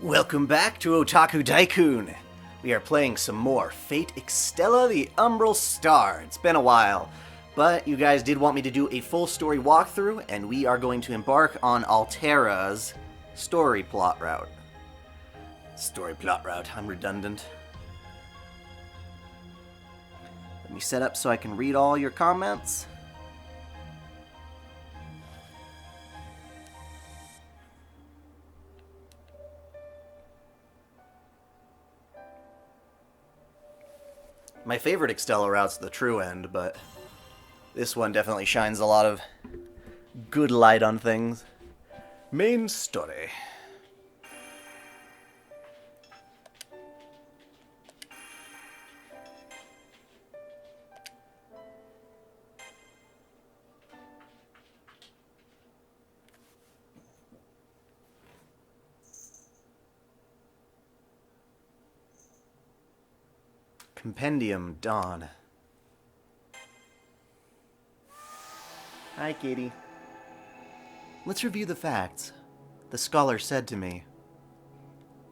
Welcome back to OtakuDaiKun. We are playing some more Fate Extella, the Umbral Star. It's been a while, but you guys did want me to do a full story walkthrough, and we are going to embark on Altera's story plot route. I'm redundant. Let me set up so I can read all your comments. My favorite Extella route's the true end, but this one definitely shines a lot of good light on things. Main story. Compendium Dawn. Hi, Katie. Let's review the facts. The scholar said to me,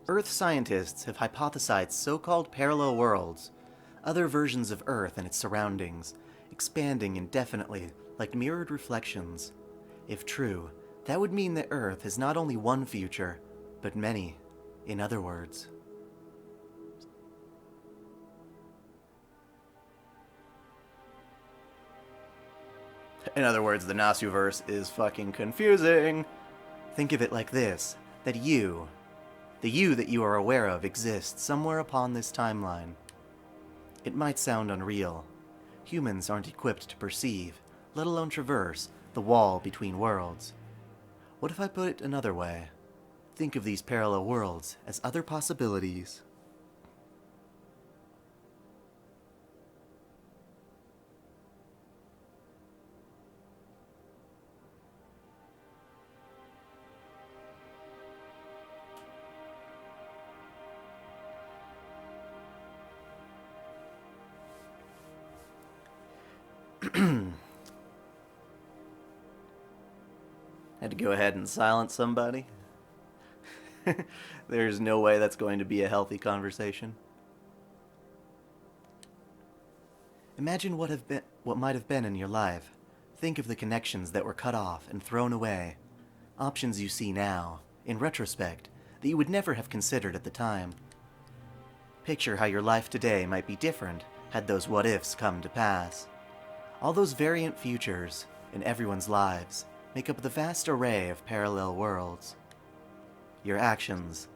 Earth scientists have hypothesized so-called parallel worlds, other versions of Earth and its surroundings, expanding indefinitely like mirrored reflections. If true, that would mean that Earth has not only one future, but many, in other words. In other words, the Nasuverse is fucking confusing. Think of it like this, that you, the you that you are aware of, exists somewhere upon this timeline. It might sound unreal. Humans aren't equipped to perceive, let alone traverse, the wall between worlds. What if I put it another way? Think of these parallel worlds as other possibilities. Had to go ahead and silence somebody. There's no way that's going to be a healthy conversation. Imagine what might have been in your life. Think of the connections that were cut off and thrown away. Options you see now, in retrospect, that you would never have considered at the time. Picture how your life today might be different had those what-ifs come to pass. All those variant futures in everyone's lives make up the vast array of parallel worlds. Your actions,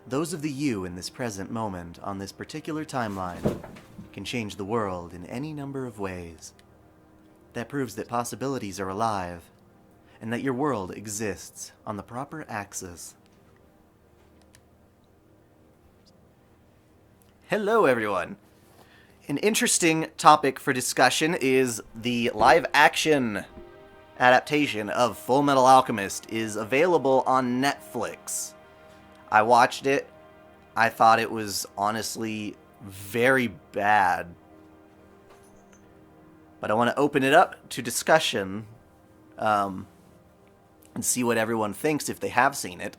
those of the you in this present moment on this particular timeline, can change the world in any number of ways. That proves that possibilities are alive, and that your world exists on the proper axis. Hello, everyone. An interesting topic for discussion is the live-action adaptation of Full Metal Alchemist is available on Netflix. I watched it. I thought it was honestly very bad. But I want to open it up to discussion and see what everyone thinks if they have seen it.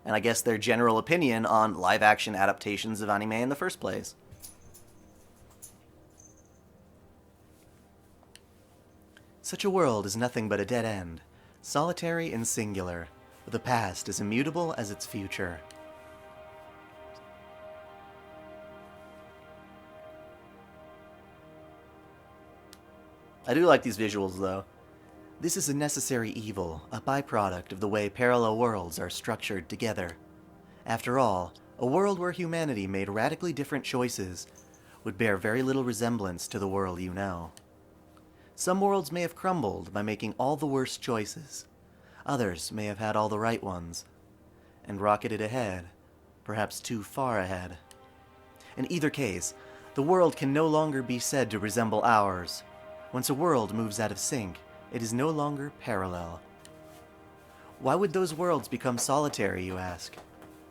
And I guess their general opinion on live-action adaptations of anime in the first place. Such a world is nothing but a dead end, solitary and singular, with a past as immutable as its future. I do like these visuals, though. This is a necessary evil, a byproduct of the way parallel worlds are structured together. After all, a world where humanity made radically different choices would bear very little resemblance to the world you know. Some worlds may have crumbled by making all the worst choices. Others may have had all the right ones, and rocketed ahead, perhaps too far ahead. In either case, the world can no longer be said to resemble ours. Once a world moves out of sync, it is no longer parallel. Why would those worlds become solitary, you ask?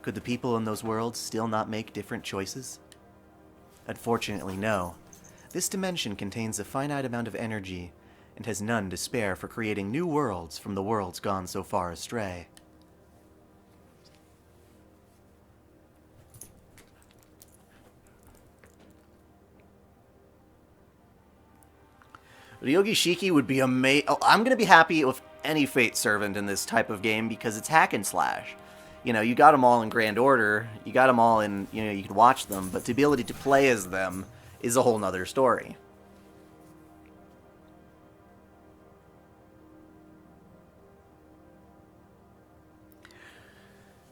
Could the people in those worlds still not make different choices? Unfortunately, no. This dimension contains a finite amount of energy, and has none to spare for creating new worlds from the worlds gone so far astray. Ryogi Shiki would be amazing. Oh, I'm going to be happy with any Fate Servant in this type of game because it's hack and slash. You know, you got them all in grand order. You got them all in, you know, you can watch them. But the ability to play as them is a whole nother story.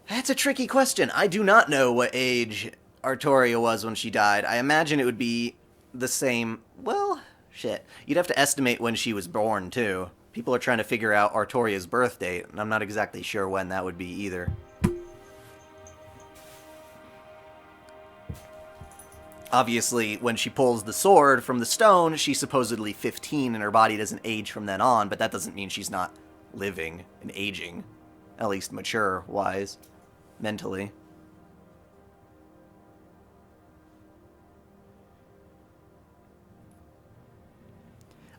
That's a tricky question. I do not know what age Artoria was when she died. I imagine it would be the same. Well, shit. You'd have to estimate when she was born, too. People are trying to figure out Artoria's birth date, and I'm not exactly sure when that would be either. Obviously, when she pulls the sword from the stone, she's supposedly 15 and her body doesn't age from then on, but that doesn't mean she's not living and aging. At least mature-wise. Mentally.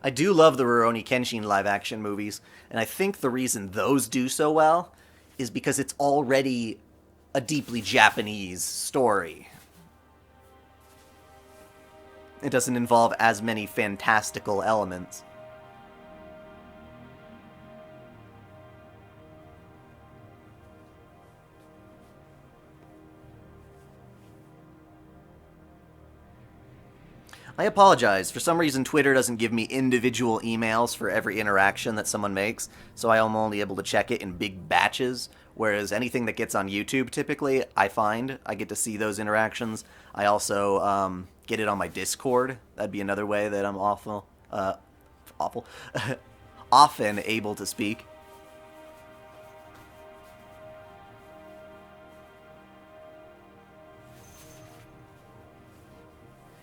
I do love the Rurouni Kenshin live-action movies, and I think the reason those do so well is because it's already a deeply Japanese story. It doesn't involve as many fantastical elements. I apologize. For some reason, Twitter doesn't give me individual emails for every interaction that someone makes, so I am only able to check it in big batches, whereas anything that gets on YouTube, typically, I get to see those interactions. I also get it on my Discord. That'd be another way that I'm often able to speak.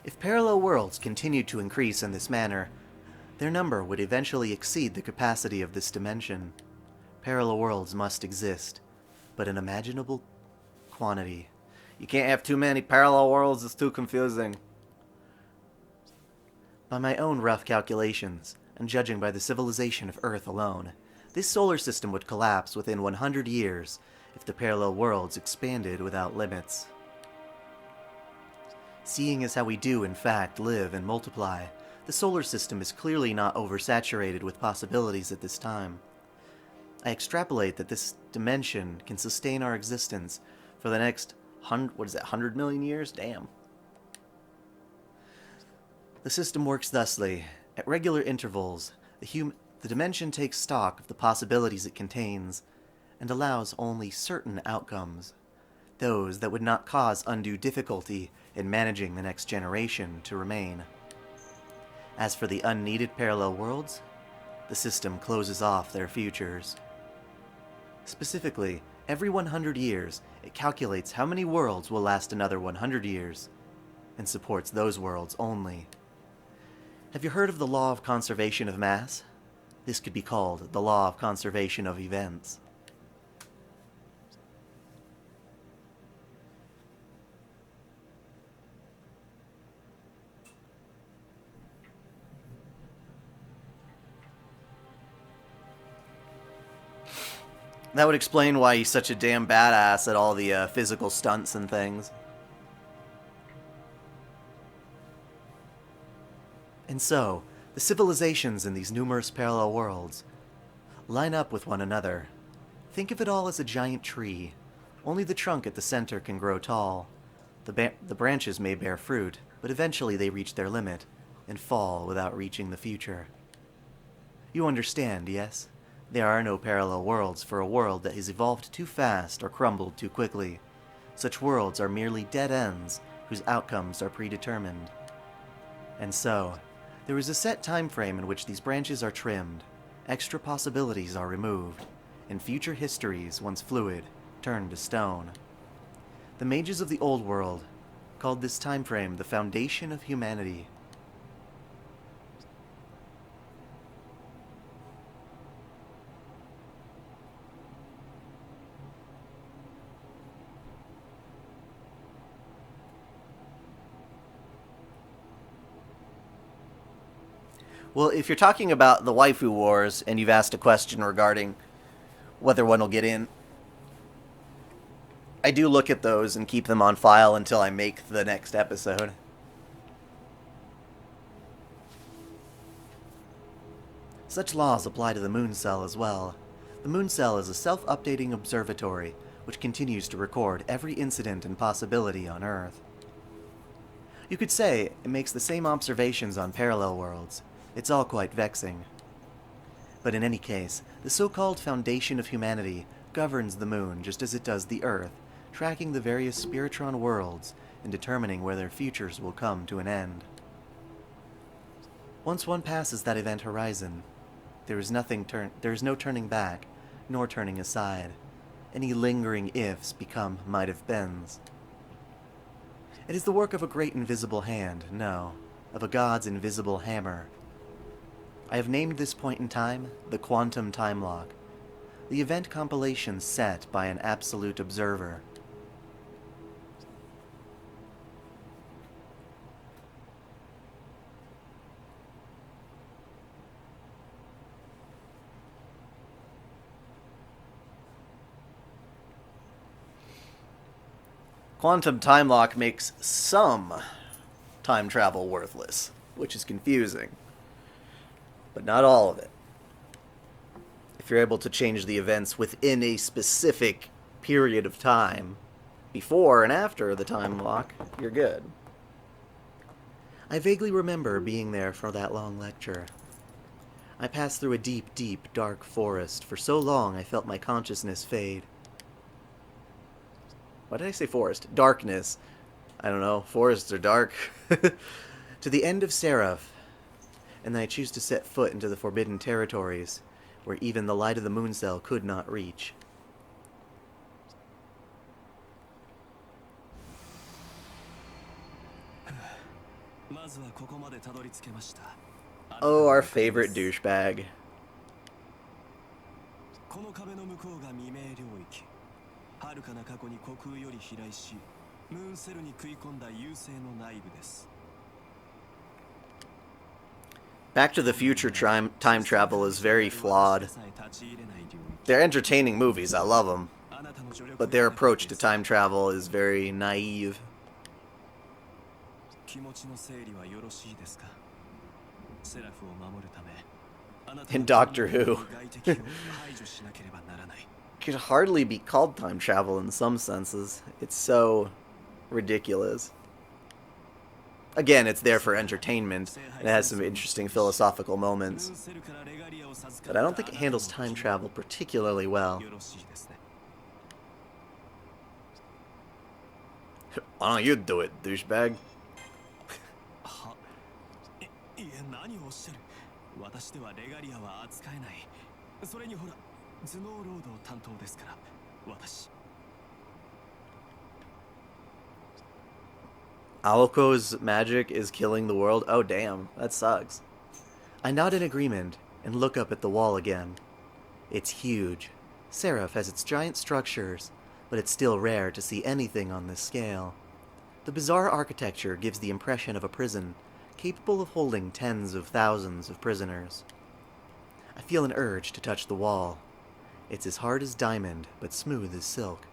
If parallel worlds continued to increase in this manner, their number would eventually exceed the capacity of this dimension. Parallel worlds must exist, but in imaginable quantity. You can't have too many parallel worlds, it's too confusing. By my own rough calculations, and judging by the civilization of Earth alone, this solar system would collapse within 100 years if the parallel worlds expanded without limits. Seeing as how we do, in fact, live and multiply, the solar system is clearly not oversaturated with possibilities at this time. I extrapolate that this dimension can sustain our existence for the next 100 million years? Damn. The system works thusly. At regular intervals, the dimension takes stock of the possibilities it contains, and allows only certain outcomes. Those that would not cause undue difficulty in managing the next generation to remain. As for the unneeded parallel worlds, the system closes off their futures. Specifically, every 100 years, it calculates how many worlds will last another 100 years, and supports those worlds only. Have you heard of the law of conservation of mass? This could be called the law of conservation of events. That would explain why he's such a damn badass at all the physical stunts and things. And so, the civilizations in these numerous parallel worlds line up with one another. Think of it all as a giant tree. Only the trunk at the center can grow tall. The branches may bear fruit, but eventually they reach their limit and fall without reaching the future. You understand, yes? There are no parallel worlds for a world that has evolved too fast or crumbled too quickly. Such worlds are merely dead ends whose outcomes are predetermined. And so, there is a set time frame in which these branches are trimmed, extra possibilities are removed, and future histories, once fluid, turn to stone. The mages of the old world called this time frame the foundation of humanity. Well, if you're talking about the waifu wars, and you've asked a question regarding whether one will get in, I do look at those and keep them on file until I make the next episode. Such laws apply to the moon cell as well. The moon cell is a self-updating observatory which continues to record every incident and possibility on Earth. You could say it makes the same observations on parallel worlds. It's all quite vexing. But in any case, the so-called foundation of humanity governs the moon just as it does the Earth, tracking the various Spiritron worlds and determining where their futures will come to an end. Once one passes that event horizon, there is no turning back, nor turning aside. Any lingering ifs become might-have-beens. It is the work of a great invisible hand, no, of a god's invisible hammer. I have named this point in time the Quantum Time Lock, the event compilation set by an absolute observer. Quantum time lock makes some time travel worthless, which is confusing. But not all of it. If you're able to change the events within a specific period of time, before and after the time lock, you're good. I vaguely remember being there for that long lecture. I passed through a deep, deep, dark forest. For so long I felt my consciousness fade. Why did I say forest? Darkness. I don't know. Forests are dark. To the end of Seraph. And then I choose to set foot into the forbidden territories, where even the light of the moon cell could not reach. Oh, our favorite douchebag. Back to the Future time travel is very flawed. They're entertaining movies, I love them. But their approach to time travel is very naive. In Doctor Who. Could hardly be called time travel in some senses. It's so ridiculous. Again, it's there for entertainment, and it has some interesting philosophical moments. But I don't think it handles time travel particularly well. Why don't you do it, douchebag? Aoko's magic is killing the world? Oh damn, that sucks. I nod in agreement and look up at the wall again. It's huge. Seraph has its giant structures, but it's still rare to see anything on this scale. The bizarre architecture gives the impression of a prison, capable of holding tens of thousands of prisoners. I feel an urge to touch the wall. It's as hard as diamond, but smooth as silk.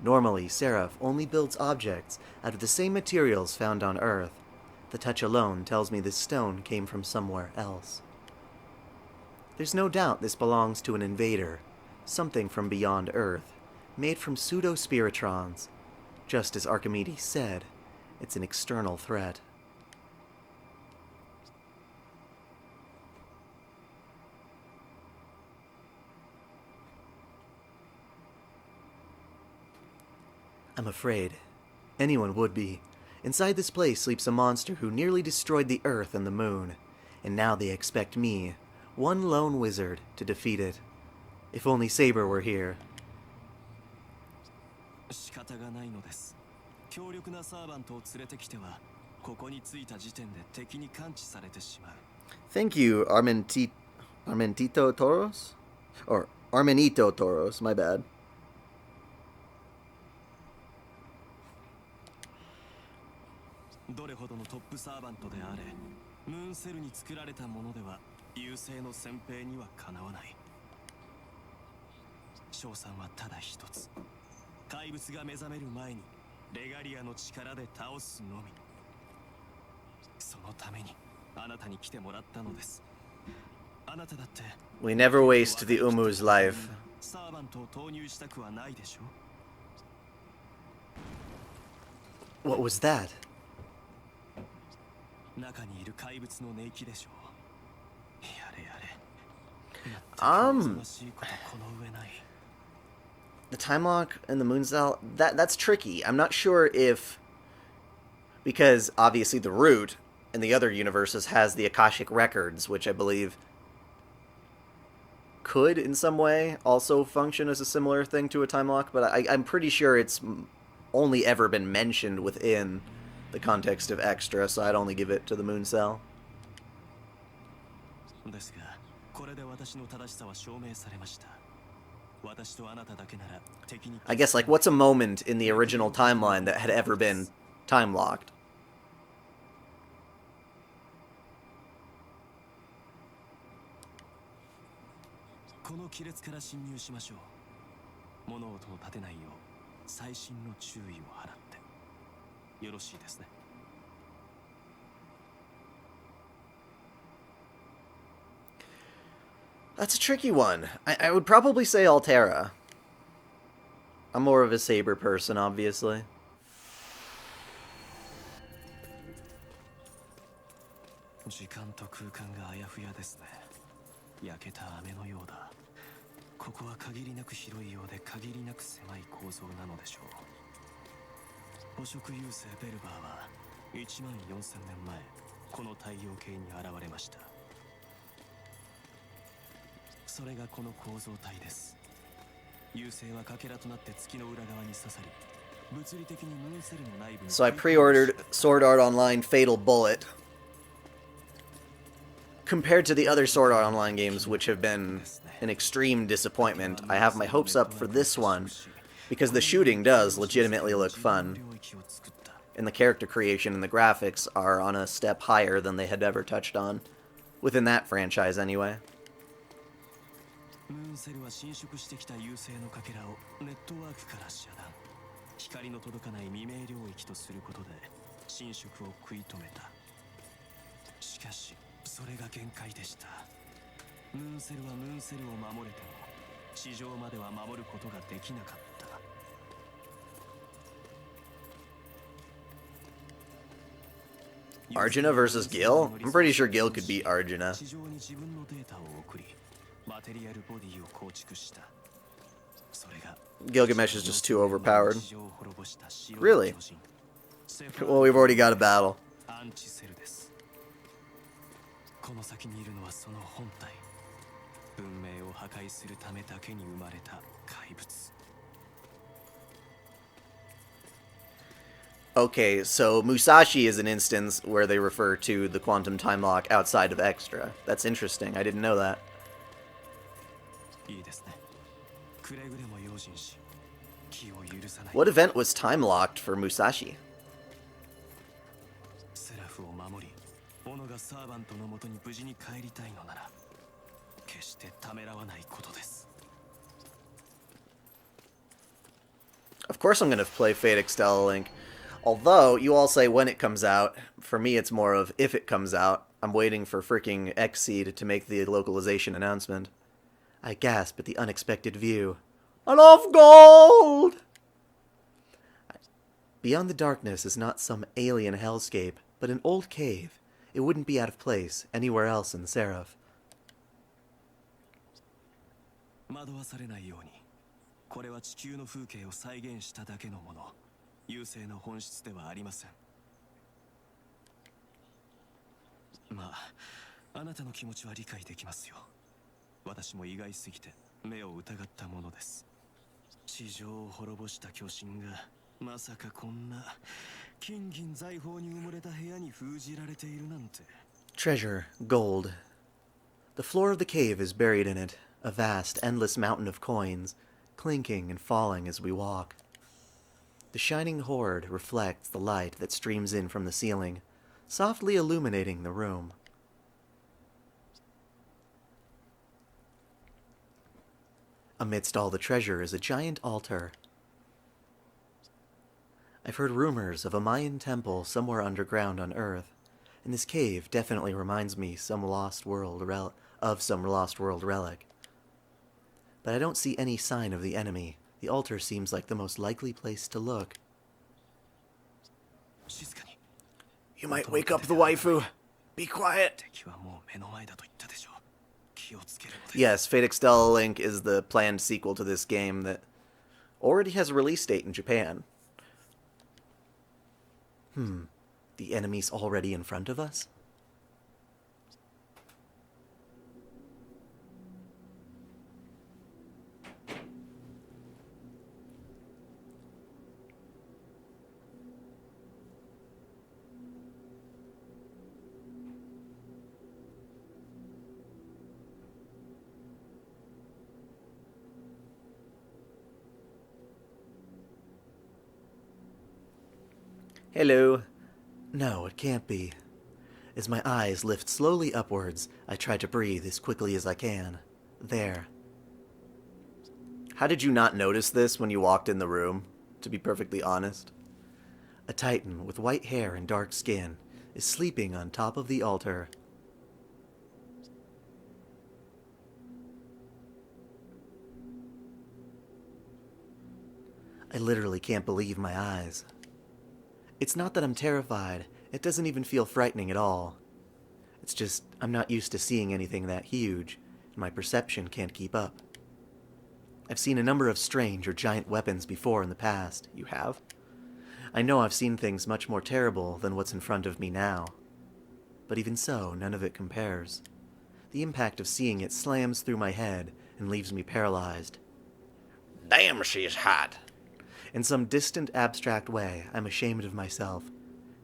Normally, Seraph only builds objects out of the same materials found on Earth. The touch alone tells me this stone came from somewhere else. There's no doubt this belongs to an invader, something from beyond Earth, made from pseudo-spiritrons. Just as Archimedes said, it's an external threat. I'm afraid. Anyone would be. Inside this place sleeps a monster who nearly destroyed the Earth and the Moon, and now they expect me, one lone wizard, to defeat it. If only Saber were here. Thank you, Armentito Toros? Or Armenito Toros, my bad. どれほどのトップサーバントであれ、ムーンセルに作られたものでは優勢の先兵にはかなわない。勝算はただ一つ。怪物が目覚める前にレガリアの力で倒すのみ。そのためにあなたに来てもらったのです。あ We never waste the Umu's life. What was that? The time lock and the moon cell, that's tricky. I'm not sure if, because obviously the root in the other universes has the Akashic records, which I believe could in some way also function as a similar thing to a time lock, but I'm pretty sure it's only ever been mentioned within the context of Extra, so I'd only give it to the moon cell. I guess, like, what's a moment in the original timeline that had ever been time locked? That's a tricky one. I would probably say Altera. I'm more of a saber person, obviously. So I pre-ordered Sword Art Online Fatal Bullet. Compared to the other Sword Art Online games, which have been an extreme disappointment, I have my hopes up for this one, because the shooting does legitimately look fun, and the character creation and the graphics are on a step higher than they had ever touched on, within that franchise anyway. Arjuna versus Gil? I'm pretty sure Gil could beat Arjuna. Gilgamesh is just too overpowered. Really? Well, we've already got a battle. Okay, so Musashi is an instance where they refer to the quantum time lock outside of Extra. That's interesting. I didn't know that. What event was time locked for Musashi? Of course I'm going to play Fate Extella Link. Although, you all say when it comes out. For me, it's more of if it comes out. I'm waiting for fricking Xseed to make the localization announcement. I gasp at the unexpected view. Enough gold! Beyond the darkness is not some alien hellscape, but an old cave. It wouldn't be out of place anywhere else in Seraph. Treasure, gold. The floor of the cave is buried in it, a vast, endless mountain of coins, clinking and falling as we walk. The shining hoard reflects the light that streams in from the ceiling, softly illuminating the room. Amidst all the treasure is a giant altar. I've heard rumors of a Mayan temple somewhere underground on Earth, and this cave definitely reminds me some lost world of some lost world relic. But I don't see any sign of the enemy. The altar seems like the most likely place to look. You might wake up the waifu. Be quiet. Yes, Fate Extella Link is the planned sequel to this game that already has a release date in Japan. The enemy's already in front of us? Hello. No, it can't be. As my eyes lift slowly upwards, I try to breathe as quickly as I can. There. How did you not notice this when you walked in the room, to be perfectly honest? A titan with white hair and dark skin is sleeping on top of the altar. I literally can't believe my eyes. It's not that I'm terrified. It doesn't even feel frightening at all. It's just, I'm not used to seeing anything that huge, and my perception can't keep up. I've seen a number of strange or giant weapons before in the past. You have? I know I've seen things much more terrible than what's in front of me now. But even so, none of it compares. The impact of seeing it slams through my head and leaves me paralyzed. Damn, she's hot! In some distant, abstract way, I'm ashamed of myself.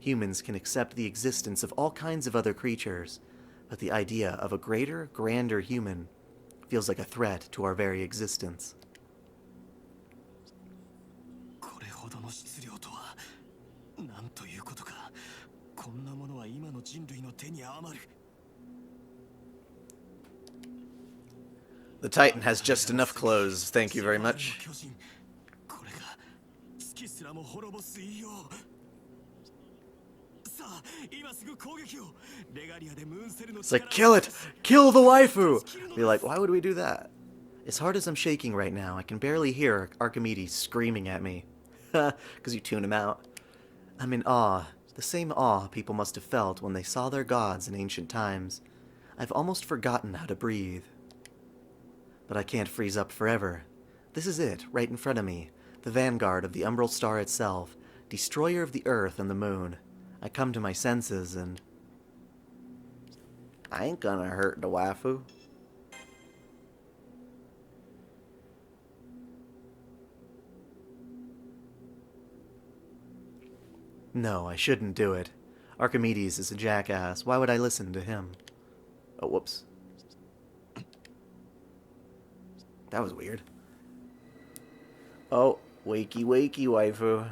Humans can accept the existence of all kinds of other creatures, but the idea of a greater, grander human feels like a threat to our very existence. The Titan has just enough clothes, thank you very much. It's like, kill it! Kill the waifu! Be like, why would we do that? As hard as I'm shaking right now, I can barely hear Archimedes screaming at me. Because you tune him out. I'm in awe. The same awe people must have felt when they saw their gods in ancient times. I've almost forgotten how to breathe. But I can't freeze up forever. This is it, right in front of me. The vanguard of the Umbral star itself, destroyer of the earth and the moon. I come to my senses and... I ain't gonna hurt the waifu. No, I shouldn't do it. Archimedes is a jackass. Why would I listen to him? Oh, whoops. That was weird. Oh, wakey wakey, waifu.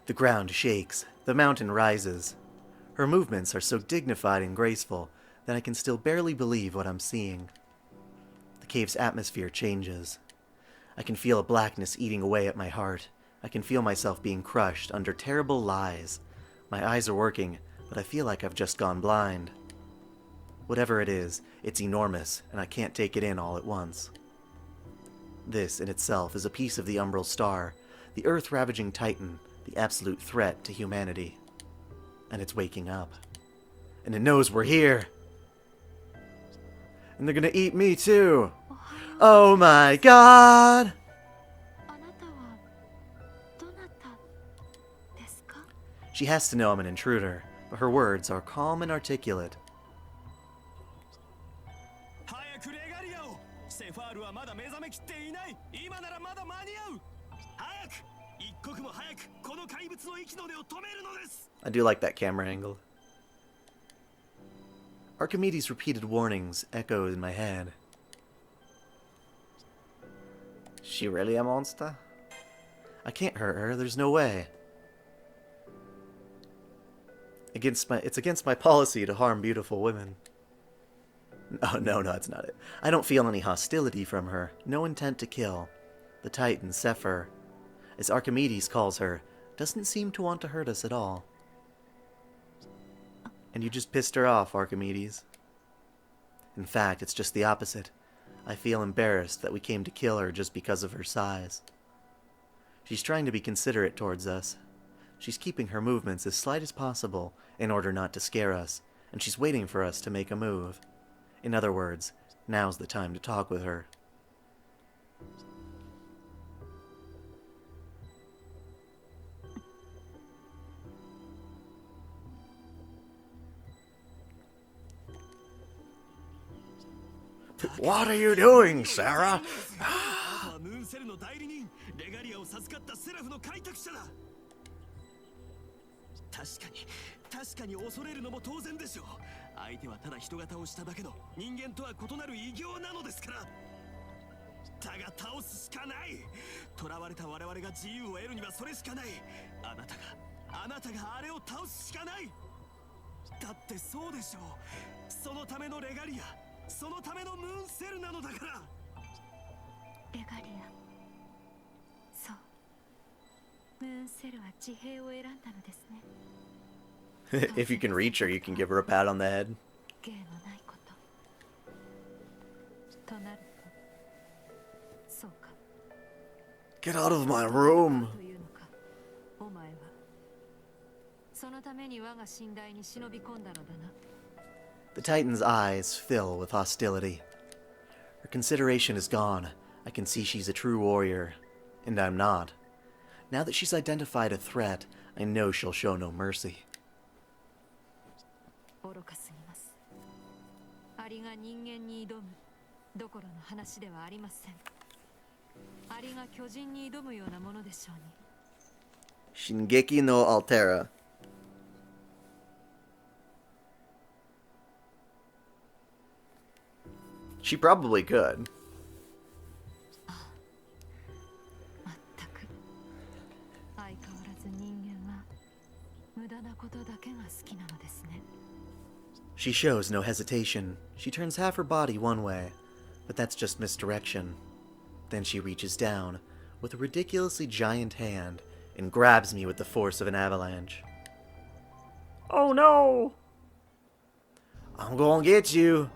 The ground shakes. The mountain rises. Her movements are so dignified and graceful that I can still barely believe what I'm seeing. The cave's atmosphere changes. I can feel a blackness eating away at my heart. I can feel myself being crushed under terrible lies. My eyes are working, but I feel like I've just gone blind. Whatever it is, it's enormous, and I can't take it in all at once. This, in itself, is a piece of the Umbral star, the Earth-ravaging Titan, the absolute threat to humanity. And it's waking up. And it knows we're here! And they're gonna eat me, too! Oh my god! She has to know I'm an intruder, but her words are calm and articulate. I do like that camera angle. Archimedes' repeated warnings echo in my head. She really a monster? I can't hurt her, there's no way. It's against my policy to harm beautiful women. No, that's not it. I don't feel any hostility from her, no intent to kill. The Titan, Sephir, as Archimedes calls her, doesn't seem to want to hurt us at all. And you just pissed her off, Archimedes. In fact, it's just the opposite. I feel embarrassed that we came to kill her just because of her size. She's trying to be considerate towards us. She's keeping her movements as slight as possible in order not to scare us, and she's waiting for us to make a move. In other words, now's the time to talk with her. What are you doing, Sarah? ムーンセルの代理人レガリアを授かったセラフの開拓者だ。確かに恐れるのも当然でしょう。相手はただ人型をしただけの人間とは異なる異形なのですから。だが倒すしかない。囚われた我々が自由を得るにはそれしかない。あなたがあれを倒すしかない。だってそうでしょう。そのためのレガリア、そのためのムーンセルなのだから。レガリア、そう、ムーンセルは自閉を選んだのですね。If you can reach her, you can give her a pat on the head. 芸のないこと。となると、そうか。Get out of my room! というのか、お前は。そのために我が寝台に忍び込んだのだな。The Titan's eyes fill with hostility. Her consideration is gone. I can see she's a true warrior, and I'm not. Now that she's identified a threat, I know she'll show no mercy. 愚かすぎます。アリが人間に挑むどころの話ではありません。アリが巨人に挑むようなものでしょうに。Shingeki no Altera. She probably could. まったく相変わらず人間は無駄なことだけが好きなのですね。She shows no hesitation. She turns half her body one way, but that's just misdirection. Then she reaches down with a ridiculously giant hand and grabs me with the force of an avalanche. Oh no! I'm gonna get you!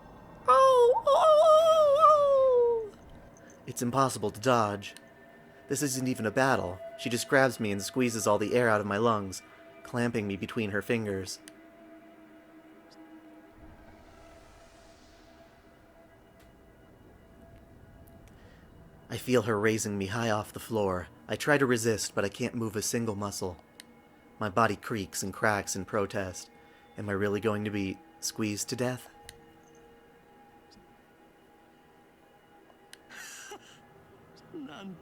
It's impossible to dodge. This isn't even a battle. She just grabs me and squeezes all the air out of my lungs, clamping me between her fingers. I feel her raising me high off the floor. I try to resist, but I can't move a single muscle. My body creaks and cracks in protest. Am I really going to be squeezed to death? なん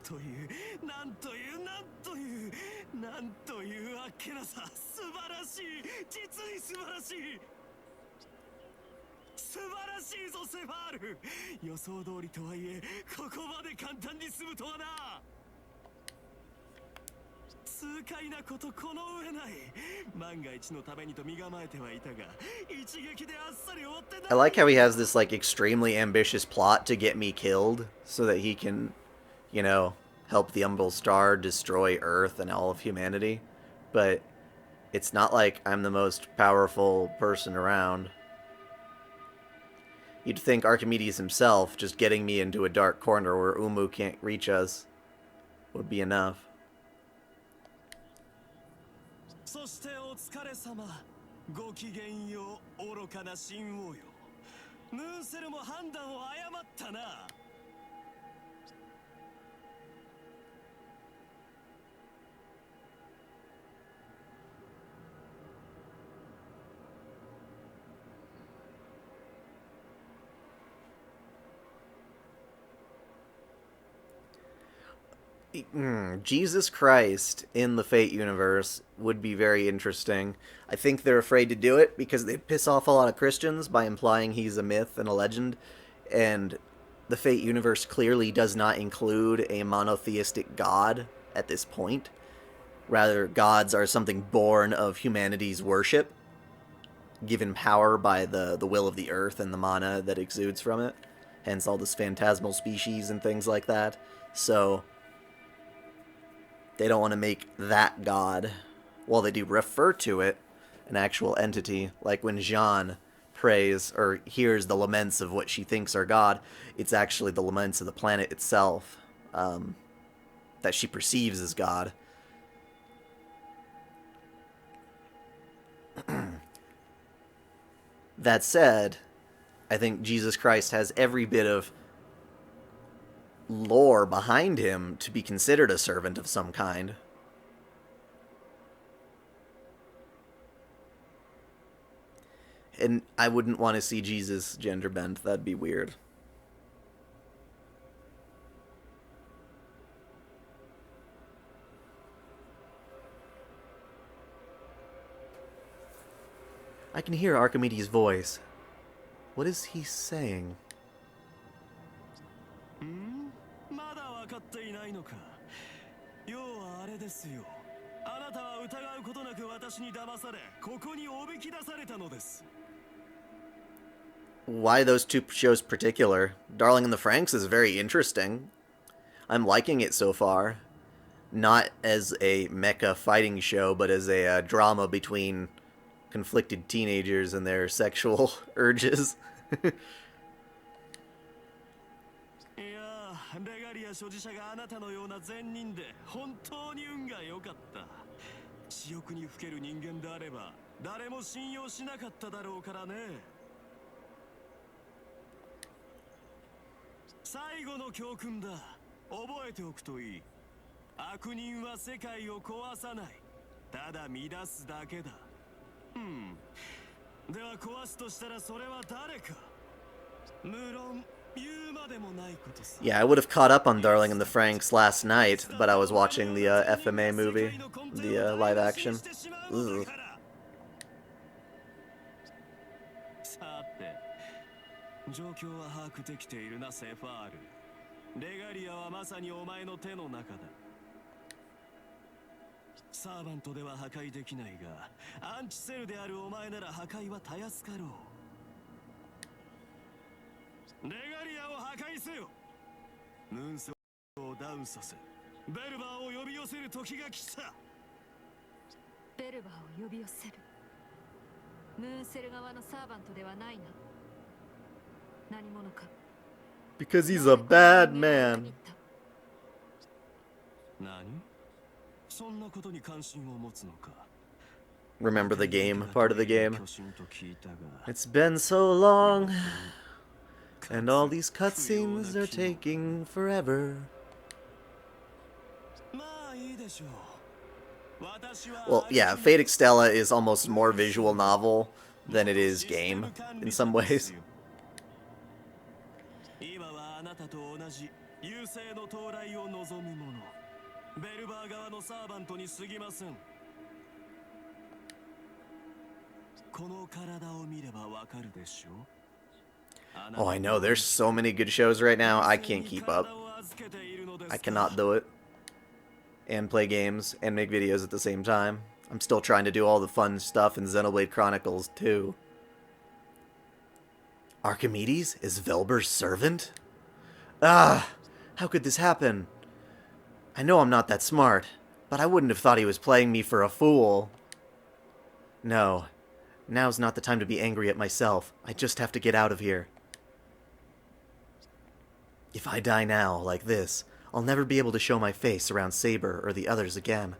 というあっけなさ。素晴らしい。実に素晴らしい。素晴らしいぞセファール。予想通りとはいえここまで簡単に済むとはな。痛快なことこの上ない。万が一のためにと身構えてはいたが一撃であっさり終わってな。 I like how he has this like extremely ambitious plot to get me killed so that he can, you know, help the Umbral Star destroy Earth and all of humanity. But it's not like I'm the most powerful person around. You'd think Archimedes himself just getting me into a dark corner where Umu can't reach us would be enough. そしてお疲れ様。ごきげんよう愚かな神王よ。ムーンセルも判断を誤ったな。Jesus Christ in the Fate universe would be very interesting. I think they're afraid to do it because they piss off a lot of Christians by implying he's a myth and a legend, and the Fate universe clearly does not include a monotheistic god at this point. Rather, gods are something born of humanity's worship, given power by the will of the earth and the mana that exudes from it, hence all this phantasmal species and things like that. So they don't want to make that god. Well, they do refer to it, an actual entity. Like when Jeanne prays or hears the laments of what she thinks are God, it's actually the laments of the planet itself that she perceives as God. That said, I think Jesus Christ has every bit of lore behind him to be considered a servant of some kind. And I wouldn't want to see Jesus gender bend. That'd be weird. I can hear Archimedes' voice. What is he saying? まだ分かっていないのか。要はあれですよ。あなたは疑うことなく私に騙され、ここにおびき出されたのです。 Why those two shows particular? Darling in the Franxx is very interesting. I'm liking it so far. Not as a mecha fighting show, but as a drama between conflicted teenagers and their sexual urges. レガリア所持者があなたのような善人で本当に運が良かった。私欲にふける人間であれば誰も信用しなかっただろうからね。最後の教訓だ。覚えておくといい。悪人は世界を壊さない。ただ乱すだけだ。では壊すとしたらそれは誰か。無論 Yeah, I would have caught up on Darling in the Franxx last night, but I was watching the FMA movie, the live action. Ugh. 状況は把握できているな、セファール。レガリアはまさにお前の手の中だ。サーバントでは破壊できないが、アンチセルであるお前なら破壊はたやすかろう。レガリアを破壊せよ。ムーンソーをダウンさせ、ベルバーを呼び寄せる時が来た。ベルバーを呼び寄せる。ムーンセル側のサーバントではないな。何者か。Because he's a bad man. 何？そんなことに関心を持つのか。Remember the game, part of the game. It's been so long, and all these cutscenes are taking forever. Well, yeah, Fate Extella is almost more visual novel than it is game, in some ways. Oh, I know, there's so many good shows right now, I can't keep up. I cannot do it. And play games, and make videos at the same time. I'm still trying to do all the fun stuff in Xenoblade Chronicles, too. Archimedes is Velber's servant? Ah! How could this happen? I know I'm not that smart, but I wouldn't have thought he was playing me for a fool. No. Now's not the time to be angry at myself. I just have to get out of here. If I die now, like this, I'll never be able to show my face around Saber or the others again.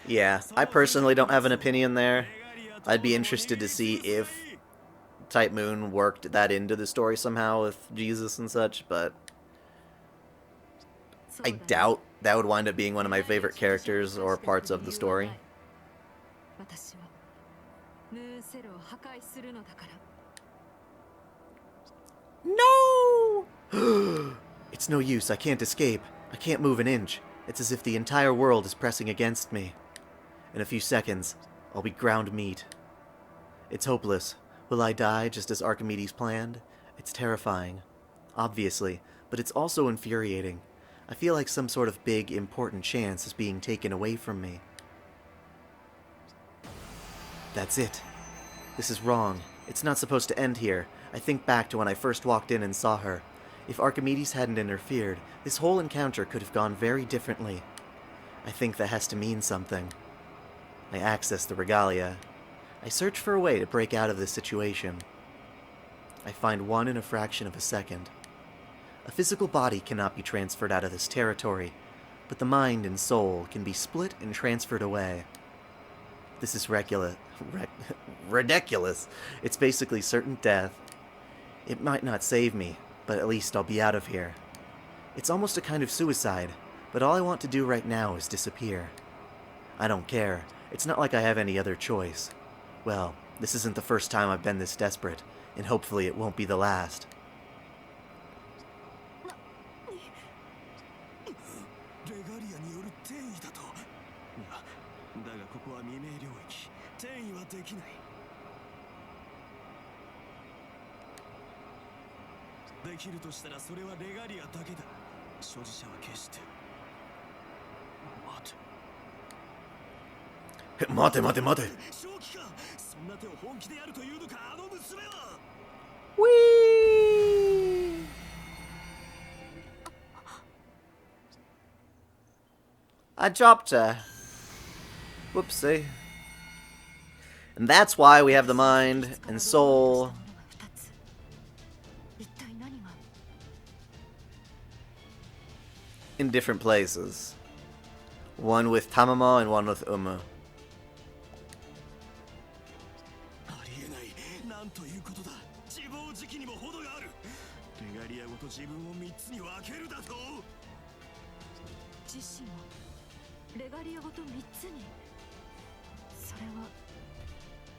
Yeah, I personally don't have an opinion there. I'd be interested to see if Type Moon worked that into the story somehow with Jesus and such, but I doubt that would wind up being one of my favorite characters or parts of the story. No! It's no use, I can't escape. I can't move an inch. It's as if the entire world is pressing against me. In a few seconds, I'll be ground meat. It's hopeless. Will I die just as Archimedes planned? It's terrifying. Obviously, but it's also infuriating. I feel like some sort of big, important chance is being taken away from me. That's it. This is wrong. It's not supposed to end here. I think back to when I first walked in and saw her. If Archimedes hadn't interfered, this whole encounter could have gone very differently. I think that has to mean something. I access the regalia. I search for a way to break out of this situation. I find one in a fraction of a second. A physical body cannot be transferred out of this territory, but the mind and soul can be split and transferred away. This is ridiculous. It's basically certain death. It might not save me, but at least I'll be out of here. It's almost a kind of suicide, but all I want to do right now is disappear. I don't care. It's not like I have any other choice. Well, this isn't the first time I've been this desperate, and hopefully it won't be the last. レガリアによる転移だと。いや、だがここは未明領域。転移はできない。できるとしたらそれはレガリアだけだ。所持者は決して。待て。待て。正気か。そんな手を本気でやるというのか、あの娘は。Whee! I dropped her. Whoopsie. And that's why we have the mind and soul in different places. One with Tamamo and one with Umu. ありえない。なんということだ。自暴自棄にも程がある。レガリアごと自分を3つに分けるだと。自身をレガリアごと3つに。それは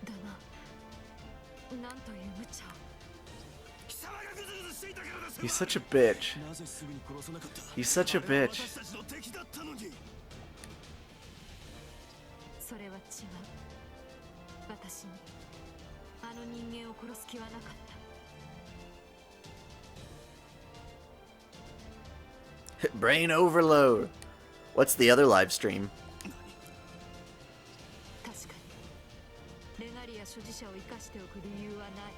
だな。なんという無茶。 He's such a bitch. He's such a bitch. それは違う。私にあの人間を殺す気はなかった。 Brain overload. What's the other live stream? 確かにレガリア所持者を生かしておく理由はない。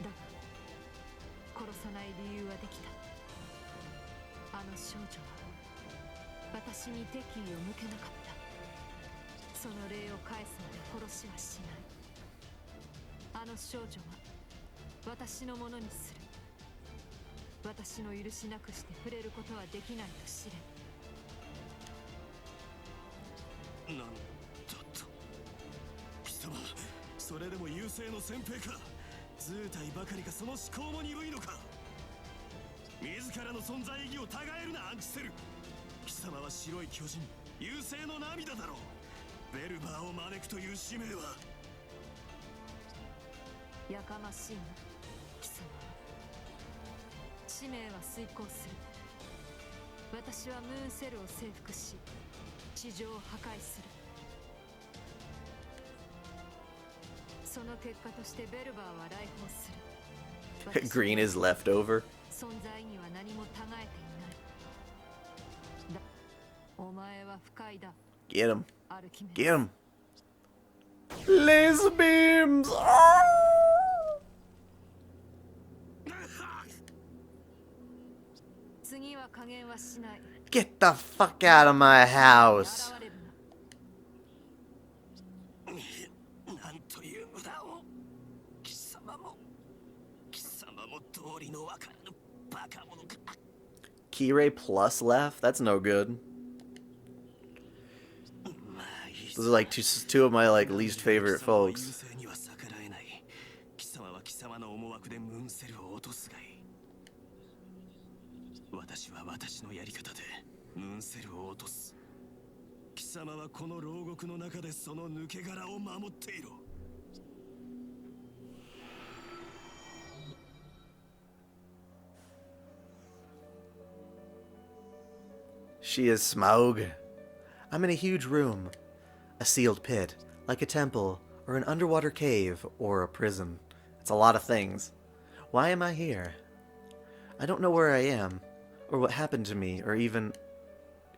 だが殺さない理由はできた。あの少女は私に敵意を向けなかった。その礼を返すまで殺しはしない。あの少女は私のものにする。私の許しなくして触れることはできないと知れ。なんだと。貴様、それでも優勢の先兵か。図体ばかりかその思考も鈍いのか。自らの存在意義をたがえるなアンチセル。貴様は白い巨人、優勢の涙だろう。ベルバーを招くという使命は。やかましいな、貴様。使命は遂行する。私はムーンセルを征服し、地上を破壊する。その結果としてベルバーは来訪する。Green is left over. 存在には何もたがえていない。お前は不快だ。 Get him. Get him. Laser beams. Get the fuck out of my house. なんという無駄を。貴様も道理のわからぬバカ者か。 Keyray plus left? That's no good. Those are like two of my like least favorite folks. 貴様は貴様の思惑でムーンセルを落とすがいい。私は私のやり方でムーンセルを落とす。貴様はこの牢獄の中でその抜け殻を守っていろ。She is Smaug. I'm in a huge room. A sealed pit, like a temple, or an underwater cave, or a prison. It's a lot of things. Why am I here? I don't know where I am, or what happened to me, or even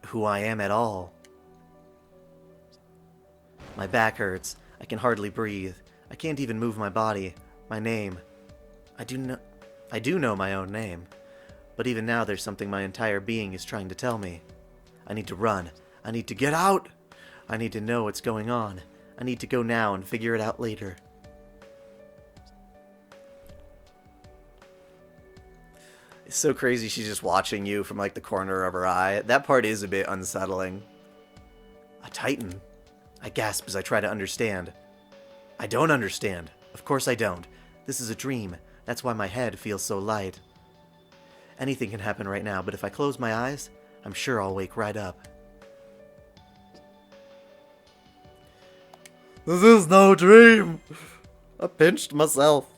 who I am at all. My back hurts. I can hardly breathe. I can't even move my body. My name. I do know my own name. But even now there's something my entire being is trying to tell me. I need to run. I need to get out. I need to know what's going on. I need to go now and figure it out later. It's so crazy she's just watching you from like the corner of her eye. That part is a bit unsettling. A Titan? I gasp as I try to understand. I don't understand. Of course I don't. This is a dream. That's why my head feels so light. Anything can happen right now, but if I close my eyes, I'm sure I'll wake right up. This is no dream! I pinched myself.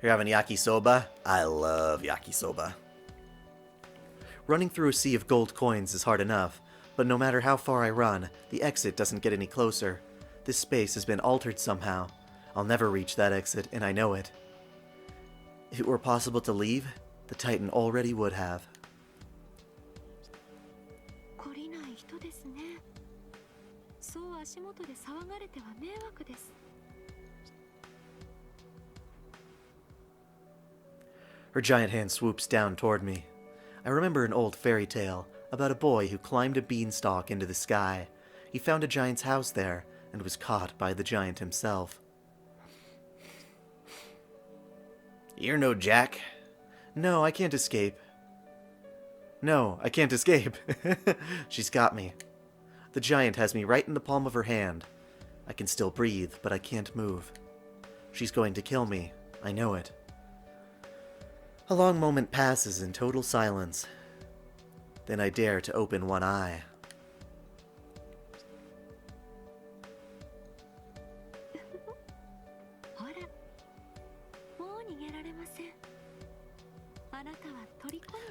You're having yakisoba? I love yakisoba. Running through a sea of gold coins is hard enough, but no matter how far I run, the exit doesn't get any closer. This space has been altered somehow. I'll never reach that exit, and I know it. If it were possible to leave, the Titan already would have. Her giant hand swoops down toward me. I remember an old fairy tale about a boy who climbed a beanstalk into the sky. He found a giant's house there and was caught by the giant himself. You're no Jack. No, I can't escape. No, I can't escape. She's got me. The giant has me right in the palm of her hand. I can still breathe, but I can't move. She's going to kill me. I know it. A long moment passes in total silence. Then I dare to open one eye.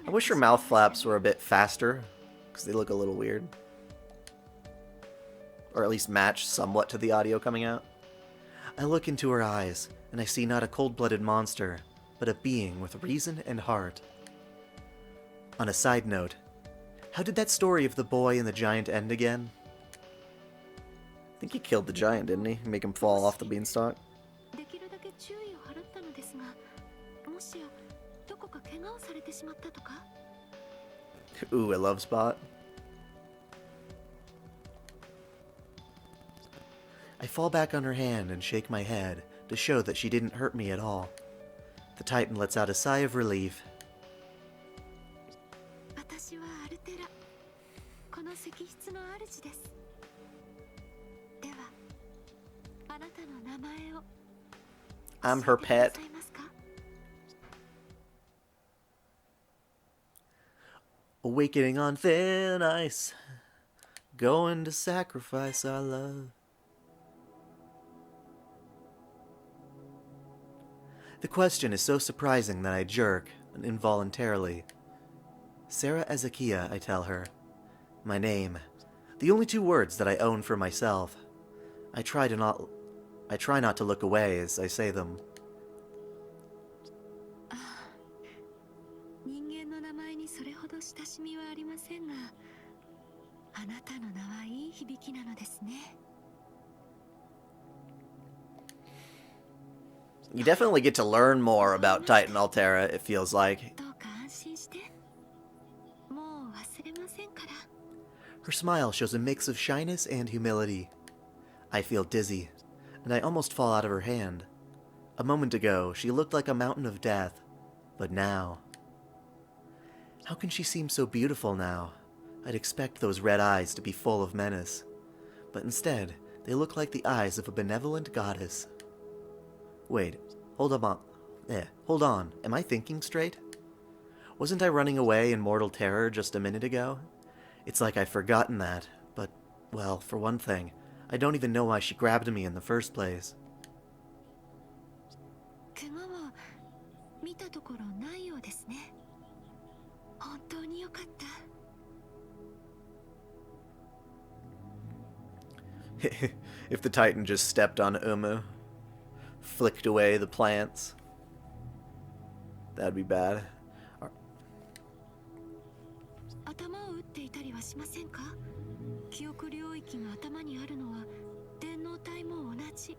I wish her mouth flaps were a bit faster, because they look a little weird. Or at least match somewhat to the audio coming out. I look into her eyes, and I see not a cold-blooded monster, but a being with reason and heart. On a side note, how did that story of the boy and the giant end again? I think he killed the giant, didn't he? Make him fall off the beanstalk? Ooh, a love spot. I fall back on her hand and shake my head to show that she didn't hurt me at all. The Titan lets out a sigh of relief. I'm her pet. Awakening on thin ice, going to sacrifice our love. The question is so surprising that I jerk, involuntarily. Sarah Ezekiah, I tell her. My name. The only 2 words that I own for myself. I try not to look away as I say them. You definitely get to learn more about Titan Altera, it feels like. Her smile shows a mix of shyness and humility. I feel dizzy, and I almost fall out of her hand. A moment ago, she looked like a mountain of death, but now... How can she seem so beautiful now? I'd expect those red eyes to be full of menace, but instead, they look like the eyes of a benevolent goddess. Wait, hold on, am I thinking straight? Wasn't I running away in mortal terror just a minute ago? It's like I've forgotten that, but, well, for one thing, I don't even know why she grabbed me in the first place. 見たところないようですね。本当によかった。If the Titan just stepped on Umu, flicked away the plants, that'd be bad. 頭を打っていたりはしませんか？記憶領域が頭にあるのは電脳体も同じ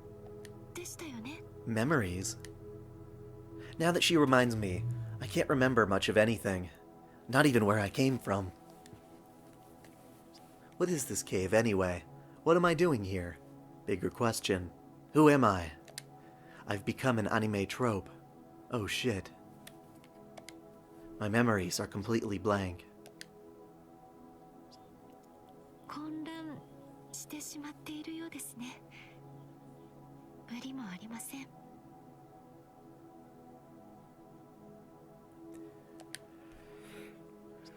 でしたよね。 Memories? Now that she reminds me, I can't remember much of anything. Not even where I came from. What is this cave anyway? What am I doing here? Bigger question. Who am I? I've become an anime trope. Oh shit. My memories are completely blank. 混乱してしまっているようですね。無理もありません。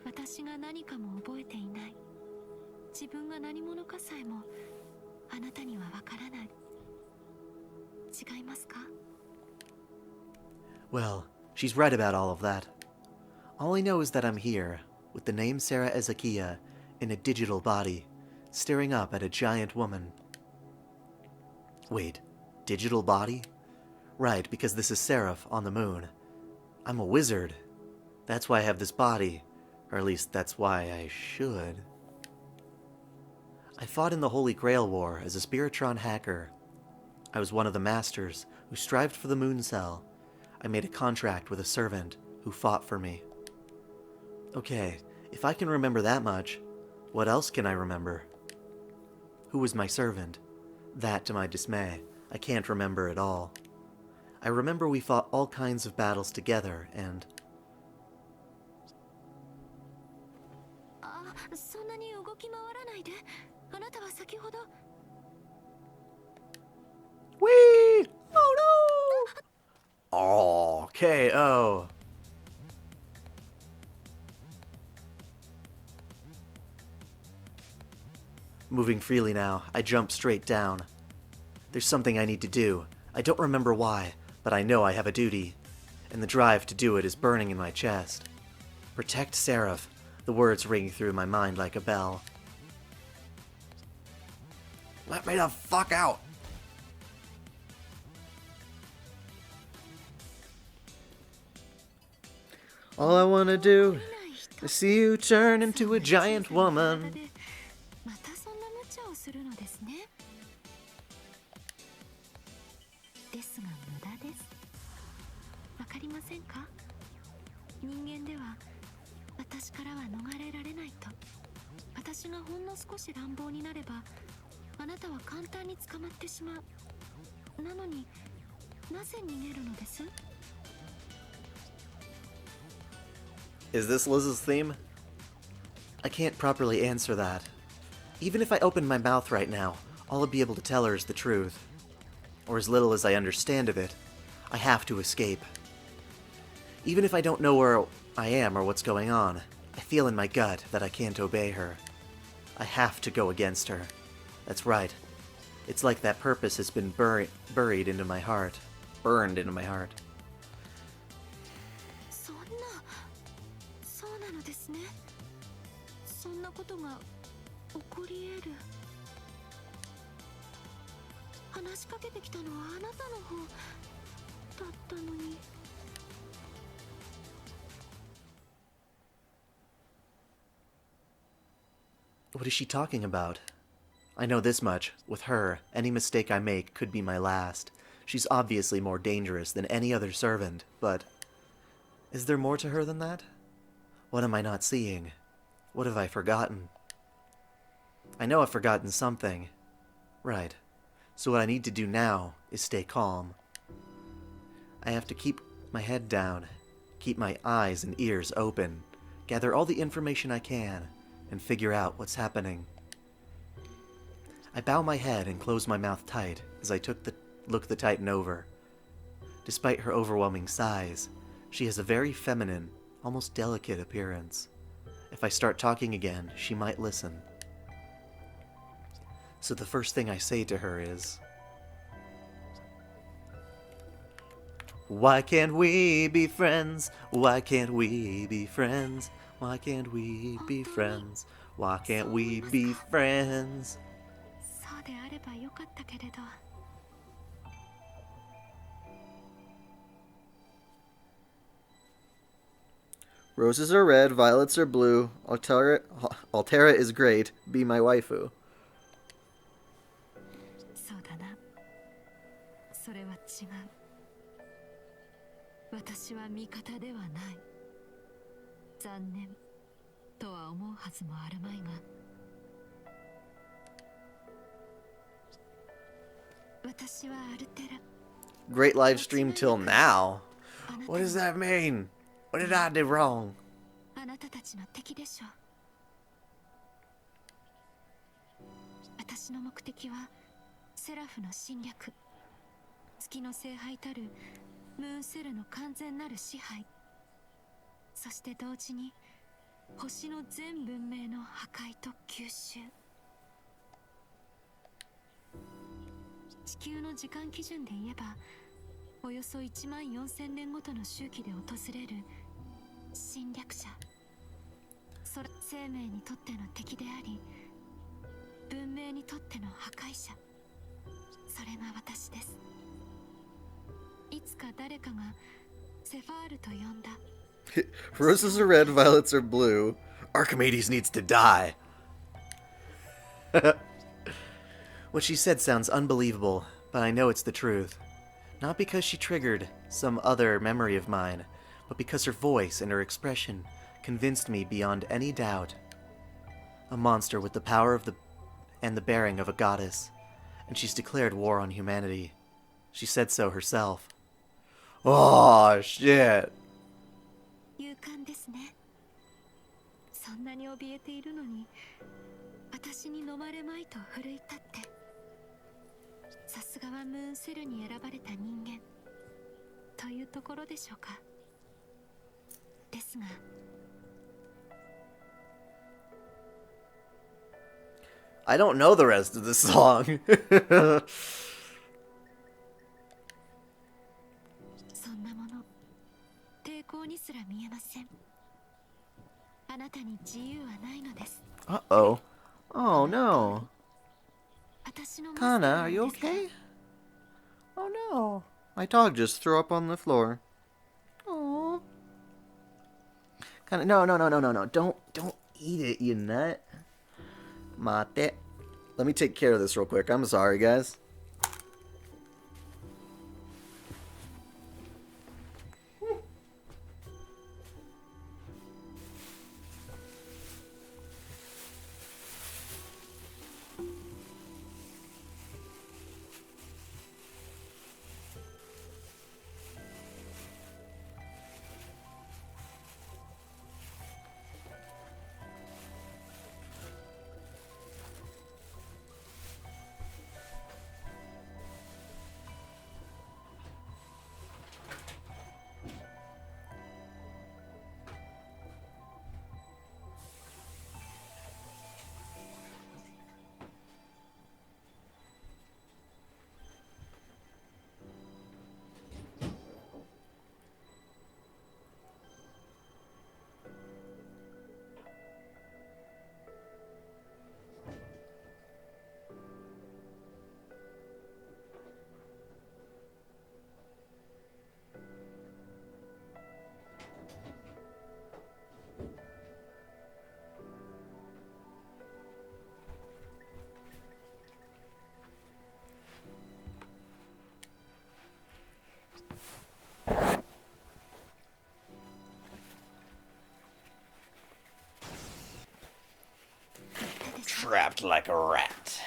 私が何かも覚えていない。自分が何者かさえもあなたにはわからない。違いますか？ Well, she's right about all of that. All I know is that I'm here, with the name Sarah Ezekiah, in a digital body, staring up at a giant woman. Wait, digital body? Right, because this is Seraph on the moon. I'm a wizard. That's why I have this body, or at least that's why I should. I fought in the Holy Grail War as a Spiritron hacker. I was one of the masters who strived for the moon cell. I made a contract with a servant who fought for me. Okay, if I can remember that much, what else can I remember? Who was my servant? That, to my dismay, I can't remember at all. I remember we fought all kinds of battles together, and... そんなに動き回らないで。あなたは先ほど。Whee! Oh no! Oh, KO. Moving freely now, I jump straight down. There's something I need to do. I don't remember why, but I know I have a duty, and the drive to do it is burning in my chest. Protect Seraph. The words ring through my mind like a bell. Let me the fuck out! All I wanna do is see you turn into a giant woman. またそんな無茶をするのですね。ですが無駄です。わかりませんか？人間では私からは逃れられないと。私がほんの少し乱暴になれば、あなたは簡単に捕まってしまう。なのになぜ逃げるのです？ Is this Liz's theme? I can't properly answer that. Even if I opened my mouth right now, all I'd be able to tell her is the truth. Or as little as I understand of it. I have to escape. Even if I don't know where I am or what's going on, I feel in my gut that I can't obey her. I have to go against her. That's right. It's like that purpose has been buried into my heart. Burned into my heart. そうなのですね。そんなことが起こり得る。話しかけてきたのはあなたの方だったのに。What is she talking about? I know this much. With her, any mistake I make could be my last. She's obviously more dangerous than any other servant, but... is there more to her than that? What am I not seeing? What have I forgotten? I know I've forgotten something. Right. So what I need to do now is stay calm. I have to keep my head down, keep my eyes and ears open, gather all the information I can, and figure out what's happening. I bow my head and close my mouth tight as I look the Titan over. Despite her overwhelming size, she has a very feminine, almost delicate appearance. If I start talking again, she might listen. So the first thing I say to her is... Why can't we be friends? Why can't we be friends? Why can't we be friends? Why can't we be friends? そうであればよかったけれど。Roses are red, violets are blue. Altera is great. Be my waifu. そうだな。それは違う。私は味方ではない。残念とは思うはずもあるまいが。私はアルテラ。Great live stream till now. What does that mean? What did I do wrong? あなたたちの敵でしょう。私の目的はセラフの侵略、月の聖杯たるムーンセルの完全なる支配、そして同時に星の全文明の破壊と吸収。地球の時間基準で言えばおよそ14000年ごとの周期で訪れる侵略者、それ生命にとっての敵であり文明にとっての破壊者、それが私です。いつか誰かがセファールと呼んだ。Roses are red, violets are blue. Archimedes needs to die. What she said sounds unbelievable, but I know it's the truth. Not because she triggered some other memory of mine, but because her voice and her expression convinced me beyond any doubt. A monster with the power of and the bearing of a goddess, and she's declared war on humanity. She said so herself. Oh, shit. 勇敢ですね。そんなに怯えているのに、私に飲まれまいと奮い立って。さすがはムーンセルに選ばれた人間というところでしょうか。ですが。I don't know the rest of the song. そんなもの抵抗にすら見えません。あなたに自由はないのです。Uh-oh. Oh, no. Kana, are you okay? Oh, no. My dog just threw up on the floor. Oh. Kana, no. Don't eat it, you nut. Mate. Let me take care of this real quick. I'm sorry, guys. Trapped like a rat.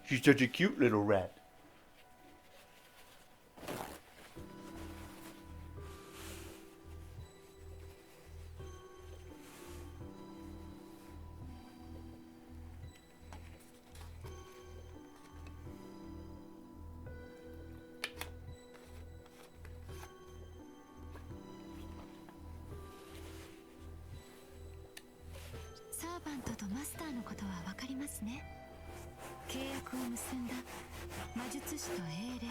She's such a cute little rat. 契約を結んだ魔術師と英霊。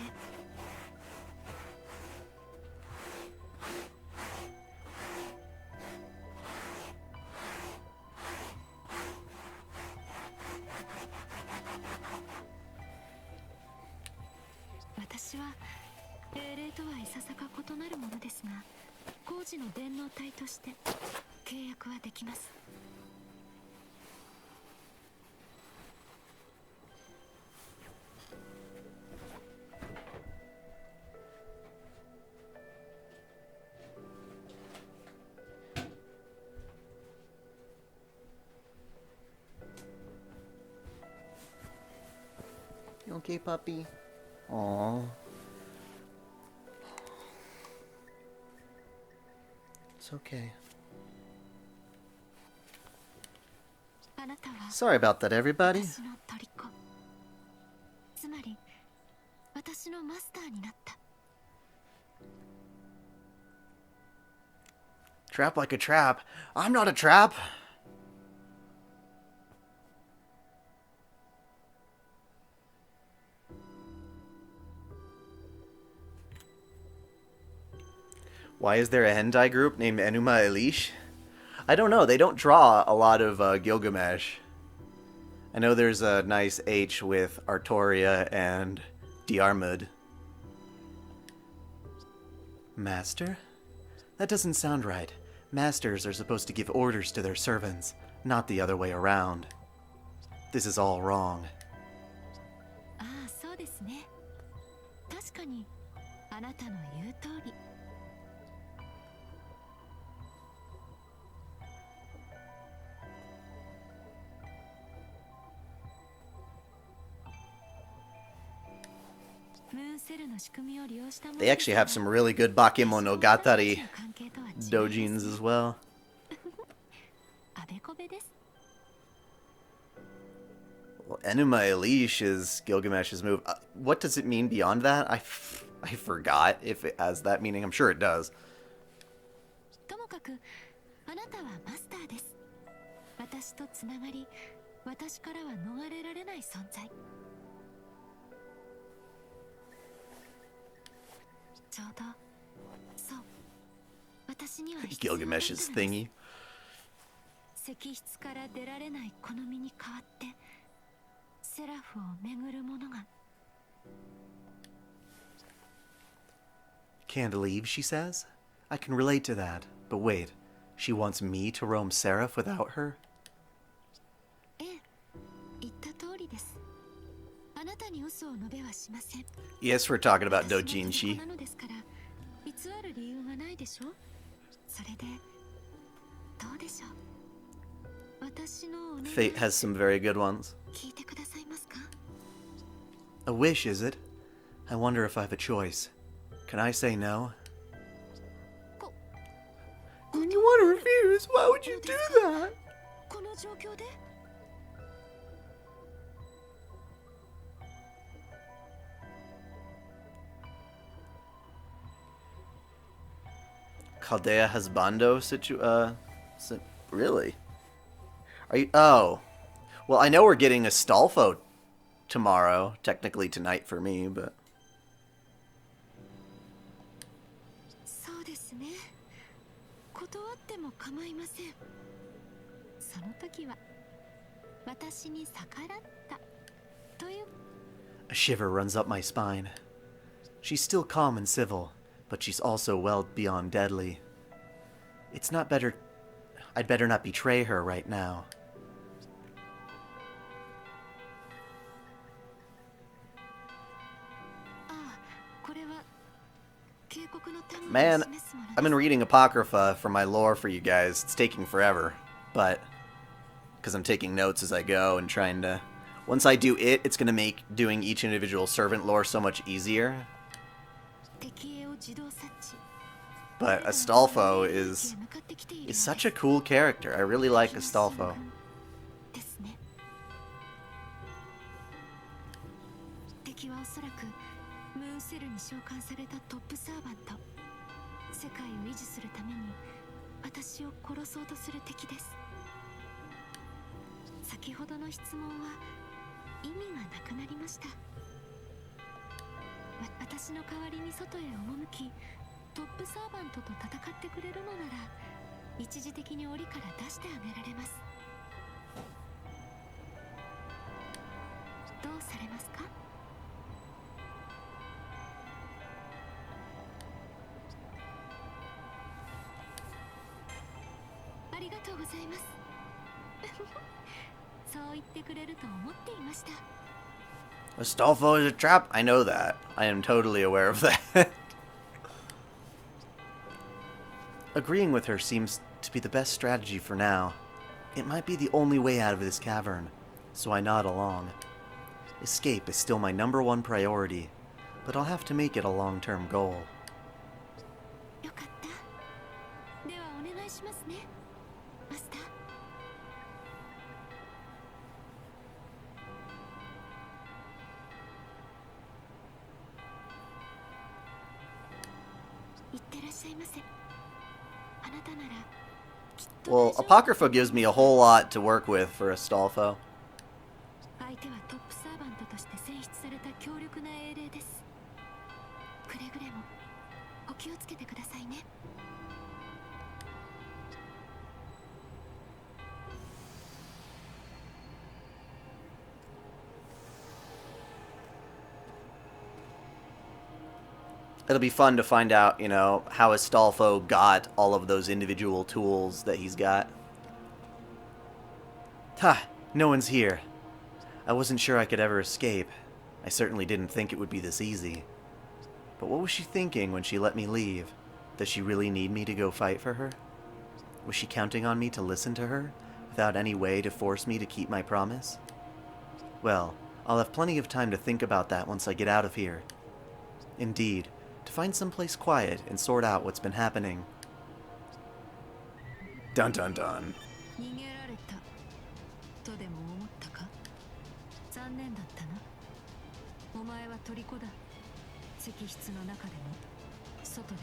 私は英霊とはいささか異なるものですが、工事の電脳体として契約はできます。You okay, puppy? Aww. It's okay. あなたは Sorry about that, everybody. 私の虜、つまり私のマスターになった。 Trap like a trap. I'm not a trap. Why is there a hentai group named Enuma Elish? I don't know. They don't draw a lot of Gilgamesh. I know there's a nice H with Artoria and Diarmid. Master? That doesn't sound right. Masters are supposed to give orders to their servants, not the other way around. This is all wrong. ああ、そうですね。確かにあなたの言う通り。 They actually have some really good Bakemonogatari dojins as well. Well, Enuma Elish is Gilgamesh's move. What does it mean beyond that? I forgot if it has that meaning. I'm sure it does. ともかくあなたはマスターです。私とつながり、私からは逃れられない存在。 ちょうどそう。私には Gilgamesh's thingy. 石室から出られないこの身に代わってセラフを巡るものが。 Can't leave, she says. I can relate to that. But wait, she wants me to roam Seraph without her? ええ、言った通りです。あなたに嘘を述べはしません。 Yes, we're talking about Dojinshi. なのですから、偽る理由がないでしょ。それでどうでしょう。私のお願い Fate has some very good ones. 聞いてくださいますか。 A wish, is it? I wonder if I have a choice. Can I say no? When you want to refuse, why would you do that? この状況で Caldea has Bando really? Are you? Oh. Well, I know we're getting Astolfo tomorrow. Technically tonight for me, but... そうですね。断っても構いません。その時は私に逆らったという。 A shiver runs up my spine. She's still calm and civil, but she's also well beyond deadly. It's not better... I'd better not betray her right now. Man, I've been reading Apocrypha for my lore for you guys. It's taking forever, but... because I'm taking notes as I go and trying to... Once I do it, it's going to make doing each individual servant lore so much easier. But Astolfo is such a cool character. I really like Astolfo. 敵はおそらくムーンセルに召喚されたトップサーバント。世界を維持するために私を殺そうとする敵です。先ほどの質問は意味がなくなりました。私の代わりに外へ赴き、トップサーバントと戦ってくれるのなら一時的に檻から出してあげられます。どうされますか？ありがとうございます。そう言ってくれると思っていました。Astolfo is a trap? I know that. I am totally aware of that. Agreeing with her seems to be the best strategy for now. It might be the only way out of this cavern, so I nod along. Escape is still my #1 priority, but I'll have to make it a long-term goal. よかった。ではお願いしますね、マスター。いってらっしゃいませ。あなたならきっと。Well, Apocrypha gives me a whole lot to work with for Astolfo. 相手はトップサーバントとして選出された強力な英霊です。くれぐれもお気をつけてくださいね。It'll be fun to find out, you know, how Astolfo got all of those individual tools that he's got. Ha! No one's here. I wasn't sure I could ever escape. I certainly didn't think it would be this easy. But what was she thinking when she let me leave? Does she really need me to go fight for her? Was she counting on me to listen to her, without any way to force me to keep my promise? Well, I'll have plenty of time to think about that once I get out of here. Indeed, to find someplace quiet and sort out what's been happening. Dun dun dun. 逃げられたとでも思ったか？残念だったな。お前は虜だ。石室の中でも外でも。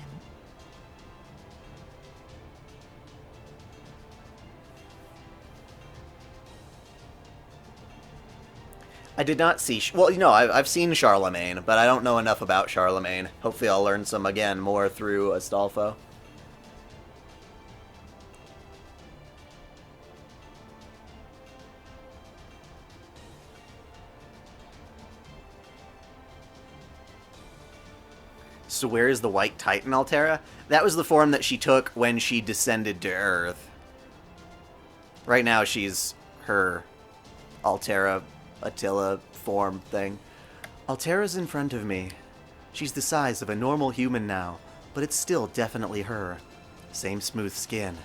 I did not see... Well, you know, I've seen Charlemagne, but I don't know enough about Charlemagne. Hopefully I'll learn some, again, more through Astolfo. So where is the White Titan, Altera? That was the form that she took when she descended to Earth. Right now she's her Altera... Attila form thing. Altera's in front of me. She's the size of a normal human now, but it's still definitely her. Same smooth skin.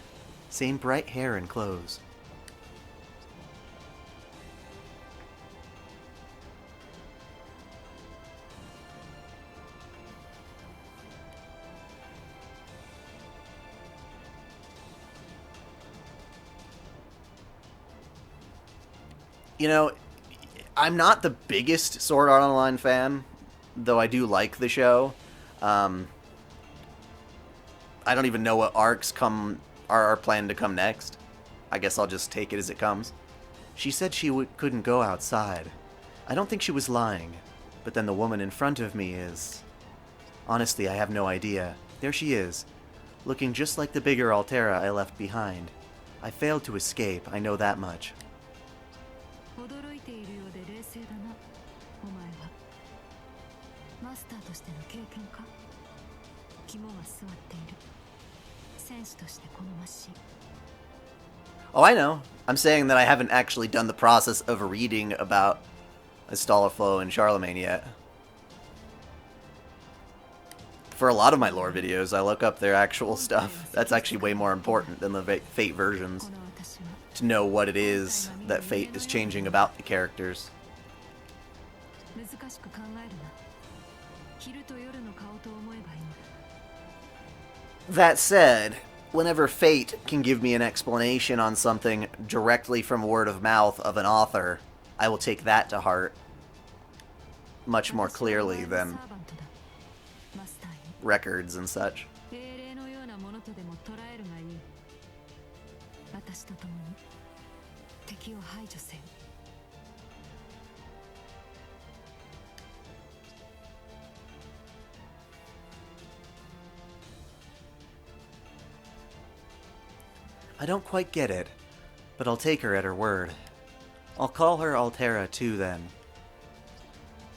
Same bright hair and clothes. You know, I'm not the biggest Sword Art Online fan, though I do like the show. I don't even know what arcs are planned to come next. I guess I'll just take it as it comes. She said she couldn't go outside. I don't think she was lying, but then the woman in front of me is... Honestly, I have no idea. There she is, looking just like the bigger Altera I left behind. I failed to escape, I know that much. 驚いているようで冷静だな、お前は。マスターとしての経験か？肝が据わっている。戦士として好ましい。Oh, I know. I'm saying that I haven't actually done the process of reading about Astolfo and Charlemagne yet. For a lot of my lore videos, I look up their actual stuff. That's actually way more important than the Fate versions. To know what it is that Fate is changing about the characters. That said, whenever Fate can give me an explanation on something directly from word of mouth of an author, I will take that to heart much more clearly than records and such. I don't quite get it, but I'll take her at her word. I'll call her Altera too then.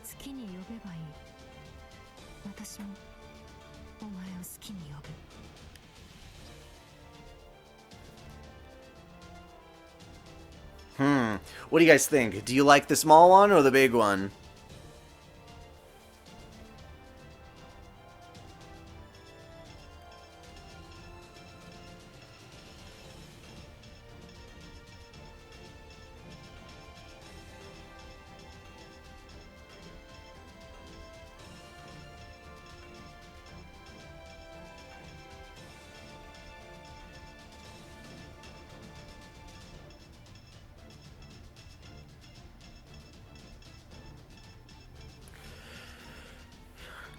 好きに呼べばいい。私もお前を好きに呼ぶ。What do you guys think? Do you like the small one or the big one?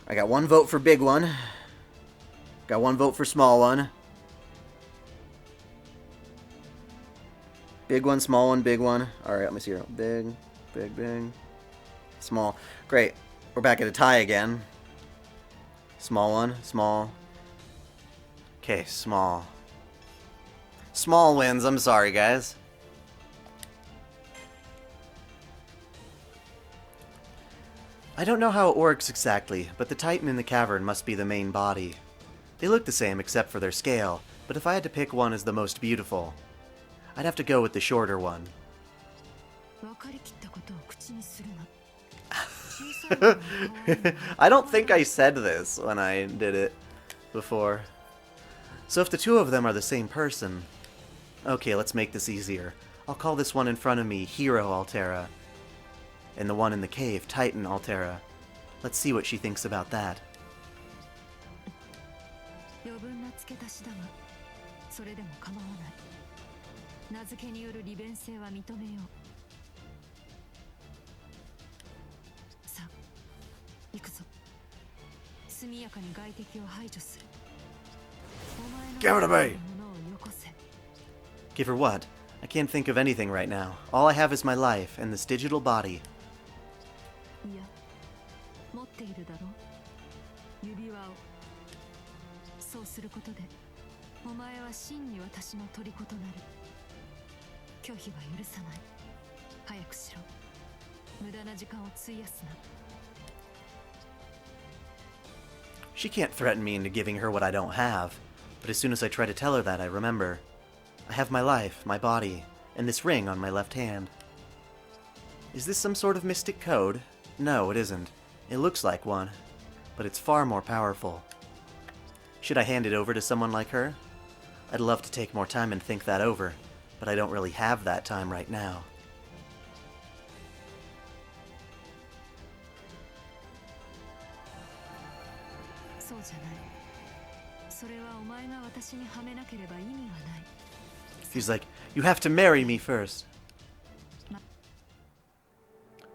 I got one vote for big one. Got one vote for small one. Big one, small one, big one. Alright, let me see here. Big, big, big. Small. Great. We're back at a tie again. Small one, small. Okay, small. Small wins. I'm sorry, guys. I don't know how it works exactly, but the Titan in the cavern must be the main body. They look the same except for their scale, but if I had to pick one as the most beautiful, I'd have to go with the shorter one. I don't think I said this when I did it before. So if the two of them are the same person... Okay, let's make this easier. I'll call this one in front of me Hero Altera. And the one in the cave, Titan Altera. Let's see what she thinks about that. Give her to me! Give her what? I can't think of anything right now. All I have is my life and this digital body. She can't threaten me into giving her what I don't have, but as soon as I try to tell her that, I remember. I have my life, my body, and this ring on my left hand. Is this some sort of mystic code? No, it isn't. It looks like one, but it's far more powerful. Should I hand it over to someone like her? I'd love to take more time and think that over, but I don't really have that time right now. He's like, you have to marry me first.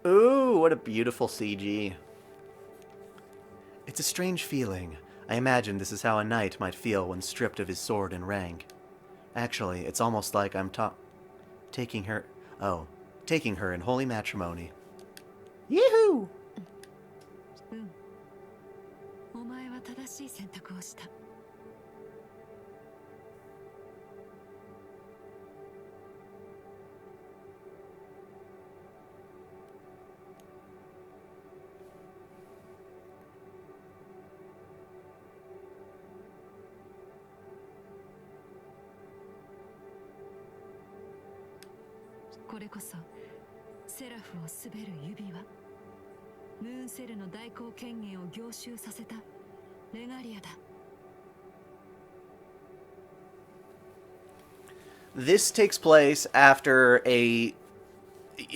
Ooh, what a beautiful CG. It's a strange feeling. I imagine this is how a knight might feel when stripped of his sword and rank. Actually, it's almost like I'm taking her in holy matrimony. Yee-hoo! This takes place after a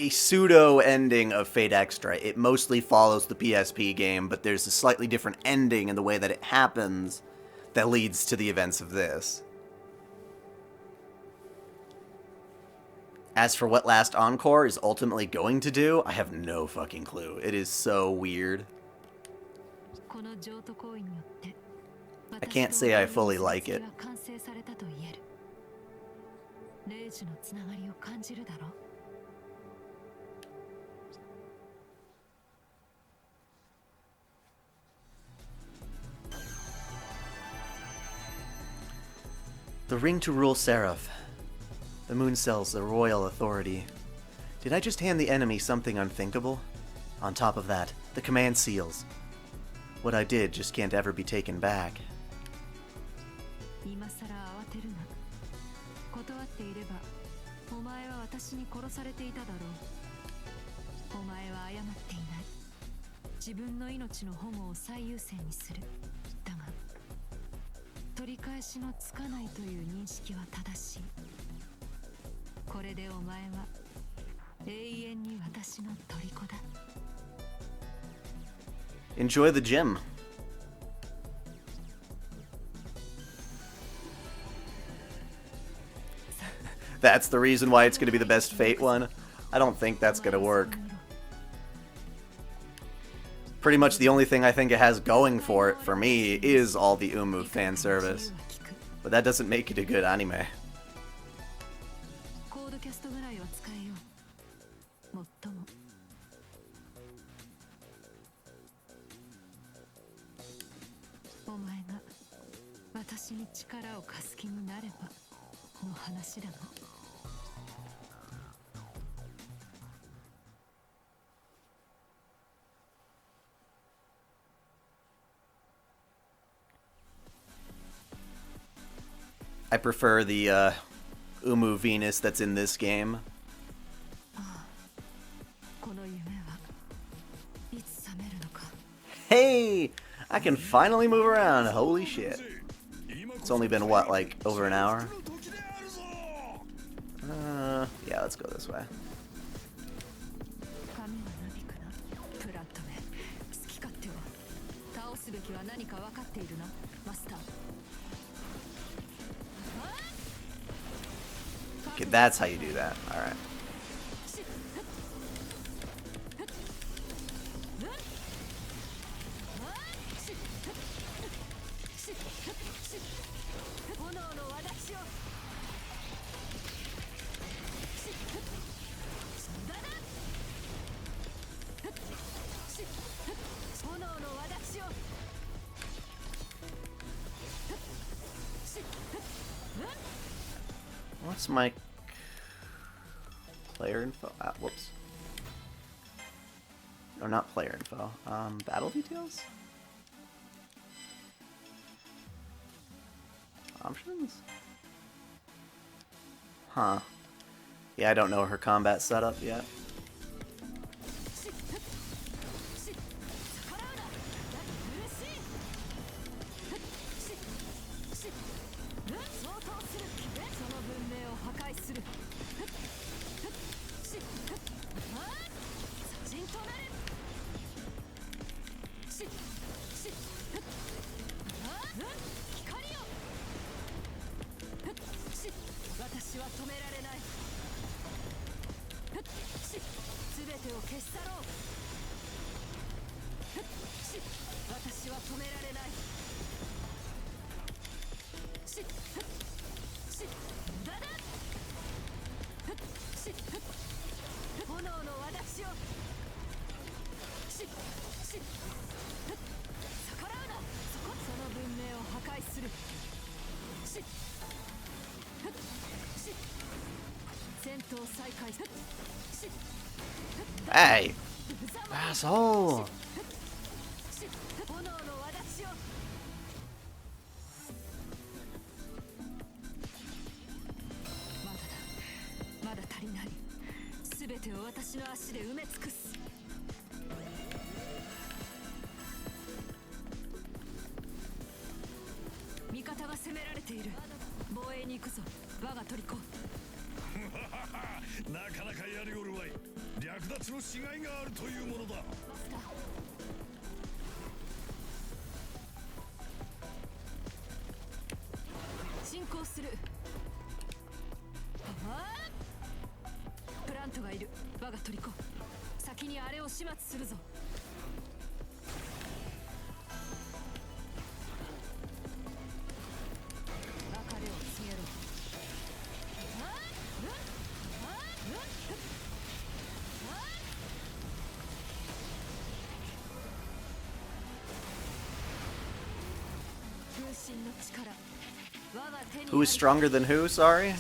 pseudo ending of Fate Extra. It mostly follows the PSP game, but there's a slightly different ending in the way that it happens that leads to the events of this. As for what Last Encore is ultimately going to do, I have no fucking clue. It is so weird. I can't say I fully like it. The ring to rule Seraph. The moon cells, the royal authority. Did I just hand the enemy something unthinkable? On top of that, the command seals. What I did just can't ever be taken back. 今さら慌てるな。断っていれば、お前は私に殺されていただろう。お前は誤っていない。自分の命の保護を最優先にする。だが、取り返しのつかないという認識は正しい。これでお前は永遠に私の虜だ。Enjoy the gem. That's the reason why it's going to be the best Fate one? I don't think that's going to work. Pretty much the only thing I think it has going for it, for me, is all the fan service. But that doesn't make it a good anime. コードキャストぐらいは使えよう。もっともお前が私に力を貸す気になればの話だが。I prefer the Venus that's in this game. この夢はいつ覚めるのか。 Hey! I can finally move around. Holy shit. It's only been, what, like, over an hour? Yeah, let's go this way. 髪はなびくな。プラントめ。好き勝手を。倒すべきは何か分かっているな、マスター。 Okay, that's how you do that. Alright. What's my player info? Whoops. Or not player info. Battle details? Options? Huh. Yeah, I don't know her combat setup yet. Hey! Asshole! Who is stronger than who, sorry?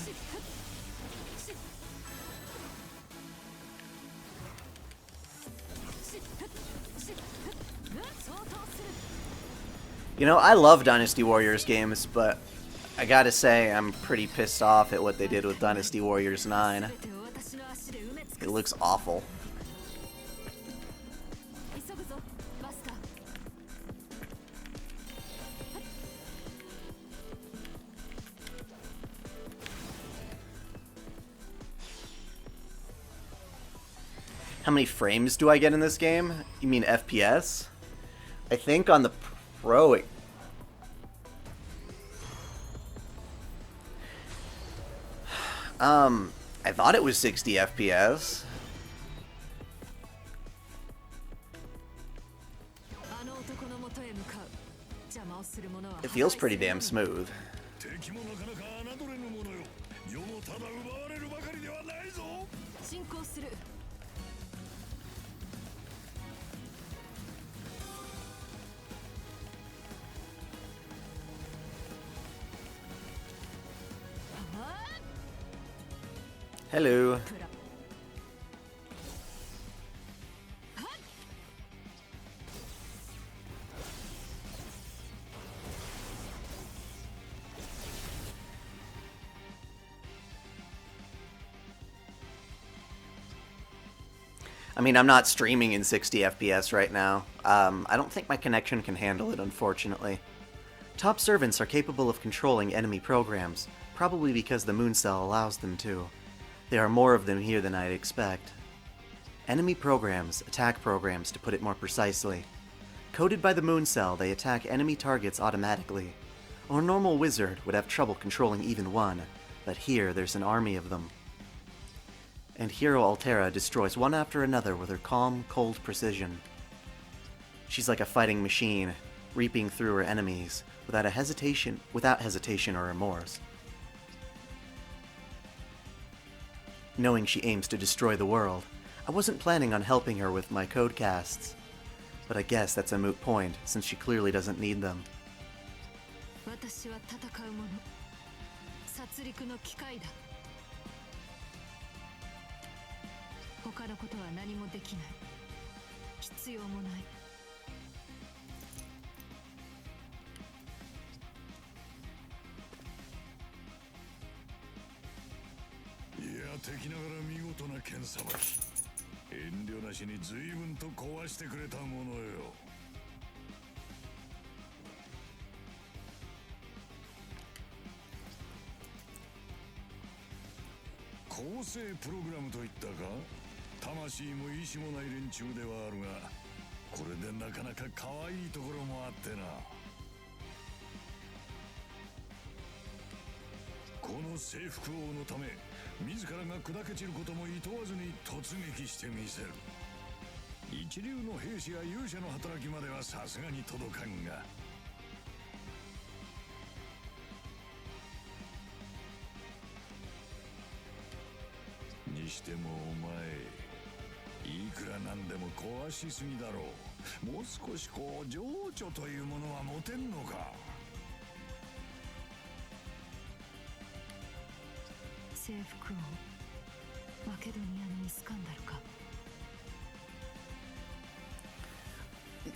You know, I love Dynasty Warriors games, but I gotta say, I'm pretty pissed off at what they did with Dynasty Warriors 9. It looks awful. How many frames do I get in this game? You mean FPS? I think on the Pro it... I thought it was 60 FPS. It feels pretty damn smooth. Hello. I mean, I'm not streaming in 60 FPS right now. I don't think my connection can handle it, unfortunately. Top servants are capable of controlling enemy programs, probably because the moon cell allows them to. There are more of them here than I'd expect. Enemy programs, attack programs to put it more precisely. Coded by the moon cell, they attack enemy targets automatically. A normal wizard would have trouble controlling even one, but here there's an army of them. And hero Altera destroys one after another with her calm, cold precision. She's like a fighting machine, reaping through her enemies without hesitation or remorse. Knowing she aims to destroy the world, I wasn't planning on helping her with my code casts. But I guess that's a moot point, since she clearly doesn't need them.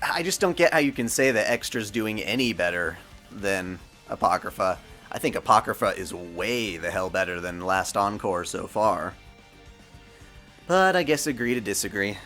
I just don't get how you can say that Extra's doing any better than Apocrypha. I think Apocrypha is way the hell better than Last Encore so far. But I guess agree to disagree.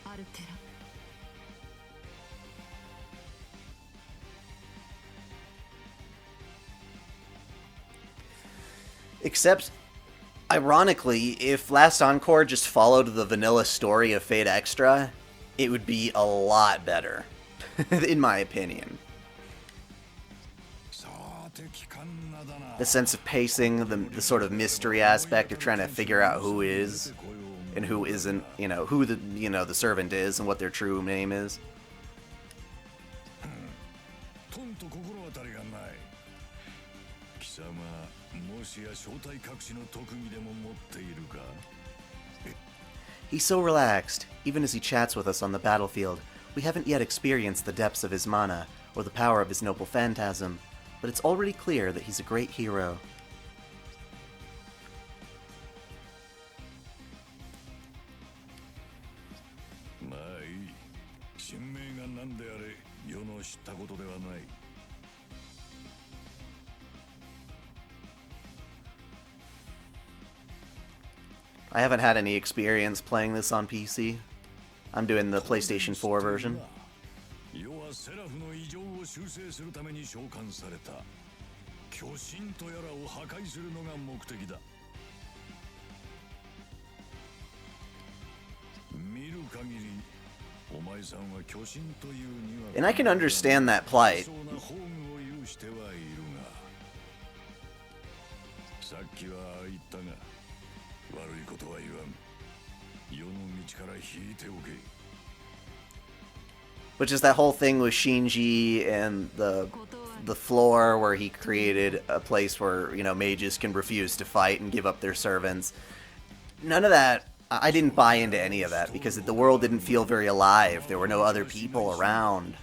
Altera. Except, ironically, if Last Encore just followed the vanilla story of Fate Extra, it would be a lot better, in my opinion. The sense of pacing, the sort of mystery aspect of trying to figure out who is and who isn't, you know, who the servant is and what their true name is. He's so relaxed, even as he chats with us on the battlefield. We haven't yet experienced the depths of his mana, or the power of his noble phantasm, but it's already clear that he's a great hero. I haven't had any experience playing this on PC. I'm doing the PlayStation 4 version. And I can understand that plight. Which is that whole thing with Shinji and the floor where he created a place where, you know, mages can refuse to fight and give up their servants. None of that, I didn't buy into any of that because the world didn't feel very alive. There were no other people around.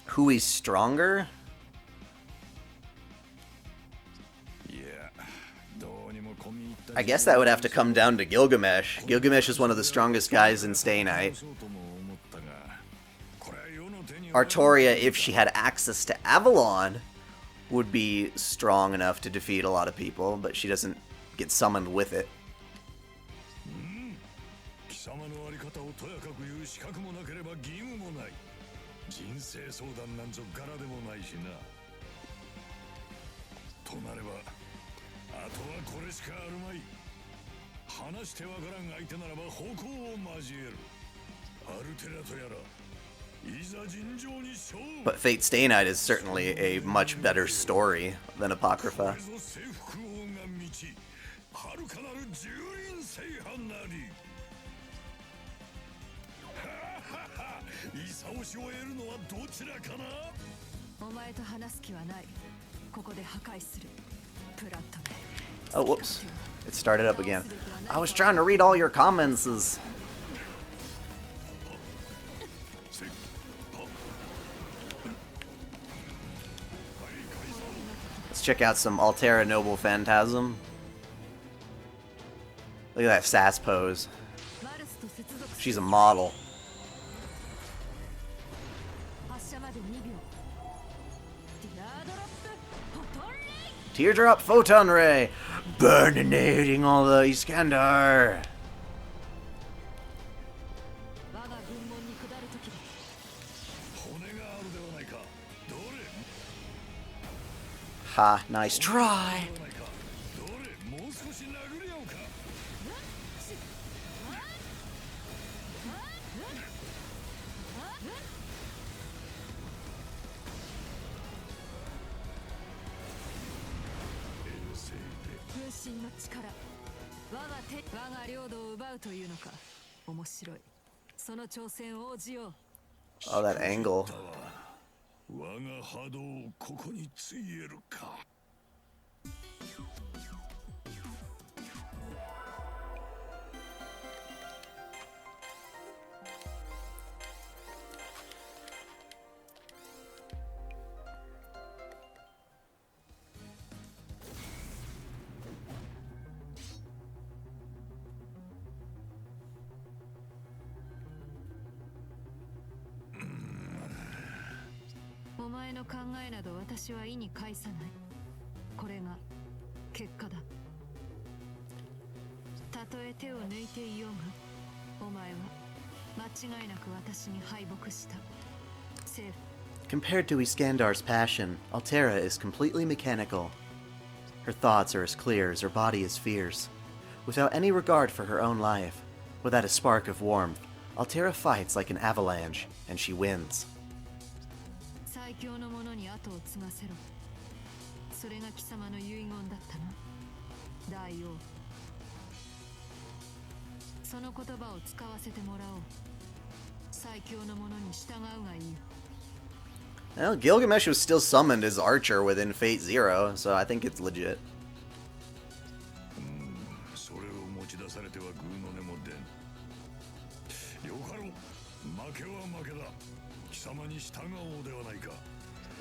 Who is stronger? I guess that would have to come down to Gilgamesh. Gilgamesh is one of the strongest guys in Stay Night. Artoria, if she had access to Avalon, would be strong enough to defeat a lot of people, but she doesn't get summoned with it. But Fate Stay Night is certainly a much better story than Apocrypha. Oh, whoops. It started up again. I was trying to read all your comments. Let's check out some Altera Noble Phantasm. Look at that sass pose. She's a model. Teardrop Photon Ray! Burninating all the Iskandar! Ha, nice try! Oh, that angle. 前の考えなど私は意に介さない。これが結果だ。たとえ手を抜いていようが、お前は間違いなく私に敗北した。政府 Compared to Iskandar's passion, Altera is completely mechanical. Her thoughts are as clear as her body is fierce. Without any regard for her own life, without a spark of warmth, Altera fights like an avalanche, and she wins. 最強の者に後を継がせろ。それが貴様の遺言だったな、大王。その言葉を使わせてもらおう。最強の者に従うがいい。Well, Gilgamesh was still summoned as Archer within Fate Zero, so I think it's legit. それを持ち出されてはグーの音も出ん。よかろう。負けは負けだ。貴様に従おうではないか。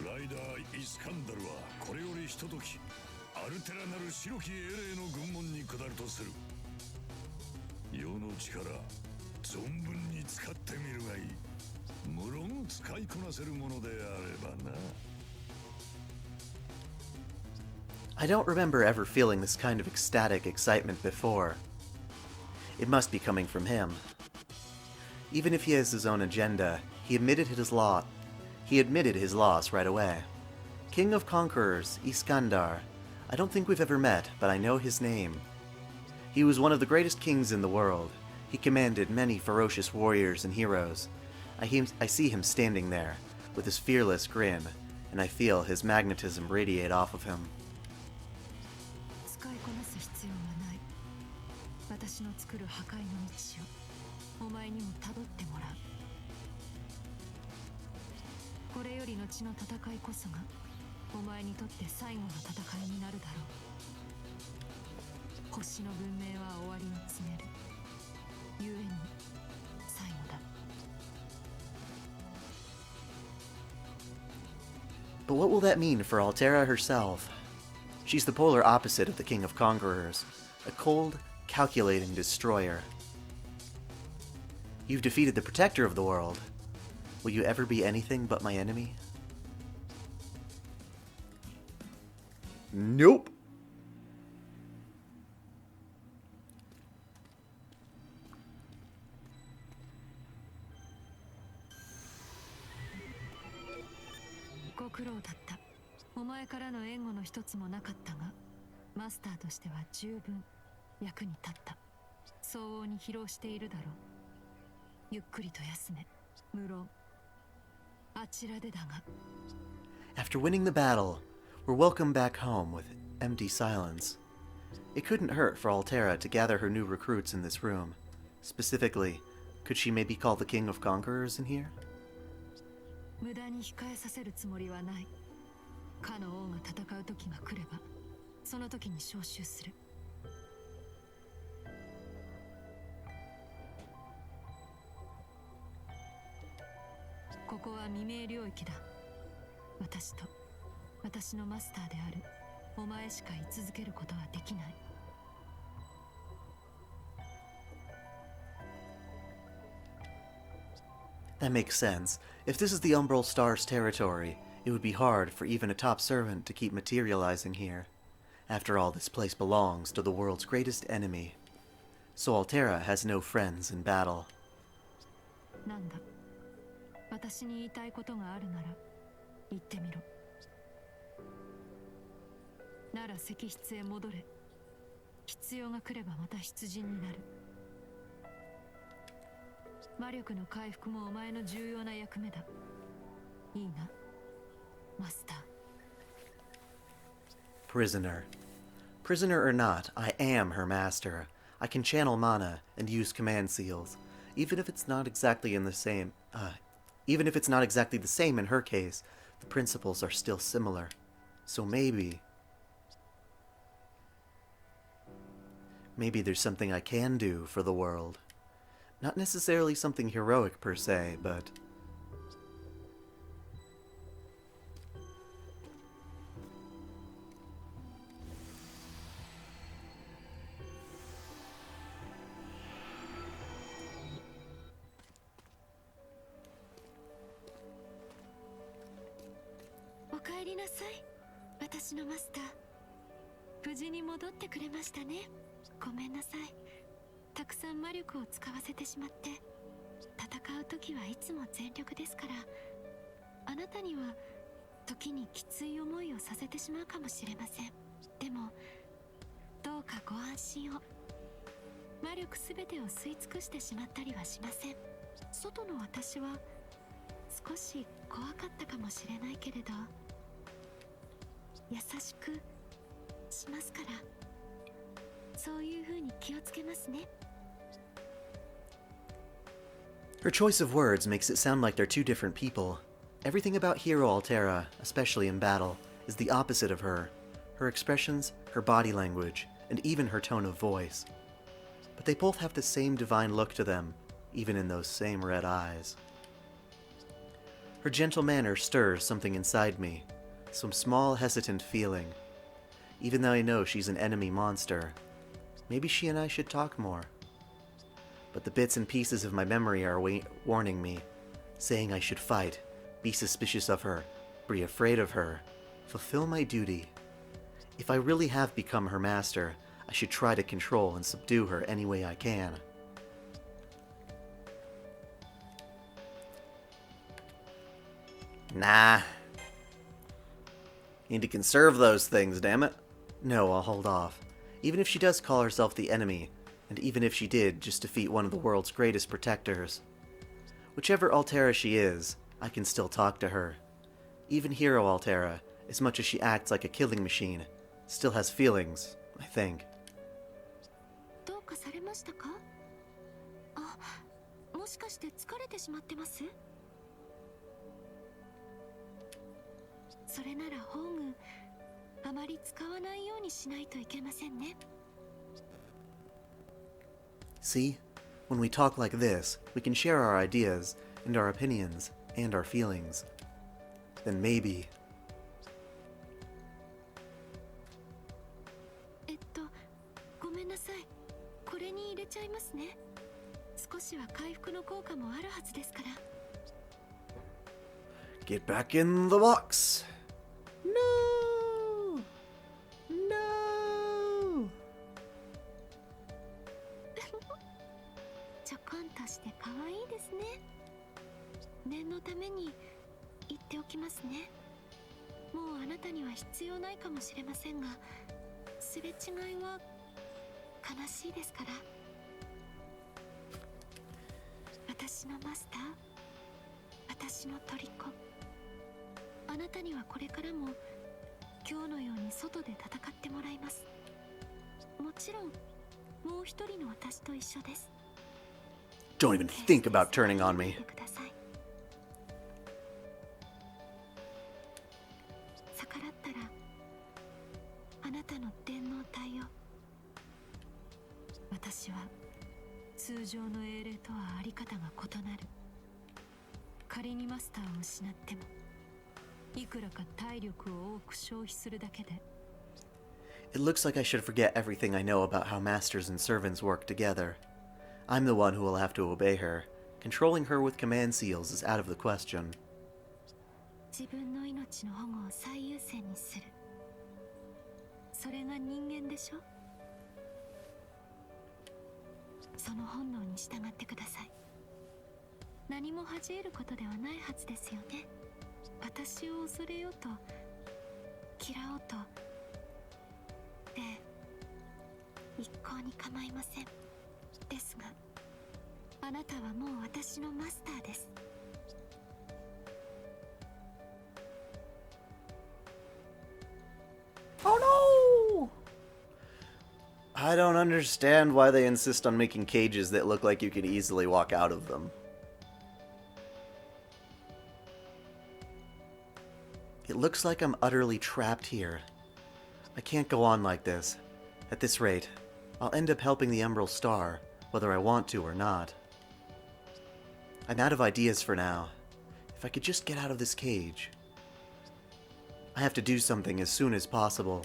ライダーイスカンダルはこれよりひとときアルテラなる白き英霊の軍門に下るとする。世の力存分に使ってみるがいい。無論使いこなせるものであればな。I don't remember ever feeling this kind of ecstatic excitement before. It must be coming from him. Even if he has his own agenda, he admitted his loss right away. King of Conquerors, Iskandar. I don't think we've ever met, but I know his name. He was one of the greatest kings in the world. He commanded many ferocious warriors and heroes. I see him standing there, with his fearless grin, and I feel his magnetism radiate off of him. 使いこなす必要はない。私の作る破壊の道をお前にもたどってもらう。これよりの地の戦いこそがお前にとって最後の戦いになるだろう。星の文明は終わりを告げる。故に最後だ。But what will that mean for Altera herself? She's the polar opposite of the King of Conquerors, a cold, calculating destroyer. You've defeated the protector of the world. Will you ever be anything but my enemy? Nope. ご苦労だった。お前からの援護の一つもなかったが、マスターとしては十分役に立った。相応に疲労しているだろう。ゆっくりと休め。無論あちらでだが。After winning the battle, we're welcomed back home with empty silence. It couldn't hurt for Altera to gather her new recruits in this room. Specifically, could she maybe call the King of Conquerors in here? 無駄に控えさせるつもりはない。かの王が戦う時が来れば、その時に召集する。ここは未明領域だ。私と私のマスターであるお前しか居続けることはできない。That makes sense. If this is the Umbral Star's territory, it would be hard for even a top servant to keep materializing here. After all, this place belongs to the world's greatest enemy. So Altera has no friends in battle. なんだ。私に言いたいことがあるなら言ってみろ。なら石室へ戻れ。必要が来ればまた出陣になる。魔力の回復もお前の重要な役目だ。いいな、マスター。Prisoner. Prisoner or not, I am her master. I can channel mana and use command seals, even if it's not exactly the same in her case. The principles are still similar. So maybe there's something I can do for the world. Not necessarily something heroic per se, but りなさい、私のマスター。無事に戻ってくれましたね。ごめんなさい。たくさん魔力を使わせてしまって。戦う時はいつも全力ですから、あなたには時にきつい思いをさせてしまうかもしれません。でもどうかご安心を。魔力すべてを吸い尽くしてしまったりはしません。外の私は少し怖かったかもしれないけれど、優しくしますから。そういう風に気をつけますね。Her choice of words makes it sound like they're two different people. Everything about Hero Altera, especially in battle, is the opposite of her. Her expressions, her body language, and even her tone of voice. But they both have the same divine look to them, even in those same red eyes. Her gentle manner stirs something inside me, some small hesitant feeling. Even though I know she's an enemy monster, maybe she and I should talk more. But the bits and pieces of my memory are warning me, saying I should fight, be suspicious of her, be afraid of her, fulfill my duty. If I really have become her master, I should try to control and subdue her any way I can. Nah. Need to conserve those things, damn it. No, I'll hold off. Even if she does call herself the enemy, and even if she did just defeat one of the world's greatest protectors. Whichever Altera she is, I can still talk to her. Even Hero Altera, as much as she acts like a killing machine, still has feelings, I think. どうかされましたか？あ、もしかして疲れてしまってます？それなら宝具、あまり使わないようにしないといけませんね。See? When we talk like this, we can share our ideas, and our opinions, and our feelings. Then maybe... ごめんなさい。これに入れちゃいますね。少しは回復の効果もあるはずですから。Get back in the box! No! No! ちょこんとして可愛いですね。念のために言っておきますね。もうあなたには必要ないかもしれませんが、すれ違いは悲しいですから。私のマスター、私の虜。あなたにはこれからも今日のように外で戦ってもらいます。もちろんもう一人の私と一緒です。 Don't even think about turning on me. 逆らったらあなたの電脳体を。私は通常の英霊とはあり方が異なる。仮にマスターを失っても、いくらか体力を多く消費するだけで。 It looks like I should forget everything I know about how masters and servants work together. I'm the one who will have to obey her. Controlling her with command seals is out of the question. 自分の命の保護を最優先にする。それが人間でしょ。その本能に従ってください。何も恥じることではないはずですよね。私を恐れようと嫌おうとで一向に構いません。ですがあなたはもう私のマスターです。 Oh no! I don't understand why they insist on making cages that look like you can easily walk out of them. It looks like I'm utterly trapped here. I can't go on like this. At this rate, I'll end up helping the Umbral Star, whether I want to or not. I'm out of ideas for now. If I could just get out of this cage. I have to do something as soon as possible.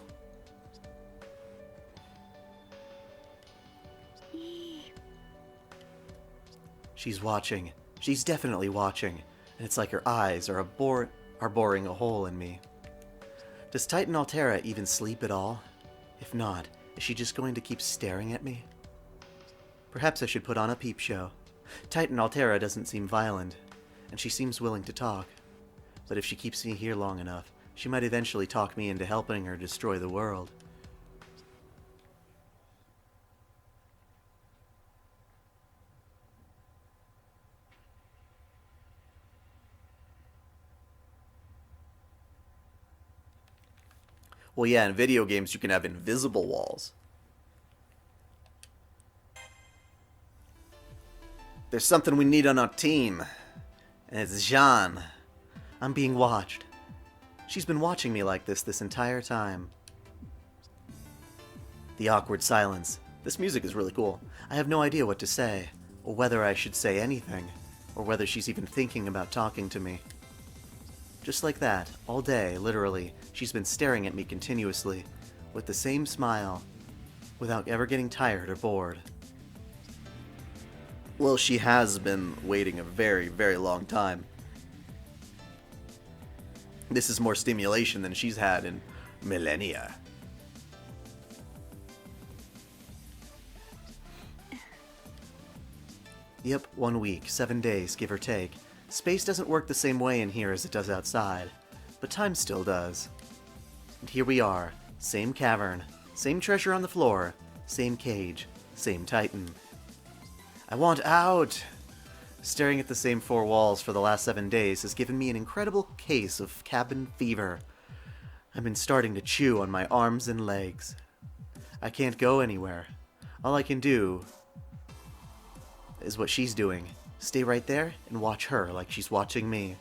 She's watching. She's definitely watching. And it's like her eyes are boring a hole in me. Does Titan Altera even sleep at all? If not, is she just going to keep staring at me? Perhaps I should put on a peep show. Titan Altera doesn't seem violent, and she seems willing to talk. But if she keeps me here long enough, she might eventually talk me into helping her destroy the world. Well, yeah, in video games you can have invisible walls. There's something we need on our team. And it's Jean. I'm being watched. She's been watching me like this entire time. The awkward silence. This music is really cool. I have no idea what to say, or whether I should say anything, or whether she's even thinking about talking to me. Just like that, all day, literally, she's been staring at me continuously, with the same smile, without ever getting tired or bored. Well, she has been waiting a very, very long time. This is more stimulation than she's had in millennia. Yep, 1 week, 7 days, give or take. Space doesn't work the same way in here as it does outside, but time still does. And here we are, same cavern, same treasure on the floor, same cage, same Titan. I want out! Staring at the same 4 walls for the last 7 days has given me an incredible case of cabin fever. I've been starting to chew on my arms and legs. I can't go anywhere. All I can do is what she's doing. Stay right there and watch her like she's watching me.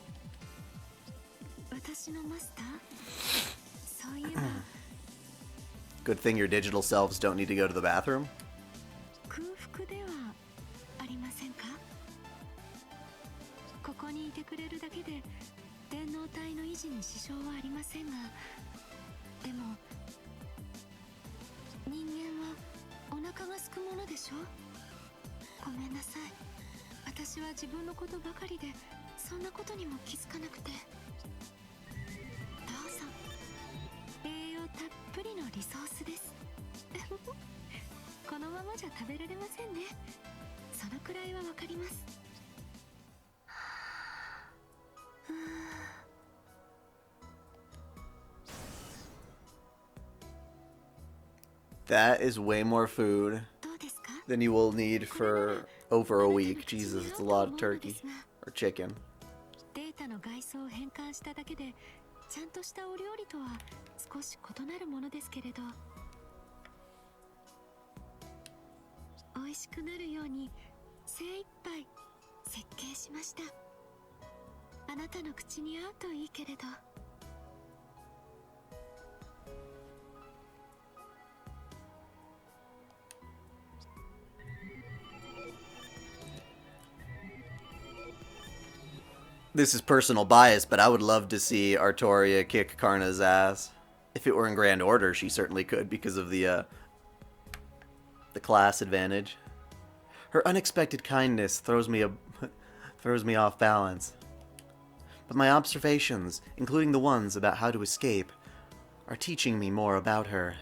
Good thing your digital selves don't need to go to the bathroom. That is way more food than you will need for over a week. Jesus, it's a lot of turkey. Or chicken. This is personal bias, but I would love to see Artoria kick Karna's ass. If it were in Grand Order, she certainly could because of the class advantage. Her unexpected kindness throws me off balance. But my observations, including the ones about how to escape, are teaching me more about her.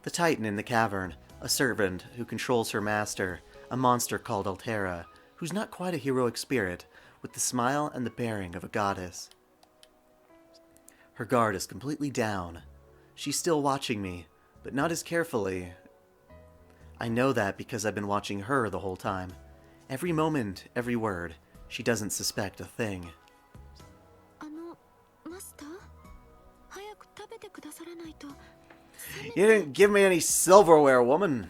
The Titan in the cavern, a servant who controls her master, a monster called Altera, who's not quite a heroic spirit, with the smile and the bearing of a goddess. Her guard is completely down. She's still watching me, but not as carefully. I know that because I've been watching her the whole time. Every moment, every word, she doesn't suspect a thing. You didn't give me any silverware, woman.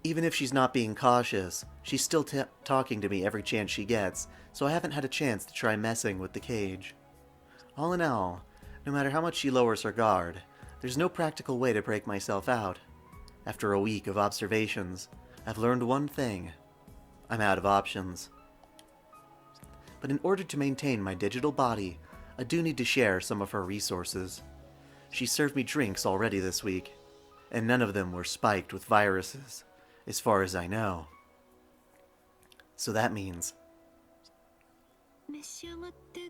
Even if she's not being cautious, she's still talking to me every chance she gets, so I haven't had a chance to try messing with the cage. All in all, no matter how much she lowers her guard, there's no practical way to break myself out. After a week of observations, I've learned one thing. I'm out of options. But in order to maintain my digital body, I do need to share some of her resources. She served me drinks already this week, and none of them were spiked with viruses, as far as I know. So that means... 召し上がって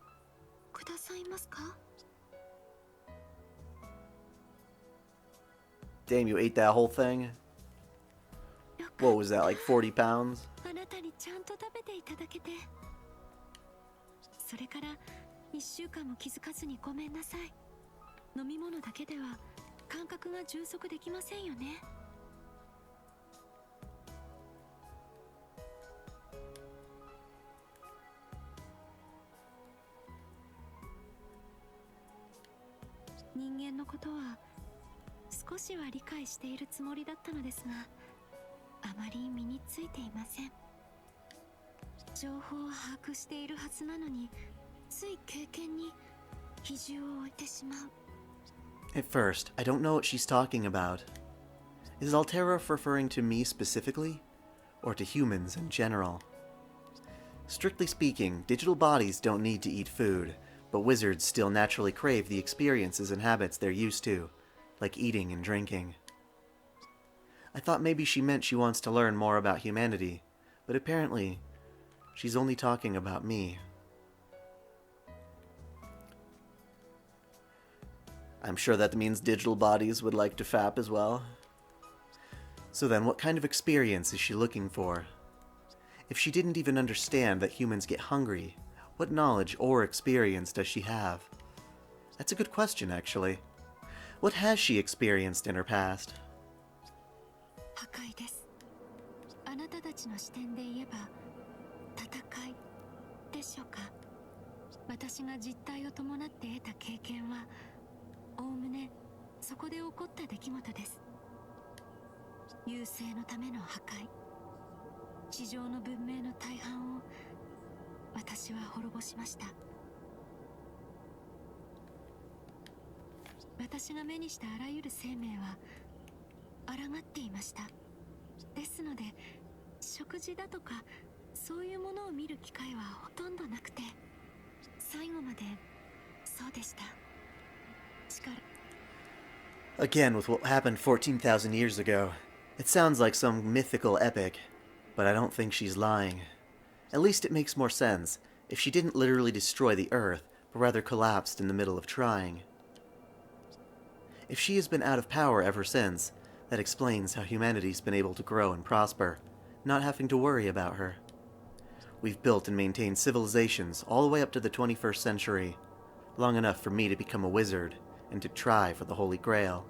くださいますか? Damn, you ate that whole thing? What was that, like 40 pounds? あなたにちゃんと食べていただけて。それから1週間も気づかずにごめんなさい。飲み物だけでは感覚が充足できませんよね。人間のことは少しは理解しているつもりだったのですが、あまり身についていません。情報を把握しているはずなのに、つい経験に比重を置いてしまう。At first, I don't know what she's talking about. Is Altera referring to me specifically, or to humans in general? Strictly speaking, digital bodies don't need to eat food, but wizards still naturally crave the experiences and habits they're used to, like eating and drinking. I thought maybe she meant she wants to learn more about humanity, but apparently, she's only talking about me. I'm sure that means digital bodies would like to fap as well. So then, what kind of experience is she looking for? If she didn't even understand that humans get hungry, what knowledge or experience does she have? That's a good question, actually. What has she experienced in her past? 破壊です。あなたたちの視点で言えば、戦いでしょうか。私が実体を伴って得た経験は、おおむねそこで起こった出来事です。優勢のための破壊、地上の文明の大半を私は滅ぼしました。私が目にしたあらゆる生命は抗っていました。ですので、食事だとかそういうものを見る機会はほとんどなくて、最後までそうでした。Again, with what happened 14,000 years ago, it sounds like some mythical epic, but I don't think she's lying. At least it makes more sense if she didn't literally destroy the Earth, but rather collapsed in the middle of trying. If she has been out of power ever since, that explains how humanity's been able to grow and prosper, not having to worry about her. We've built and maintained civilizations all the way up to the 21st century, long enough for me to become a wizard and to try for the Holy Grail.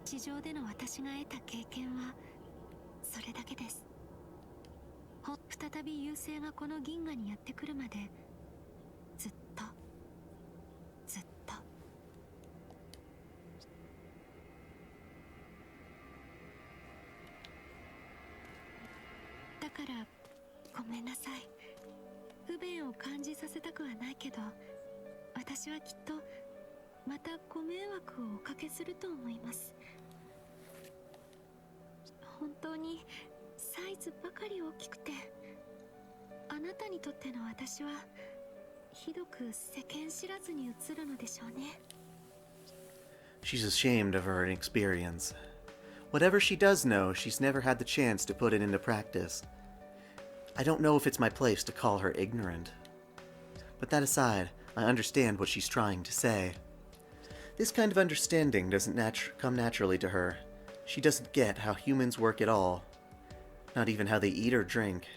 地上での私が得た経験はそれだけです。再び優勢がこの銀河にやってくるまでずっとだからごめんなさい。不便を感じさせたくはないけど、私はきっとまたご迷惑をおかけすると思います。本当にサイズばかり大きくて、あなたにとっての私はひどく世間知らずに映るのでしょうね。She's ashamed of her inexperience. Whatever she does know, she's never had the chance to put it into practice. I don't know if it's my place to call her ignorant. But that aside, I understand what she's trying to say. This kind of understanding doesn't come naturally to her. She doesn't get how humans work at all. Not even how they eat or drink.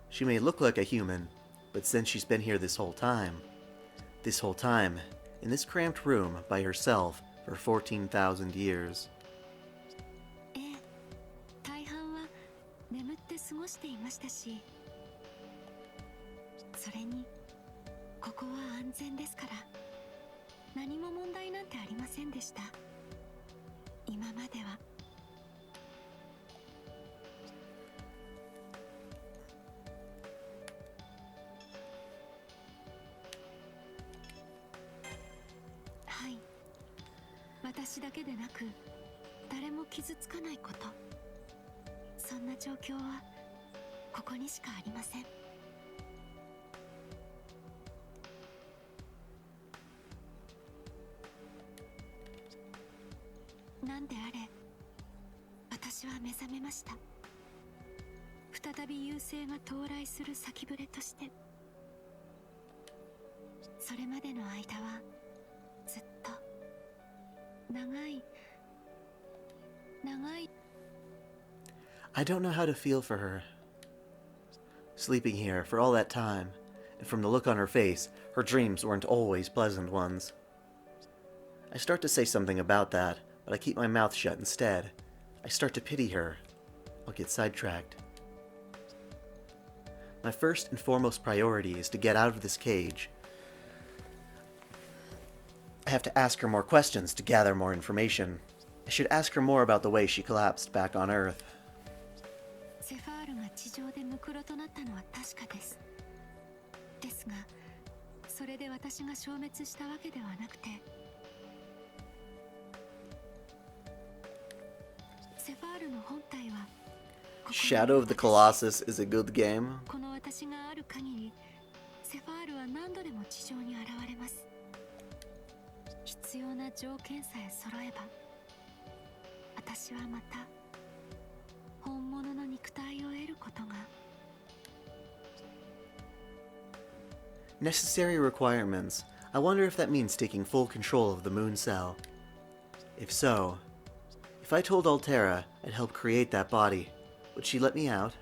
She may look like a human, but since she's been here this whole time, in this cramped room by herself for 14,000 years. ええ、大半は眠って過ごしていましたし、それにここは安全ですから、何も問題なんてありませんでした。今までは。はい。私だけでなく、誰も傷つかないこと。そんな状況はここにしかありません。なんであれ、私は目覚めました。再び優勢が到来する先触れとして。それまでの間はずっと長い I don't know how to feel for her. Sleeping here for all that time, and from the look on her face, her dreams weren't always pleasant ones. I start to say something about that, but I keep my mouth shut instead. I start to pity her. I'll get sidetracked. My first and foremost priority is to get out of this cage. I have to ask her more questions to gather more information. I should ask her more about the way she collapsed back on Earth. セファールが地上でムクロとなったのは確かです。ですが、それで私が消滅したわけではなくて、セファールの本体は Shadow of the Colossus is a good game. この私がある限り、セファールは何度でも地上に現れます。必要な条件さえ揃えば、私はまた本物の肉体を得ることが。Necessary requirements. I wonder if that means taking full control of the moon cell. If so, if I told Altera I'd help create that body, would she let me out?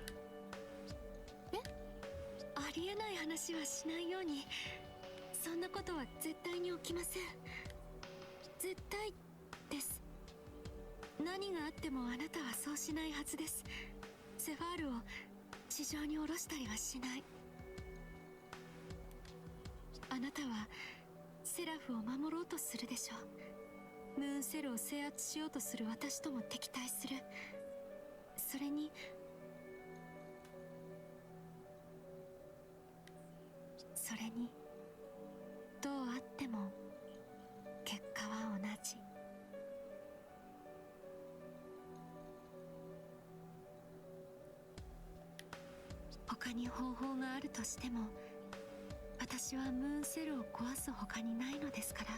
ありえない話はしないように。そんなことは絶対に起きません。絶対です。何があってもあなたはそうしないはずです。セファールを地上に下ろしたりはしない。あなたはセラフを守ろうとするでしょう。ムーンセルを制圧しようとする私とも敵対する。それにどうあっても結果は同じ。他に方法があるとしても、私はムーンセルを壊す他にないのですから。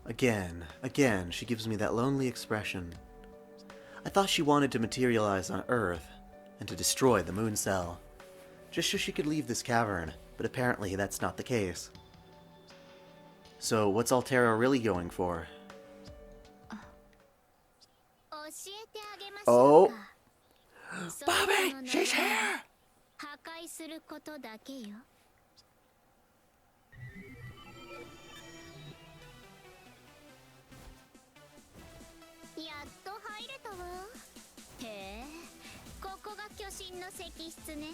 Again, she gives me that lonely expression. I thought she wanted to materialize on Earth and to destroy the moon cell, just so she could leave this cavern, but apparently that's not the case. So what's Altera really going for? Oh! Bobby! She's here! 破壊することだけよ。やっと入れたわ。へえ、ここが巨神の石室ね。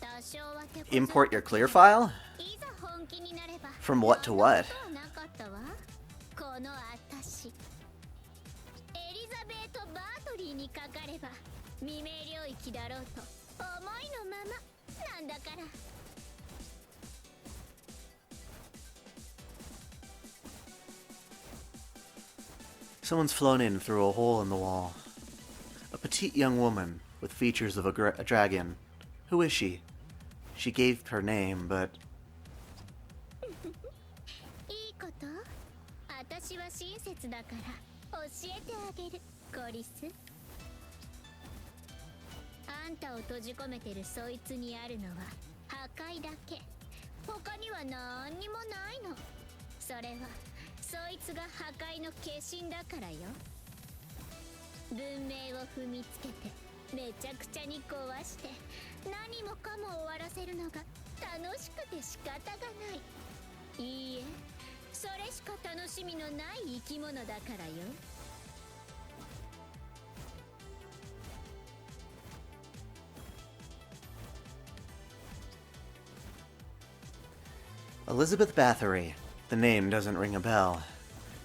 多少は手こず Import your clear file? いざ本気になれば From what to what? そんなことはなかったわ。この私エリザベート・バートリーにかかれば未明領域だろうと思いのままなんだから。Someone's flown in through a hole in the wall. A petite young woman with features of a dragon. Who is she? She gave her name, but... いいこと。私は親切だから教えてあげる、コリス。あんたを閉じ込めてるそいつにあるのは破壊だけ。他には何にもないの。それはそいつが破壊の化身だからよ。文明を踏みつけてめちゃくちゃに壊して何もかも終わらせるのが楽しくて仕方がない。いいえ、それしか楽しみのない生き物だからよ。Elizabeth Bathory. The name doesn't ring a bell.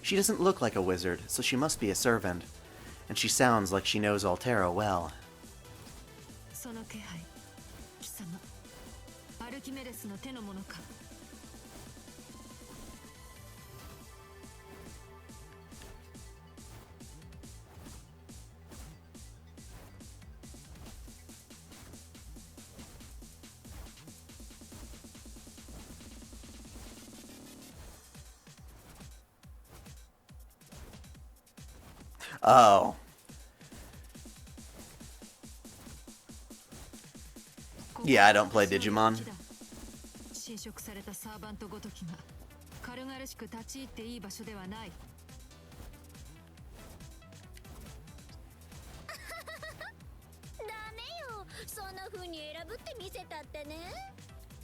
She doesn't look like a wizard, so she must be a servant. And she sounds like she knows Altera well. その気配、貴様、アルキメデスの手の者か。Oh. Yeah, I don't play Digimon. 侵食されたサーバントごときが軽々しく立ち入っていい場所ではない。ダメよ、そんな風に選ぶって見せたってね。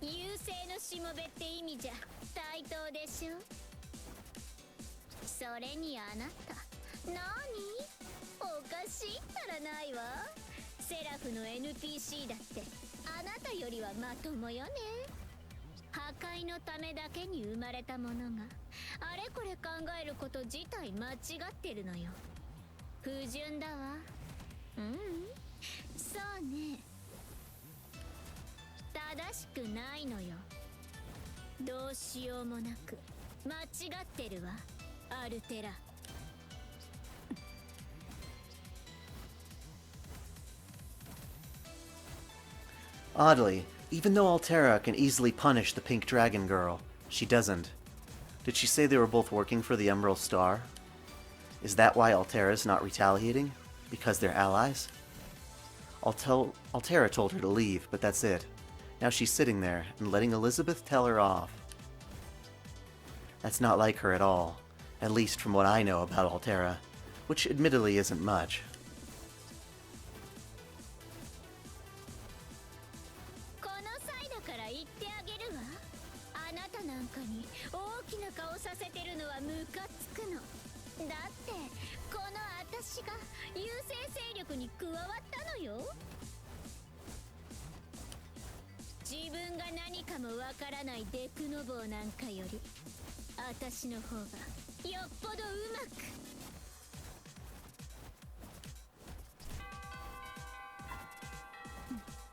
優勢のしもべって意味じゃ対等でしょ。それにあなた何おかしいったらないわ。セラフの NPC だってあなたよりはまともよね。破壊のためだけに生まれたものがあれこれ考えること自体間違ってるのよ。不純だわ。そうね、正しくないのよ。どうしようもなく間違ってるわ、アルテラ。Oddly, even though Altera can easily punish the Pink Dragon Girl, she doesn't. Did she say they were both working for the Umbral Star? Is that why Altera's not retaliating? Because they're allies? Altera told her to leave, but that's it. Now she's sitting there and letting Elizabeth tell her off. That's not like her at all, at least from what I know about Altera, which admittedly isn't much. この際だから言ってあげるわ。あなたなんかに大きな顔させてるのはムカつくの。だってこの私が優勢勢力に加わったのよ。自分が何かもわからないデクノボーなんかより私の方がよっぽどうまく。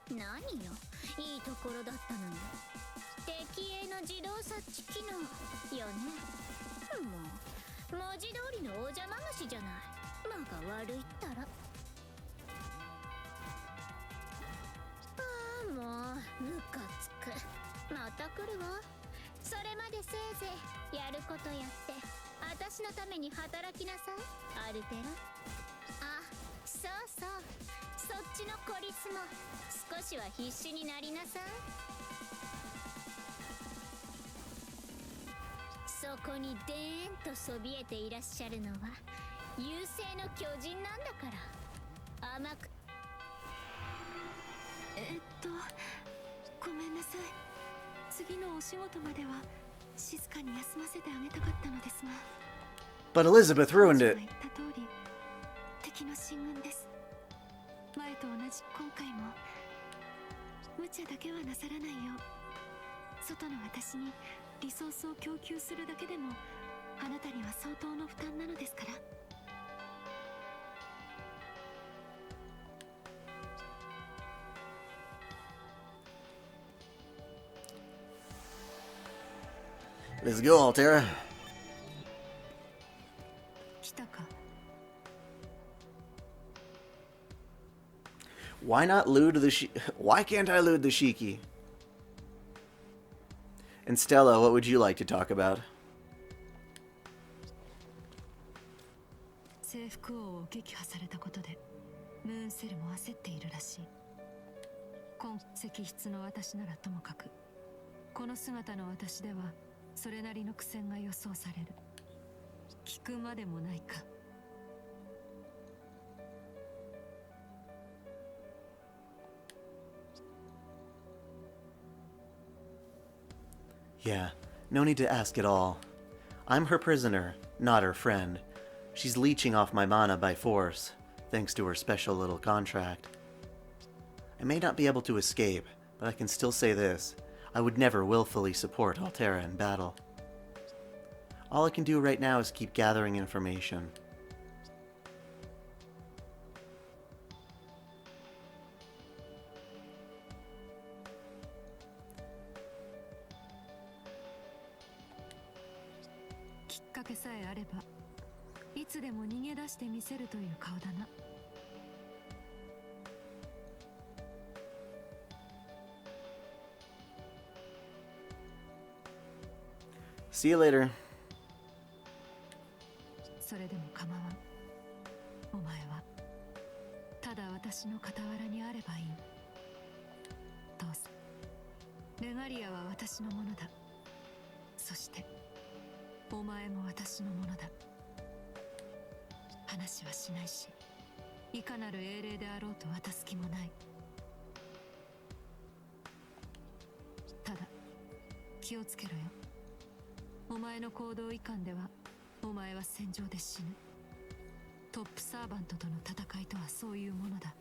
何よ、いいところだったのに。敵営の自動察知機能よね。もう文字通りのお邪魔虫じゃない。間が悪いったら。もうムカつく。また来るわ。それまでせいぜいやることやって私のために働きなさい、アルテラ。あ、そうそう、そっちのコリスも少しは必死になりなさい。そこにでーんとそびえていらっしゃるのは優勢の巨人なんだから。甘く。ごめんなさい。次のお仕事までは静かに休ませてあげたかったのですが。 But Elizabeth ruined it. 言った通り敵の進軍です。前と同じ今回も無茶だけはなさらないよう、外の私にリソースを供給するだけでもあなたには相当の負担なのですから。Let's go, Altera. 来たか。 Why not loot the Why can't I loot the Shiki? And Stella, what would you like to talk about? 征服王を撃破されたことでムーンセルも焦っているらしい。今石室の私ならともかく、この姿の私ではそれなりの苦戦が予想される。聞くまでもないか。Yeah, no need to ask at all. I'm her prisoner, not her friend. She's leeching off my mana by force, thanks to her special little contract. I may not be able to escape, but I can still say this. I would never willfully support Altera in battle. All I can do right now is keep gathering information. See you later. それでも構わん。私の傍らにあればいい。どうぞ。レガリアは私のものだ。そしてお前も私のものだ。話はしないし、いかなる英霊であろうと渡す気もない。ただ気をつけろよ。お前の行動いかんではお前は戦場で死ぬ。トップサーバントとの戦いとはそういうものだ。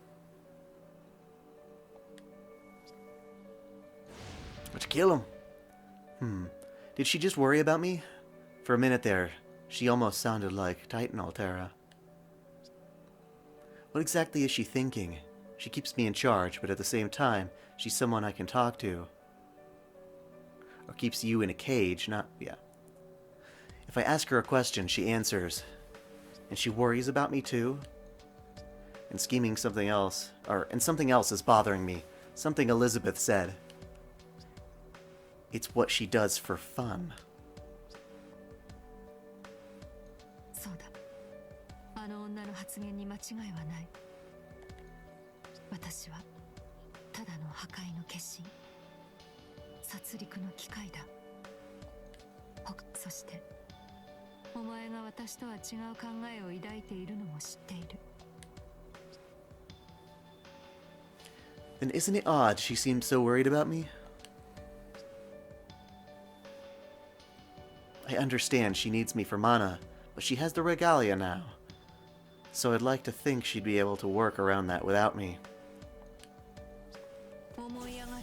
Let's kill him. Did she just worry about me? For a minute there, she almost sounded like Titan Altera. What exactly is she thinking? She keeps me in charge, but at the same time, she's someone I can talk to. Or keeps you in a cage, yeah. If I ask her a question, she answers. And she worries about me too? And scheming something else, and something else is bothering me. Something Elizabeth said. It's what she does for fun. そうだ。あの女の発言に間違いはない。私はただの破壊の決心。殺戮の機械だ。そしてお前が私とは違う考えを抱いているのも知っている。Then isn't it odd she seemed so worried about me? I understand she needs me for mana, but she has the regalia now. So I'd like to think she'd be able to work around that without me. 思い上がるな。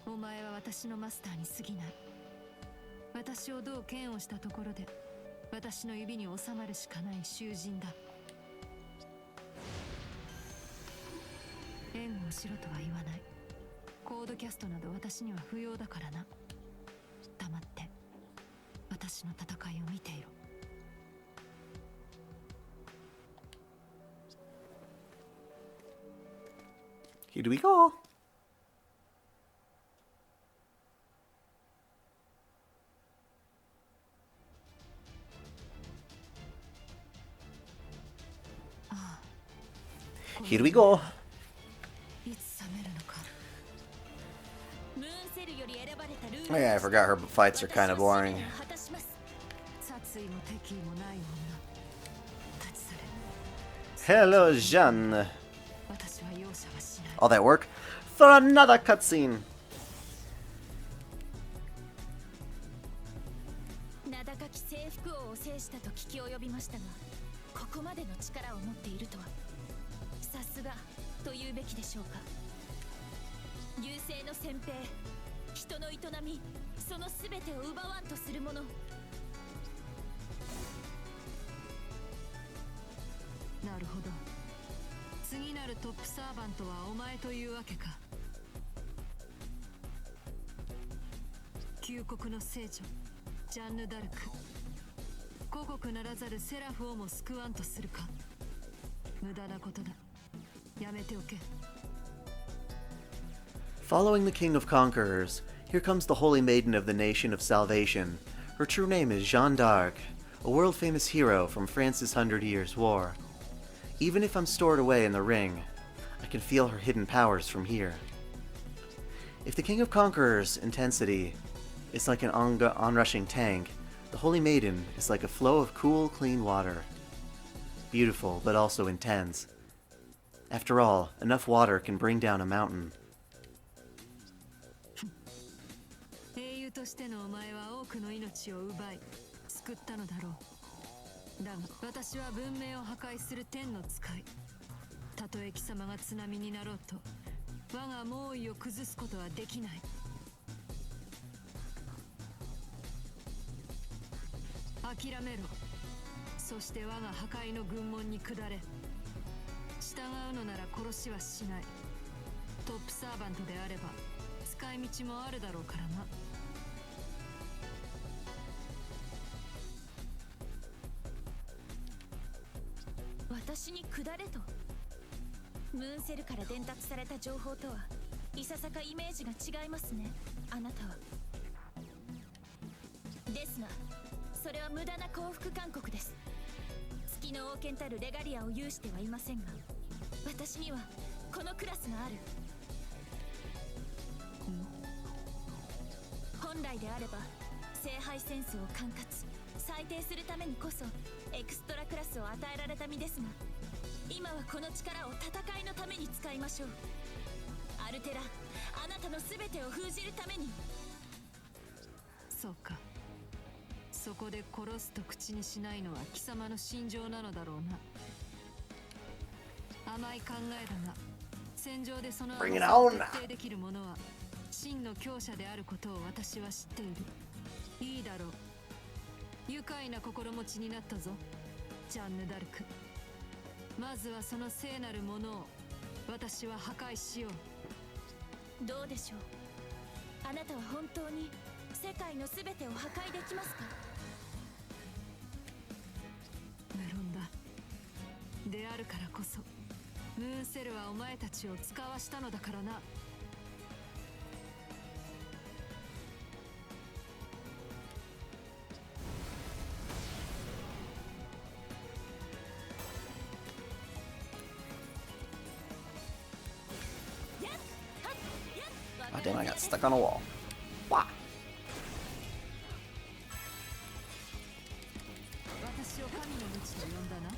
お前は私のマスターに過ぎない。私をどう嫌悪したところで私の指に収まるしかない囚人だ。援護をしろとは言わない。コードキャストなど私には不要だからな。黙って私の戦いを見ていろ。Here we go. Here we go. いつ冷めるのか。 Oh yeah, I forgot her fights are kind of boring. 殺意も敵意もない女。立ち去れ。 Hello, Jeanne. 私は容赦はしない。 All that work for another cutscene. 名高き征服王を制したと聞き及びましたが、ここまでの力を持っているとはさすがと言うべきでしょうか。優勢の先兵、人の営み、その全てを奪わんとする者。なるほど。次なるトップサーバントはお前というわけか。旧国の聖女ジャンヌ・ダルク、故国ならざるセラフをも救わんとするか。無駄なことだ。やめておけ。 Following the King of Conquerors, here comes the Holy Maiden of the Nation of Salvation. Her true name is Jeanne d'Arc, a world-famous hero from France's 100 Years' War. Even if I'm stored away in the ring, I can feel her hidden powers from here. If the King of Conquerors' intensity is like an onrushing tank, the Holy Maiden is like a flow of cool, clean water. Beautiful, but also intense. After all, enough water can bring down a mountain. 英雄としてのお前は多くの命を奪い救ったのだろう。だが私は文明を破壊する天の使い。たとえ貴様が津波になろうと我が猛威を崩すことはできない。諦めろ。そして我が破壊の軍門に下れ。従うのなら殺しはしない。トップサーバントであれば使い道もあるだろうからな。私に下れと。ムーンセルから伝達された情報とはいささかイメージが違いますね、あなたは。ですがそれは無駄な降伏勧告です。月の王権たるレガリアを有してはいませんが、私にはこのクラスがある。本来であれば聖杯センスを管轄裁定するためにこそエクストラクラスを与えられた身ですが、今はこの力を戦いのために使いましょう。アルテラ、あなたの全てを封じるために。そうか。そこで殺すと口にしないのは貴様の心情なのだろうな。甘い考えだが、戦場でその甘さを徹底できる者は真の強者であることを私は知っている。いいだろう。愉快な心持ちになったぞ、ジャンヌ・ダルク。まずはその聖なるものを私は破壊しよう。どうでしょう。あなたは本当に世界の全てを破壊できますか？無論だ。であるからこそムーンセルはお前たちを使わしたのだからな。Oh damn, I got stuck on a wall. Wow. 私を神の無知と呼んだな。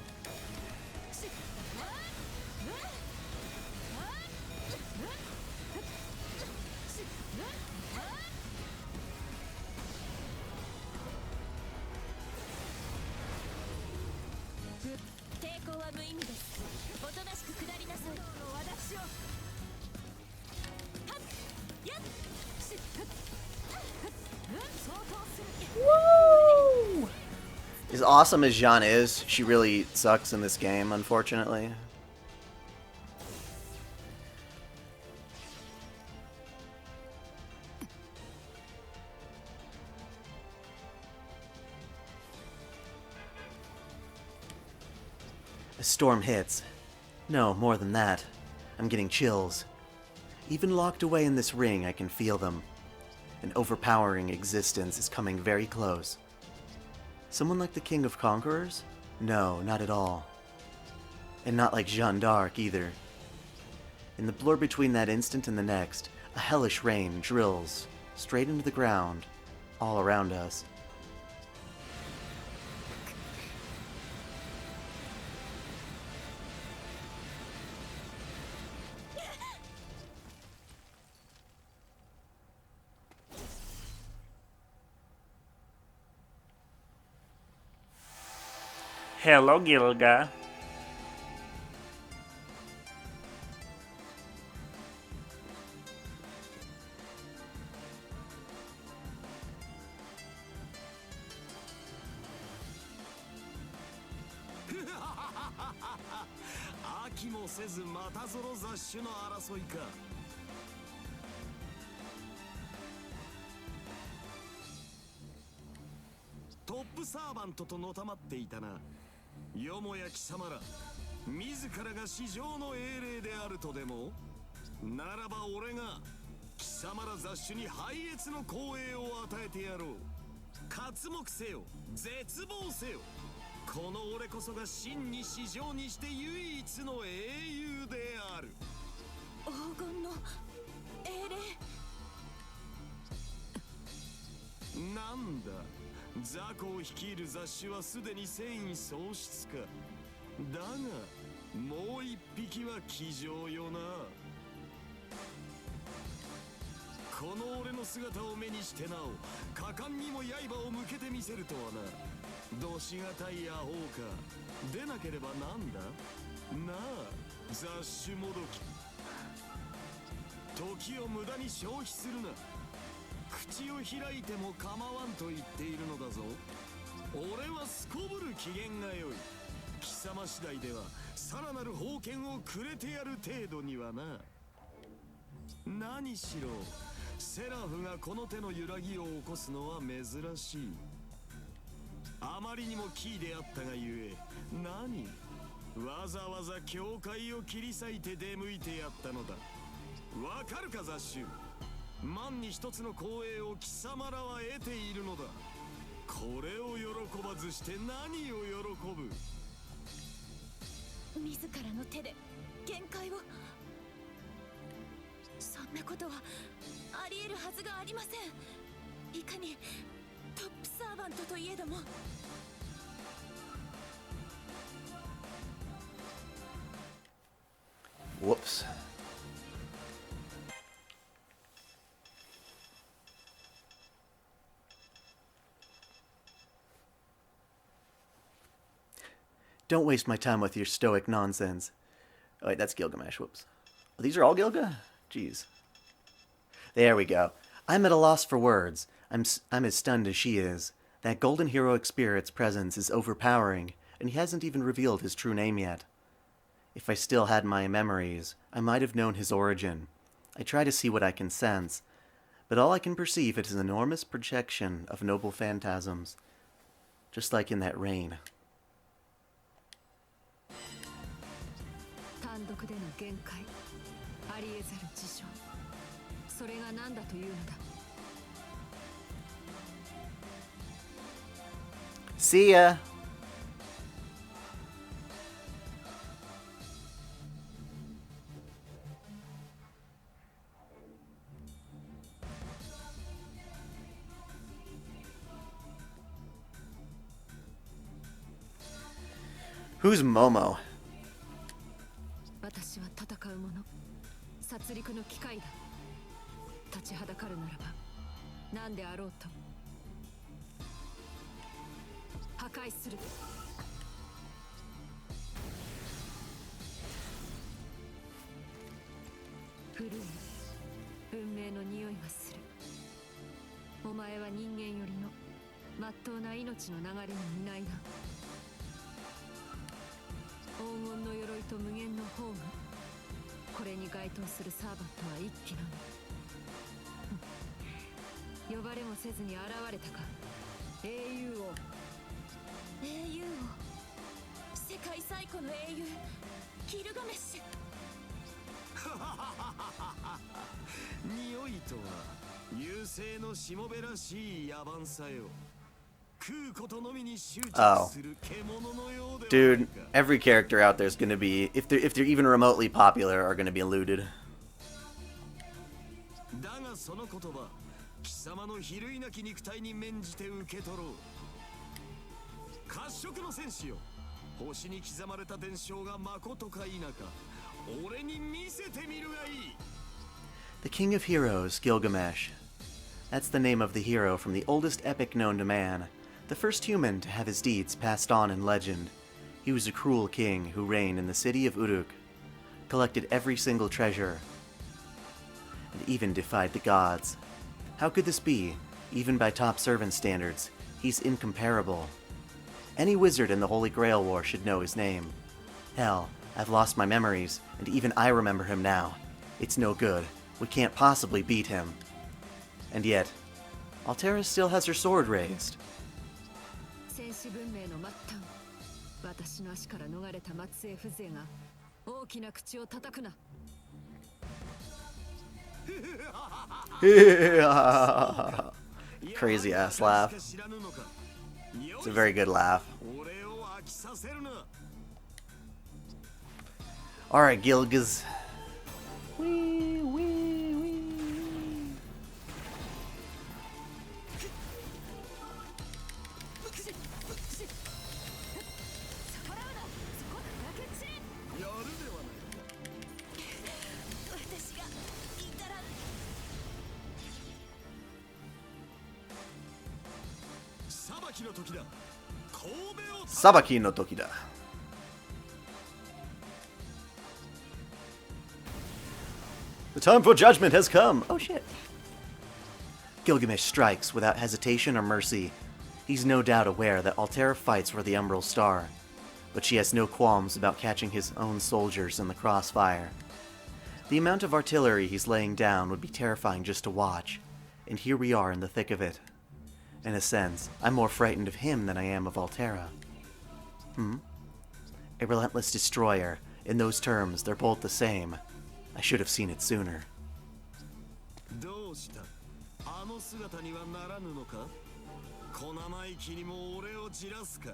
抵抗は無意味です。おとなしく下りなさい。私をWoo! As awesome as Jeanne is, she really sucks in this game, unfortunately. A storm hits. No, more than that. I'm getting chills. Even locked away in this ring, I can feel them. An overpowering existence is coming very close. Someone like the King of Conquerors? No, not at all. And not like Jeanne d'Arc either. In the blur between that instant and the next, a hellish rain drills straight into the ground, all around us. Hello, Gilga. Top サーバントとのたまっていたな。よもや貴様ら自らが至上の英霊であるとでも？ならば俺が貴様ら雑種に拝謁の光栄を与えてやろう。刮目せよ、絶望せよ。この俺こそが真に至上にして唯一の英雄である。黄金の英霊。なんだ、雑魚を率いる雑種はすでに戦意喪失か。だがもう一匹は騎乗よな。この俺の姿を目にしてなお果敢にも刃を向けてみせるとはな。どしがたいアホか。でなければなんだなあ、雑種もどき。時を無駄に消費するな。口を開いても構わんと言っているのだぞ。俺はすこぶる機嫌が良い。貴様次第ではさらなる宝剣をくれてやる程度にはな。何しろセラフがこの手の揺らぎを起こすのは珍しい。あまりにもキーであったがゆえ、何わざわざ教会を切り裂いて出向いてやったのだ。わかるか雑種、万に一つの光栄を貴様らは得ているのだ。これを喜ばずして何を喜ぶ。自らの手で限界を。そんなことはありえるはずがありません。いかにトップサーバントといえども。Whoops. Don't waste my time with your stoic nonsense. Oh, wait, that's Gilgamesh. Whoops. Oh, these are all Gilga? Jeez. There we go. I'm at a loss for words. I'm as stunned as she is. That golden heroic spirit's presence is overpowering, and he hasn't even revealed his true name yet. If I still had my memories, I might have known his origin. I try to see what I can sense, but all I can perceive is an enormous projection of noble phantasms, just like in that rain. 単独での限界、ありえざる事象、それが何だというのだ。See ya! Who's Momo? 私は戦う者、殺戮の機械だ。立ちはだかるならば、何であろうと破壊する。古い文明の匂いがする。お前は人間よりの真っ当な命の流れの担いだ。黄金の鎧と無限の宝具、これに該当するサーバントは一機のみ。呼ばれもせずに現れたか、英雄王。英雄王、世界最古の英雄ギルガメッシュ。匂いとは優勢のしもべらしい野蛮さよ。 Oh. Dude, every character out there is going to be, if they're even remotely popular, are going to be looted. The King of Heroes, Gilgamesh. That's the name of the hero from the oldest epic known to man. The first human to have his deeds passed on in legend. He was a cruel king who reigned in the city of Uruk, collected every single treasure, and even defied the gods. How could this be? Even by top servant standards, he's incomparable. Any wizard in the Holy Grail War should know his name. Hell, I've lost my memories, and even I remember him now. It's no good. We can't possibly beat him. And yet, Altera still has her sword raised. 戦士文明の末端、私の足から逃れた末裔風情が大きな口を叩くな。Crazy ass laugh. It's a very good laugh. Alright, Gilgas. Wee, wee, wee. Sabaki no toki da. The time for judgment has come. Oh shit. Gilgamesh strikes without hesitation or mercy. He's no doubt aware that Altera fights for the Umbral Star, but she has no qualms about catching his own soldiers in the crossfire. The amount of artillery he's laying down would be terrifying just to watch, and here we are in the thick of it. In a sense, I'm more frightened of him than I am of Altera. A relentless destroyer. In those terms, they're both the same. I should have seen it sooner. 小生意気にも俺をじらすか。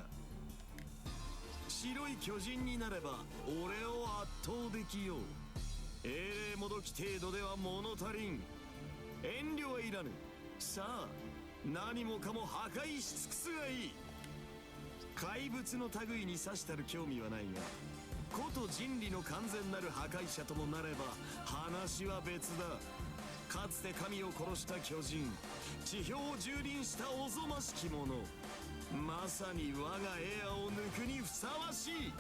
白い巨人になれば俺を圧倒できよう。英霊もどき程度では物足りん。遠慮はいらぬ。さあ何もかも破壊し尽くすがいい。怪物の類にさしたる興味はないが、こと人類の完全なる破壊者ともなれば話は別だ。かつて神を殺した巨人、地表を蹂躙したおぞましき者、まさに我がエアを抜くにふさわしい。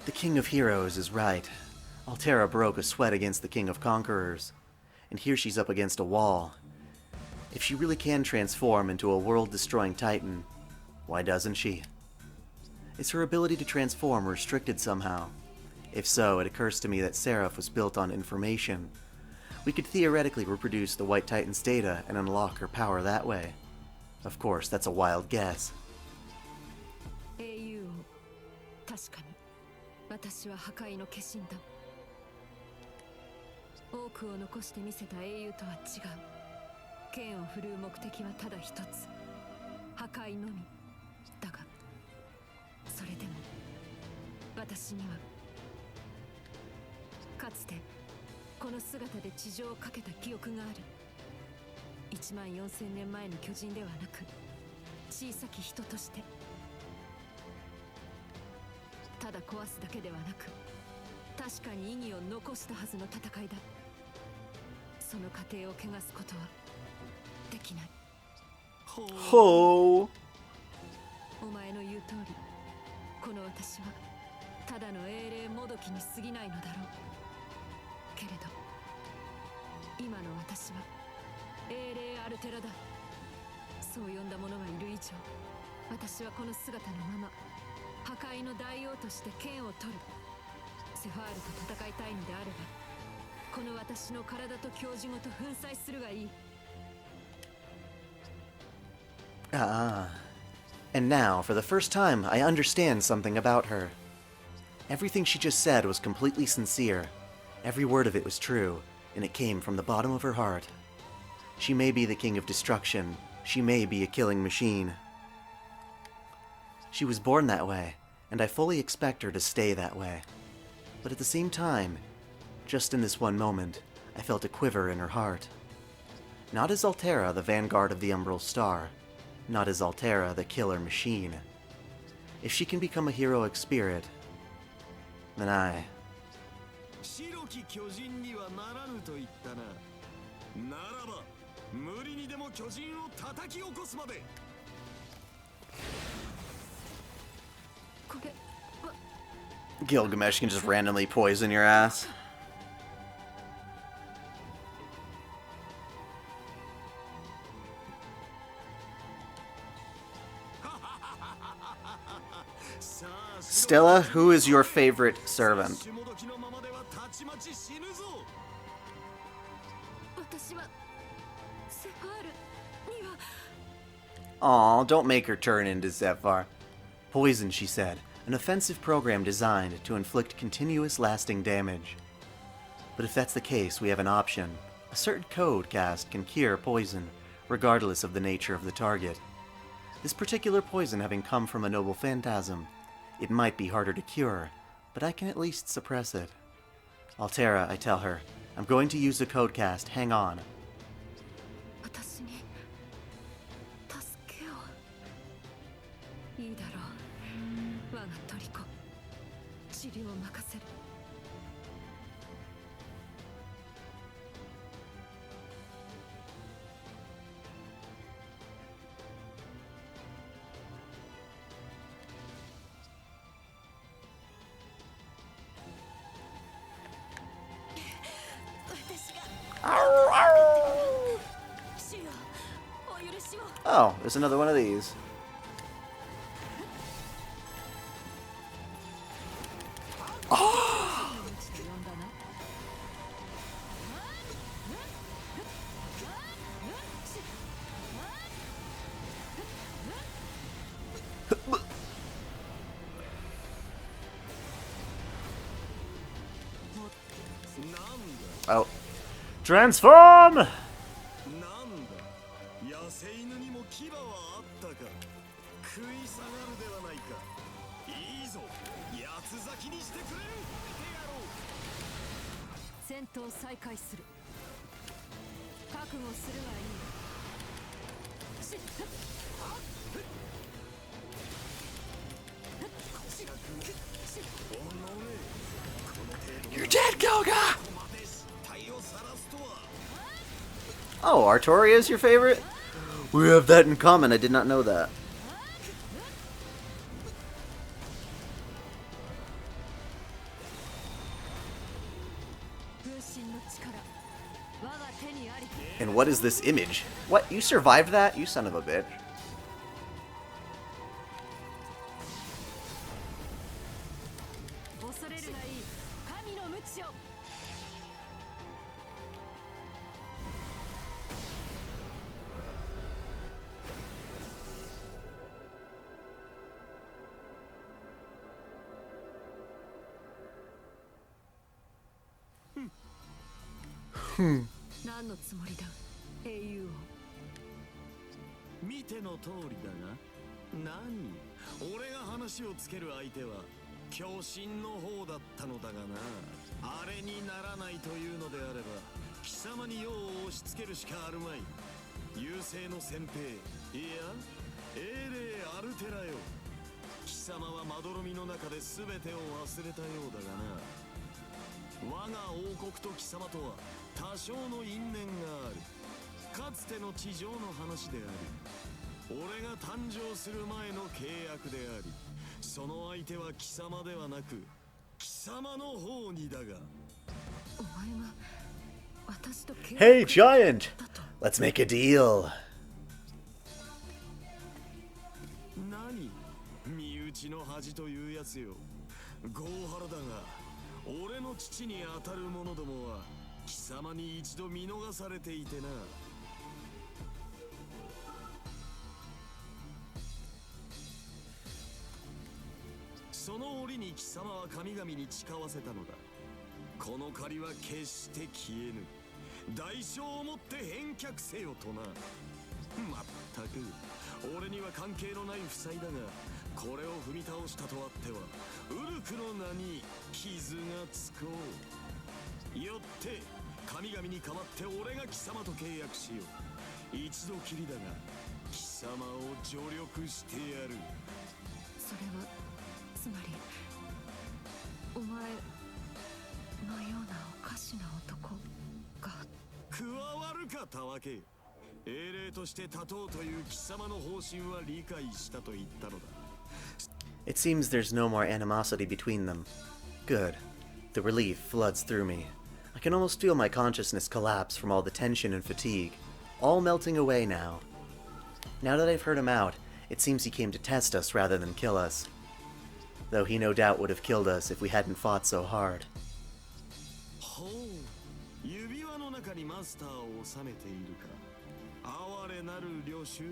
The King of Heroes is right. Altera broke a sweat against the King of Conquerors, and here she's up against a wall. If she really can transform into a world-destroying titan, why doesn't she? Is her ability to transform restricted somehow? If so, it occurs to me that Seraph was built on information. We could theoretically reproduce the White Titan's data and unlock her power that way. Of course, that's a wild guess. 確かに私は破壊の化身だ。多くを残して見せた英雄とは違う。剣を振るう目的はただ一つ、破壊のみだが、それでも私にはかつてこの姿で地上をかけた記憶がある。14000年前の巨人ではなく、小さき人としてただ壊すだけではなく、確かに意義を残したはずの戦いだ。その過程を汚すことはできない。ほう。お前の言う通り、この私はただの英霊もどきに過ぎないのだろう。けれど今の私は英霊アルテラだ。そう呼んだ者がいる以上、私はこの姿のまま破壊の大王として剣を取る。セファールと戦いたいのであれば、この私の体と教授ごと粉砕するがいい。And now, for the first time, I understand something about her. Everything she just said was completely sincere. Every word of it was true, and it came from the bottom of her heart. She may be the king of destruction. She may be a killing machine. She was born that way, and I fully expect her to stay that way. But at the same time, just in this one moment, I felt a quiver in her heart. Not as Altera, the vanguard of the Umbral Star. Not as Altera, the killer machine. If she can become a heroic spirit, then I... 白き巨人にはならぬと言ったな。ならば、無理にでも巨人を叩き起こすまで。これは Gilgamesh can just randomly poison your ass. Stella, who is your favorite servant? 下どきのままではたちまち死ぬぞ。私はセファールには Aw, don't make her turn into Zephyr. Poison, she said, an offensive program designed to inflict continuous lasting damage. But if that's the case, we have an option. A certain code cast can cure poison, regardless of the nature of the target. This particular poison having come from a noble phantasm, it might be harder to cure, but I can at least suppress it. Altera, I tell her, I'm going to use the code cast, hang on. 私に助けを。いいだろう。我が虜、治療を任せる。Oh, there's another one of these. Oh. Transform! なんだ野生犬にも牙はあったか食い下がるではないかいいぞ八つ咲きにしてくれ戦闘再開する覚悟するがいい You're dead, Goga! Oh, Artoria is your favorite? We have that in common, I did not know that. And what is this image? What? You survived that? You son of a bitch. Hmm. 何のつもりだ英雄王見ての通りだが何俺が話をつける相手は狂信の方だったのだがなあれにならないというのであれば貴様に用を押し付けるしかあるまい優勢の先兵いや英霊アルテラよ貴様はまどろみの中で全てを忘れたようだがな我が王国と貴様とは多少の因縁があるかつての地上の話であり俺が誕生する前の契約でありその相手は貴様ではなく貴様の方にだがお前が私と契約 Hey, Giant! Let's make a deal. 何身内の恥というやつよゴーハラだが俺の父に当たる者どもは貴様に一度見逃されていてなその折に貴様は神々に誓わせたのだこの借りは決して消えぬ代償をもって返却せよとなまったく俺には関係のない負債だがこれを踏み倒したとあってはウルクの名に傷がつこうよって神々に代わって俺が貴様と契約しよう一度きりだが貴様を助力してやるそれはつまりお前のようなおかしな男が加わるかたわけ英霊として立とうという貴様の方針は理解したと言ったのだ It seems there's no more animosity between them. Good. The relief floods through me. I can almost feel my consciousness collapse from all the tension and fatigue, all melting away now. Now that I've heard him out, it seems he came to test us rather than kill us. Though he no doubt would have killed us if we hadn't fought so hard. ほう指輪の中にマスターを収めているか哀れなる領主よ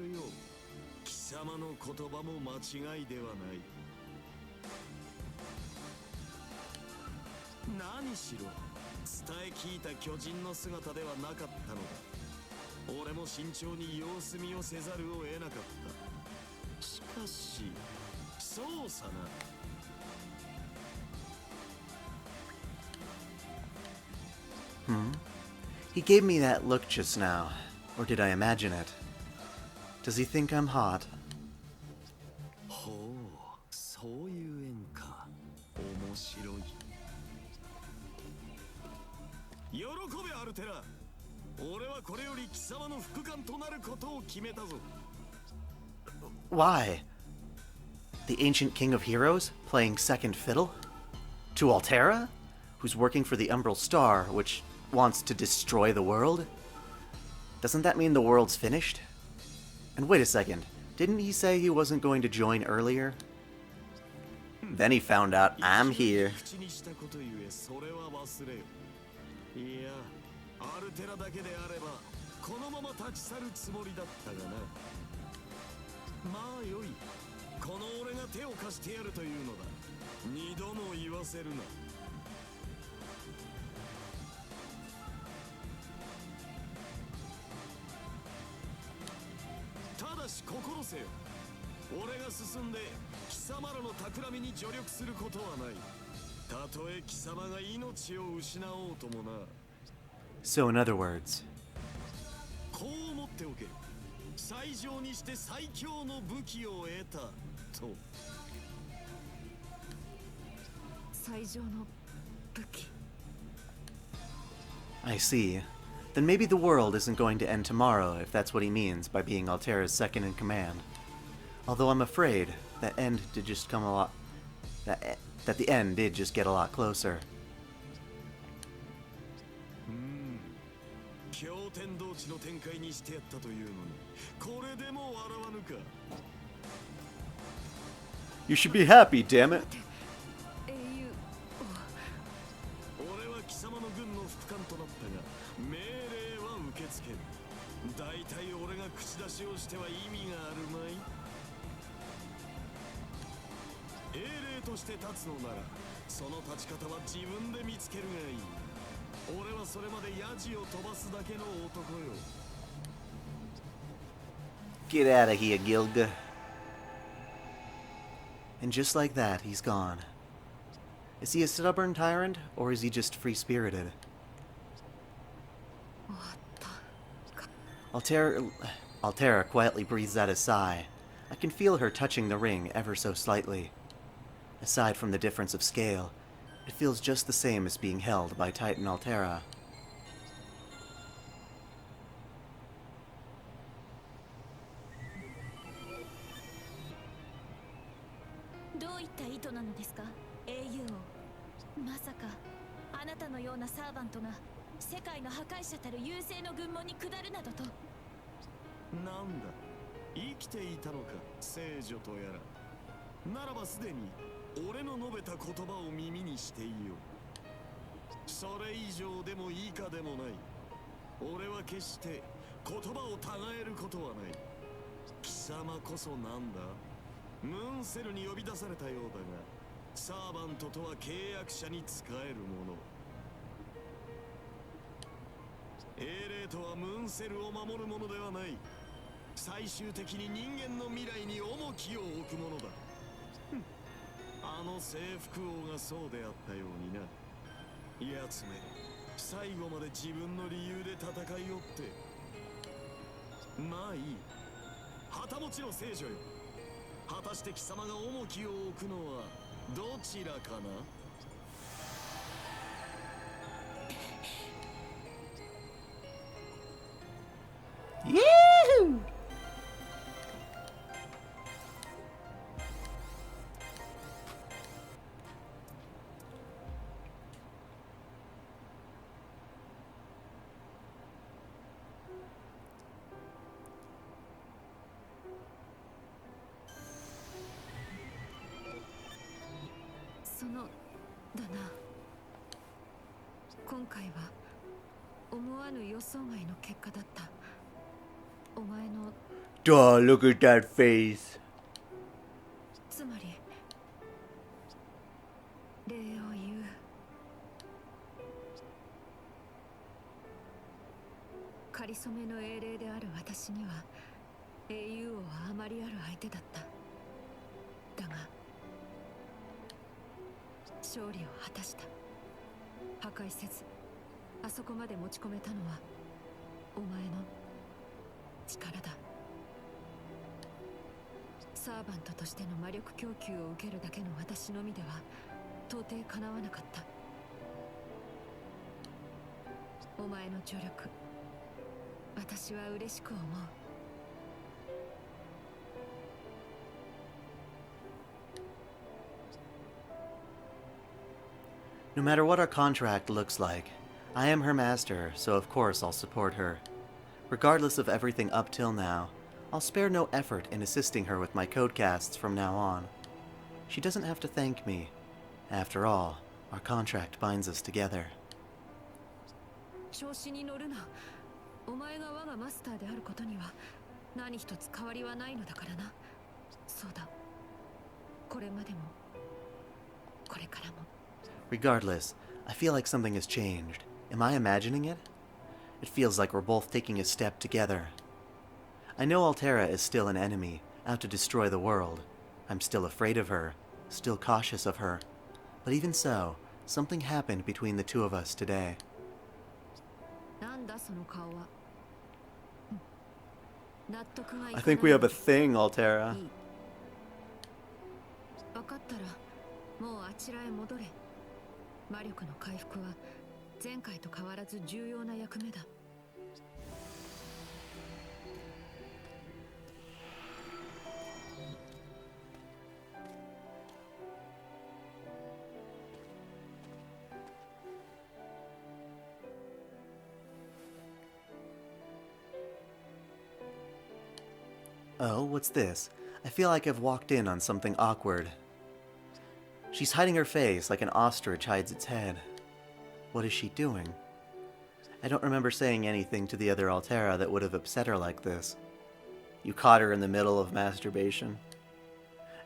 貴様の言葉も間違いではない何しろ伝え聞いた巨人の姿ではなかったのだ俺も慎重に様子見をせざるを得なかったしかしそうさなHe gave me that look just now. Or did I imagine it? Does he think I'm hot? ほうそういう縁か面白い喜べアルテラ俺はこれより貴様の副官となることを決めたぞ Why? The ancient king of heroes playing second fiddle? To Altera? Who's working for the Umbral Star, which wants to destroy the world? Doesn't that mean the world's finished? And wait a second, didn't he say he wasn't going to join earlier? Then he found out I'm here. 口にしたことゆえそれは忘れよいやアルテラだけであればこのまま立ち去るつもりだったがなまあよいこの俺が手を貸してやるというのだ二度も言わせるな心せよ。俺が進んで貴様らの企みに助力することはない。たとえ貴様が命を失おうともな。 So in other words, こう思っておけ。最上にして最強の武器を得たと。最上の武器。 I see. Then maybe the world isn't going to end tomorrow if that's what he means by being Altera's second in command. Although I'm afraid that the end did just get a lot closer. 経天道地の展開にしてやったというのに、これでも笑わぬか。 You should be happy, damn it. 英雄。俺は貴様の軍の副官となったが、命令は受け付ける。大体俺が口出しをしては意味があるまい。英霊として立つのなら、その立ち方は自分で見つけるがいい。俺はそれまでヤジを飛ばすだけの男よ。 Get out of here, Gilga. And just like that, he's gone. Is he a stubborn tyrant, or is he just free-spirited? Altera quietly breathes out a sigh. I can feel her touching the ring ever so slightly. Aside from the difference of scale, it feels just the same as being held by Titan Altera. どういった意図なのですか、英雄王。まさかあなたのようなサーバントが世界の破壊者たる優勢の軍門に下るなどと。なんだ、生きていたのか、聖女とやら。ならばすでに俺の述べた言葉を耳にしていよう。それ以上でも以下でもない。俺は決して言葉をたがえることはない。貴様こそなんだ、ムーンセルに呼び出されたようだが、サーバントとは契約者に仕える者。英霊とはムーンセルを守るものではない。最終的に人間の未来に重きを置くものだ。あの征服王がそうであったようにな。奴め、最後まで自分の理由で戦いよって。まあいい。旗持ちの聖女よ。果たして貴様が重きを置くのはどちらかな。Yahoo!だな。今回は思わぬ予想外の結果だった。お前の Duh, look at that face. つまり礼を言う。かりそめの英霊である私には英雄王はあまりある相手だった。だが勝利を果たした。破壊せずあそこまで持ち込めたのはお前の力だ。サーバントとしての魔力供給を受けるだけの私のみでは到底かなわなかった。お前の助力、私は嬉しく思う。No matter what our contract looks like, I am her master, so of course I'll support her. Regardless of everything up till now, I'll spare no effort in assisting her with my codecasts from now on. She doesn't have to thank me. After all, our contract binds us together. 調子に乗るな。お前が我がマスターであることには何一つ変わりはないのだからな。そうだ。これまでもこれからも。Regardless, I feel like something has changed. Am I imagining it? It feels like we're both taking a step together. I know Altera is still an enemy, out to destroy the world. I'm still afraid of her, still cautious of her. But even so, something happened between the two of us today. I think we have a thing, Altera. 分かったらもうあちらへ戻れ。魔力の回復は前回と変わらず重要な役目だ。Oh, what's this? I feel like I've walked in on something awkward. She's hiding her face like an ostrich hides its head. What is she doing? I don't remember saying anything to the other Altera that would have upset her like this. You caught her in the middle of masturbation.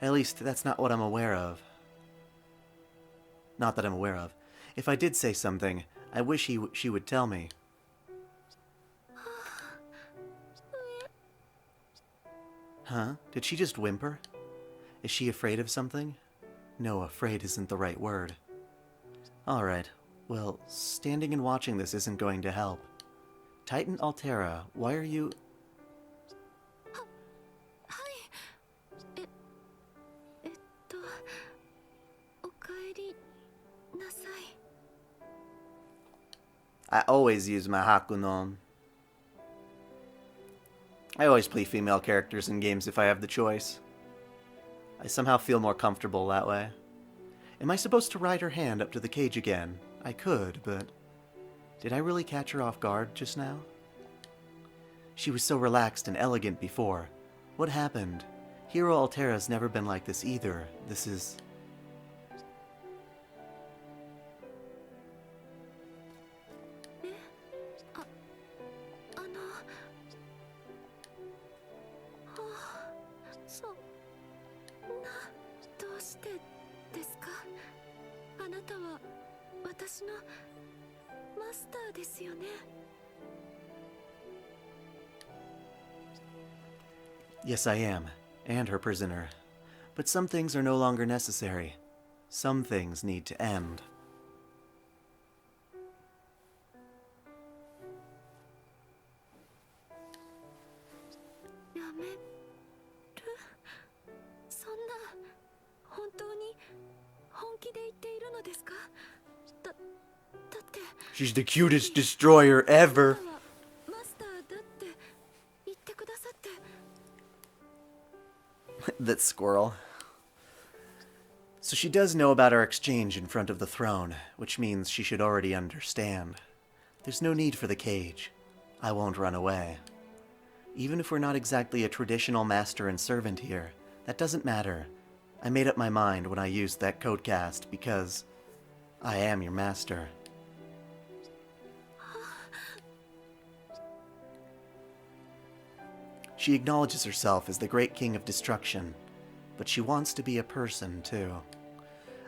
At least, that's not what I'm aware of. Not that I'm aware of. If I did say something, I wish she would tell me. Huh? Did she just whimper? Is she afraid of something? No, afraid isn't the right word. Alright, well, standing and watching this isn't going to help. Titan Altera, why are you... I always use my Hakunon. I always play female characters in games if I have the choice. I somehow feel more comfortable that way. Am I supposed to ride her hand up to the cage again? I could, but... Did I really catch her off guard just now? She was so relaxed and elegant before. What happened? Hero Altera's never been like this either. This is... Yes, I am, and her prisoner. But some things are no longer necessary. Some things need to end. She's the cutest destroyer ever. That squirrel. So she does know about our exchange in front of the throne, which means she should already understand. There's no need for the cage. I won't run away. Even if we're not exactly a traditional master and servant here, that doesn't matter. I made up my mind when I used that codecast because I am your master. She acknowledges herself as the great king of destruction, but she wants to be a person, too.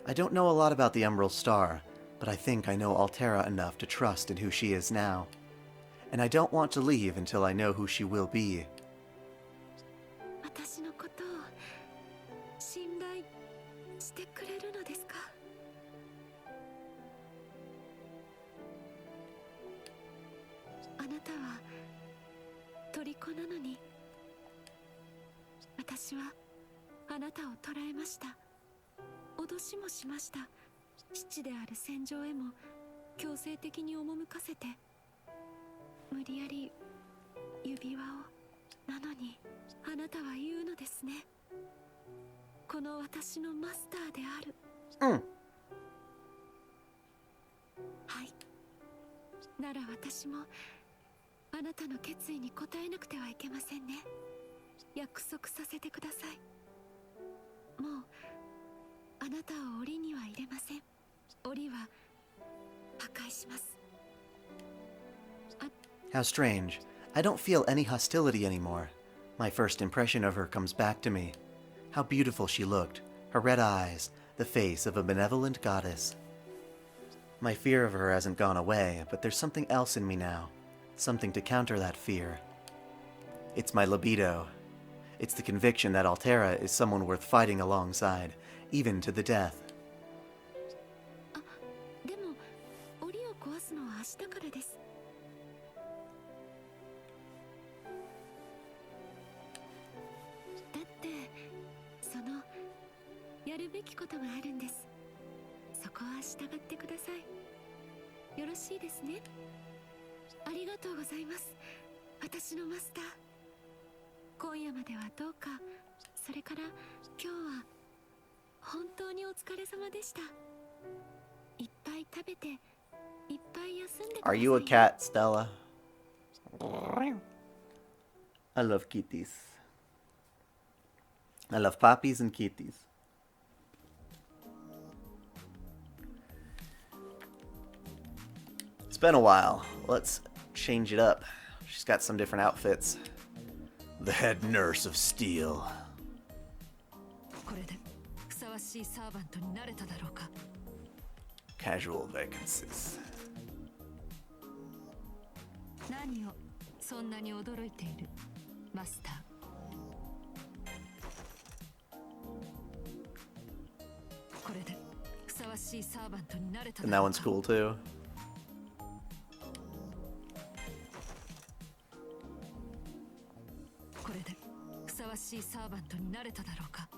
I don't know a lot about the Umbral Star, but I think I know Altera enough to trust in who she is now. And I don't want to leave until I know who she will be. How strange. I don't feel any hostility anymore. My first impression of her comes back to me. How beautiful she looked. Her red eyes, the face of a benevolent goddess. My fear of her hasn't gone away, but there's something else in me now. Something to counter that fear. It's my libido. It's the conviction that Altera is someone worth fighting alongside, even to the death. でも檻を壊すのは明日からです。だってそのやるべきことがあるんです。そこは従ってください。よろしいですね。ありがとうございます。私のマスター。今夜まではどうか。それから今日は本当にお疲れ様でした。いっぱい食べて、いっぱい休んでください。 Are you a cat, Stella? I love kitties. I love puppies and kitties. It's been a while. Let's change it up. She's got some different outfits. The head nurse of steel. これでふさわしいサーバントになれただろうか。 Casual vacancies. 何をそんなに驚いている、マスター。これでふさわしいサーバントになれただ And that ろう one's か。 cool too. これでふさわしいサーバントになれただろうか。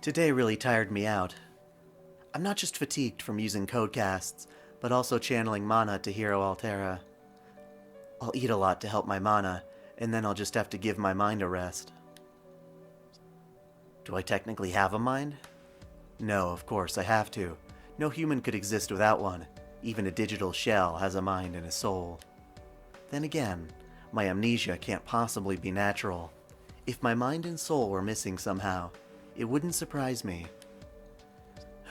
Today really tired me out. I'm not just fatigued from using codecasts, but also channeling mana to hero Altera. I'll eat a lot to help my mana, and then I'll just have to give my mind a rest. Do I technically have a mind? No, of course, I have to. No human could exist without one. Even a digital shell has a mind and a soul. Then again, my amnesia can't possibly be natural. If my mind and soul were missing somehow, it wouldn't surprise me.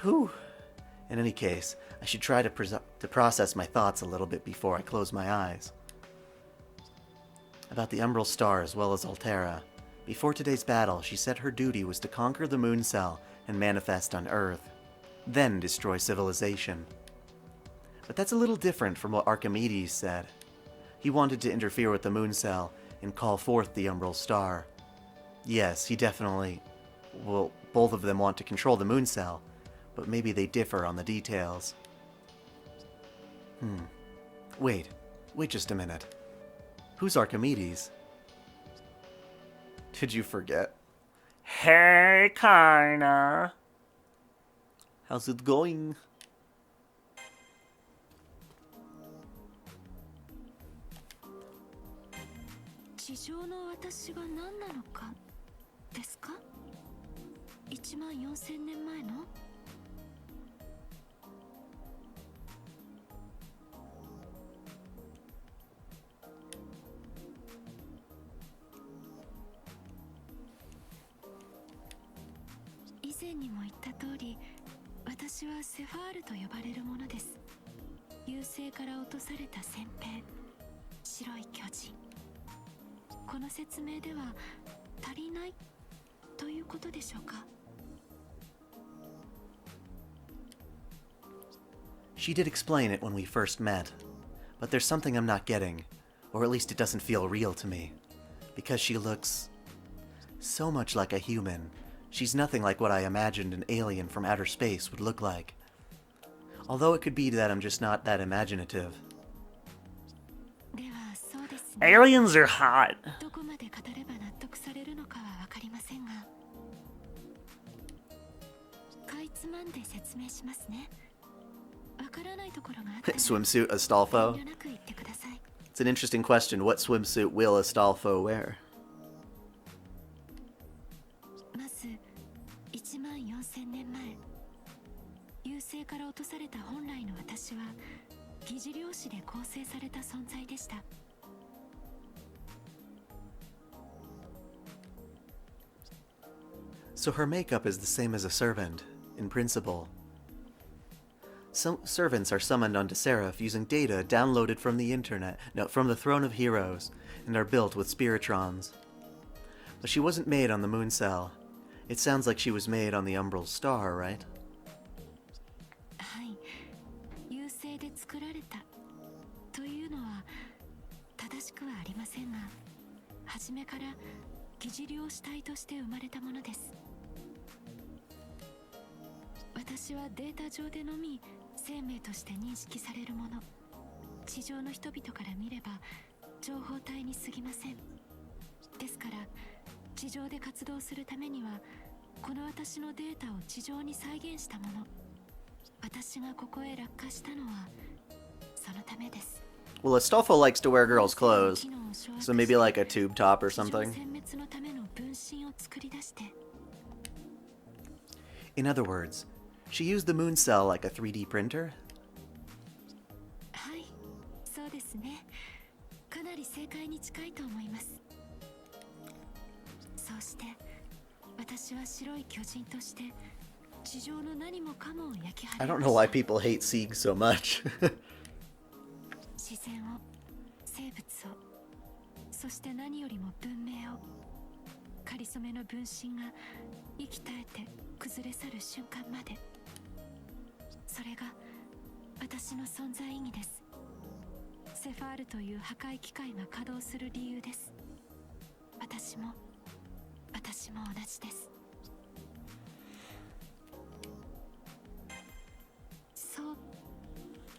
Whew. In any case, I should try to process my thoughts a little bit before I close my eyes. About the Umbral Star as well as Altera. Before today's battle, she said her duty was to conquer the Moon Cell and manifest on Earth, then destroy civilization. But that's a little different from what Archimedes said. He wanted to interfere with the Moon Cell and call forth the Umbral Star. Yes, he definitely... Well, both of them want to control the Moon Cell, but maybe they differ on the details. Wait just a minute. Who's Archimedes? Did you forget? Hey, kinda. How's it going? She did explain it when we first met, but there's something I'm not getting, or at least it doesn't feel real to me, because she looks so much like a human. She's nothing like what I imagined an alien from outer space would look like. Although it could be that I'm just not that imaginative. Aliens are hot. Swimsuit Astolfo? It's an interesting question. What swimsuit will Astolfo wear? So her makeup is the same as a servant. in principle. Some servants are summoned onto Seraph using data downloaded from the internet, no, from the Throne of Heroes, and are built with spiritrons. But she wasn't made on the moon cell. It sounds like she was made on the Umbral star, right? はい、優勢で作られたというのは正しくはありませんが、初めから疑似量子体として生まれたものです。私はデータ上でのみ生命として認識されるもの、地上の人々から見れば情報体に過ぎません。ですから地上で活動するためにはこの私のデータを地上に再現したもの、私がここへ落下したのはそのためです。 Well, Astolfo likes to wear girls' clothes, so maybe like a tube top or something. In other words, she used the moon cell like a 3D printer? はい、そうですね。かなり正解に近いと思います。そうして私は白い巨人として地上の何もかもを焼き払いました。 I don't know why people hate Sieg so much. 自然を、生物を、そして何よりも文明を、かりそめの分身が生き絶えて崩れ去る瞬間まで、それが私の存在意義です。セファールという破壊機械が稼働する理由です。私も同じです。そう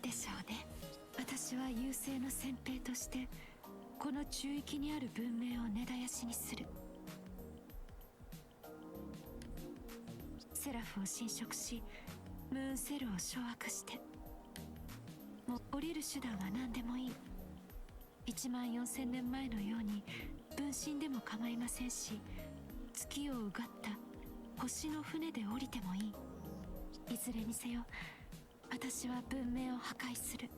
でしょうね。私は優勢の先兵としてこの中域にある文明を根絶やしにする。セラフを侵食しムーンセルを掌握して、もう降りる手段は何でもいい。14000年前のように分身でも構いませんし、月をうがった星の船で降りてもいい。いずれにせよ私は文明を破壊する。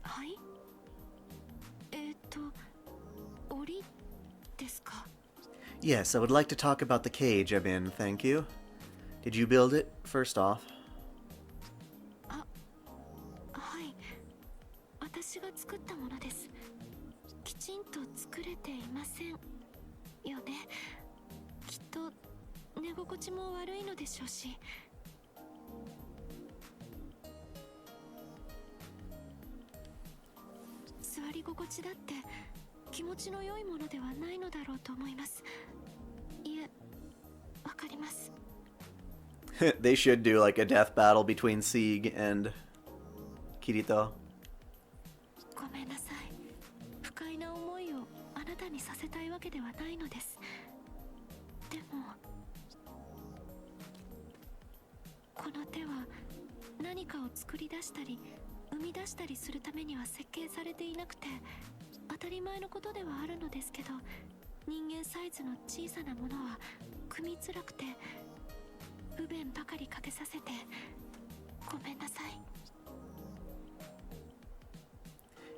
はい、檻ですか？ Yes, I would like to talk about the cage I'm in, thank you. Did you build it, first off? あ、はい。私が作ったものです。きちんと作れていませんよね。きっと寝心地も悪いのでしょうし。座り心地だって気持ちの良いものではないのだろうと思います。いえ、わかります。They should do like a death battle between Sieg and Kirito. ごめんなさい。不快な思いをあなたにさせたいわけではないのです。でもこの手は何かを作り出したり生み出したりするためには設計されていなくて、当たり前のことではあるのですけど、人間サイズの小さなものは組みづらくて不便ばかりかけさせてごめんなさい。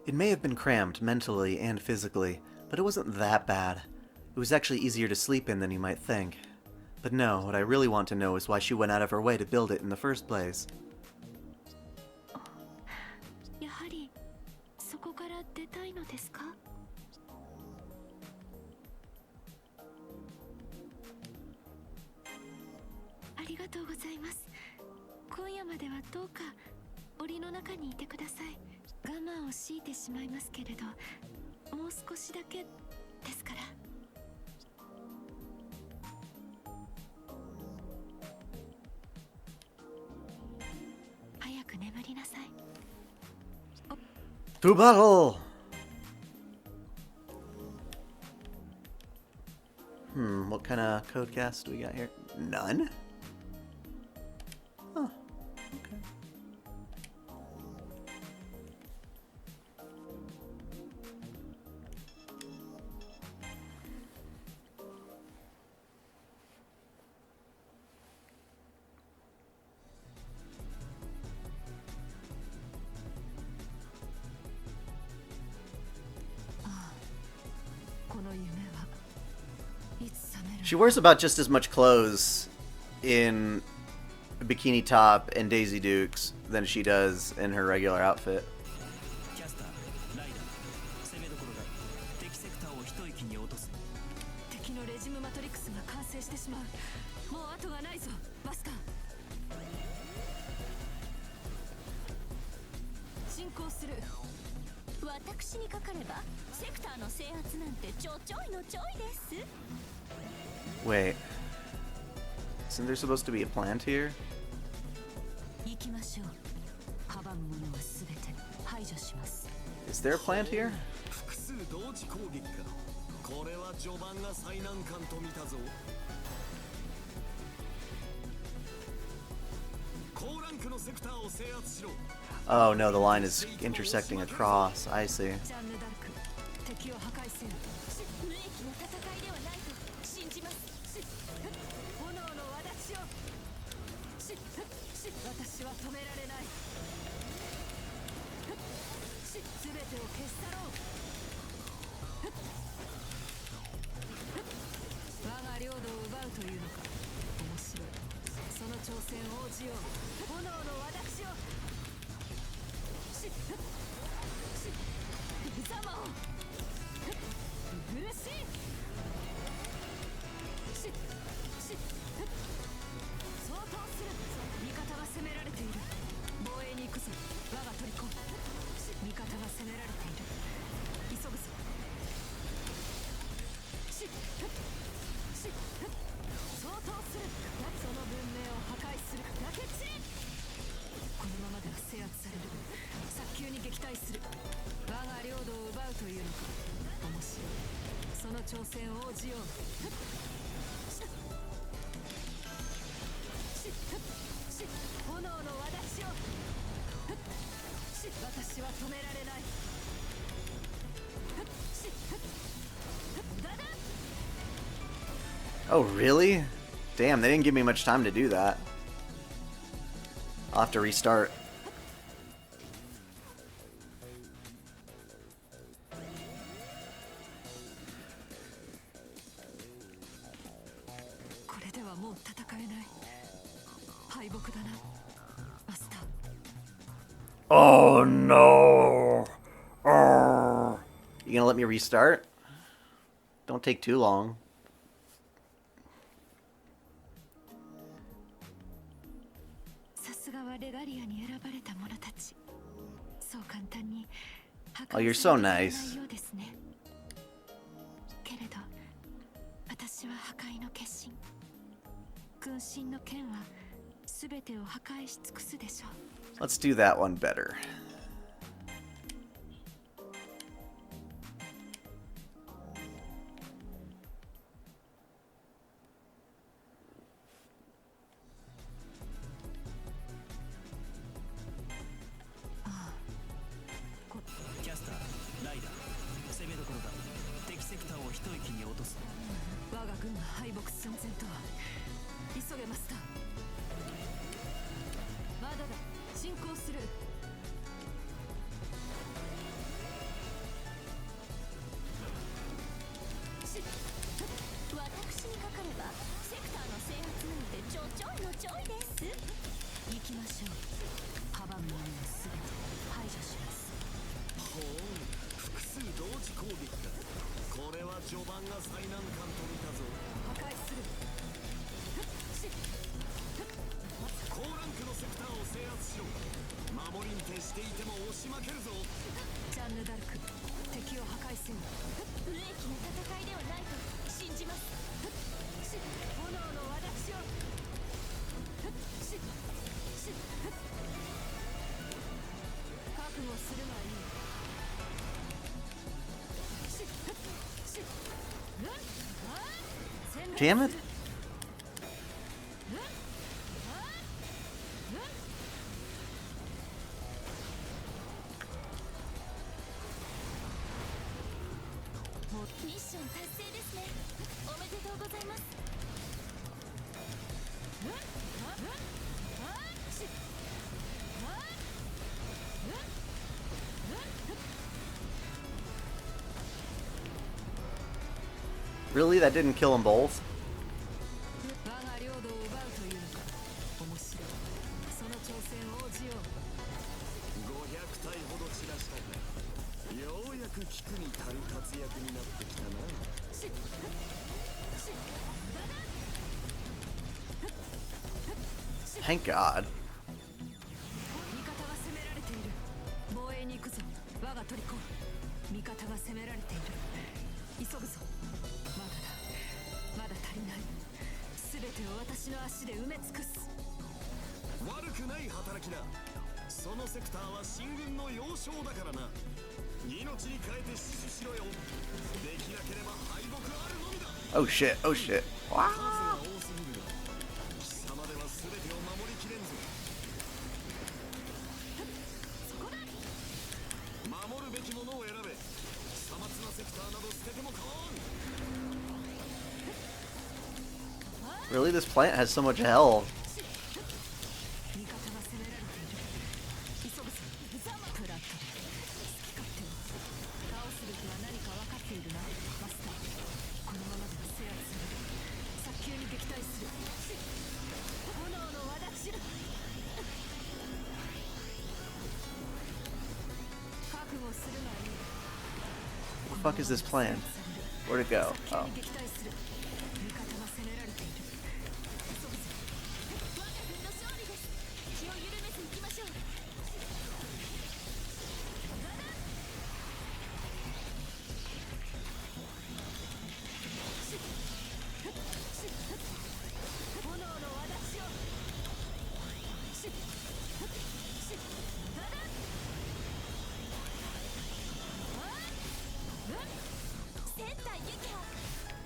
It may have been cramped mentally and physically, but it wasn't that bad. It was actually easier to sleep in than you might think. But no, what I really want to know is why she went out of her way to build it in the first place. やはりそこから出たいのですか？ありがとうございます。今夜まではどうか檻の中にいてください。我慢を強いてしまいますけれど、もう少しだけですから。早く眠りなさい。 To battle! What kind of codecast do we got here? None? Huh. Okay. She wears about just as much clothes in a bikini top and Daisy Dukes than she does in her regular outfit. キャスターライダー攻めどころだ敵セクターを一息に落とす敵のレジムマトリックスが完成してしまう。もう後がないぞマスター。進行する。私にかかればセクターの制圧なんてちょちょいのちょいです。 Wait. Isn't there supposed to be a plant here? 行きましょう。阻むものはすべて排除します。 Is there a plant here? 複数同時攻撃かこれは序盤が最難関と見たぞ高ランクのセクターを制圧しろ Oh no, the line is intersecting across. I see. ジャンヌ・ダルク敵を破壊せよ。無益な戦いではないと信じます。炎の轍を。私は止められない。全てを消し去ろう。我が領土を奪うというのか。面白い。その挑戦を応じよう。炎の轍を。ざまを。苦しい。相当する。味方が攻められている。防衛に行くぞ。我が取り込む。味方が攻められている。急ぐぞ。相当する。その文明を破壊する。焼け散れ。このままでは制圧される。早急に撃退する。我が領土を奪うというのか。面白い。その挑戦を応じよう。炎の轍を。私は止められない。無駄だ。 Oh, really? Damn, they didn't give me much time to do that. I'll have to restart. これではもう戦えない。敗北だな、マスター。 Oh no! Oh. You gonna let me restart? Don't take too long. さすがはレガリアに選ばれた者たち。そう簡単に破 Oh, you're 壊 so されていない nice. ようですね。けれど私は破壊の決心。軍神の剣は全てを破壊し尽くすでしょう。 Let's do that one better. Damn it. Really? That didn't kill them both? 我が領土を奪うというのく効くに足る活躍になってきたな。 Thank God. 味方が攻められている。防衛に行くぞ。我がトリコ。味方が攻められている。急ぐぞ。まだだ。まだ足りない。すべてを私の足で埋め尽くす。悪くない働きだ。そのセクターは秦軍の要衝だからな。命に変えて死守しろよ。できなければ敗北あるのみだ。 Oh shit, oh shit. 数が多すぎるが貴様では全てを守りきれんぞ。守るべきものを選べ。さまつなセクターなど捨てても構わん。 Really, this plant has so much health. 味方が攻められている。急ぐぞ。プラット。好き勝手を。倒すべきは何か分かっているな、マスター。このままでは制圧される。早急に撃退する。炎の輪立ちだ。覚悟するがいい。 What the fuck is this plant? Where'd it go? 早 Oh. 急に撃退する。味方が攻められている。急ぐぞ。我が軍の勝利です。気を緩めず行きましょう。炎の輪立ちを。センターユキハ、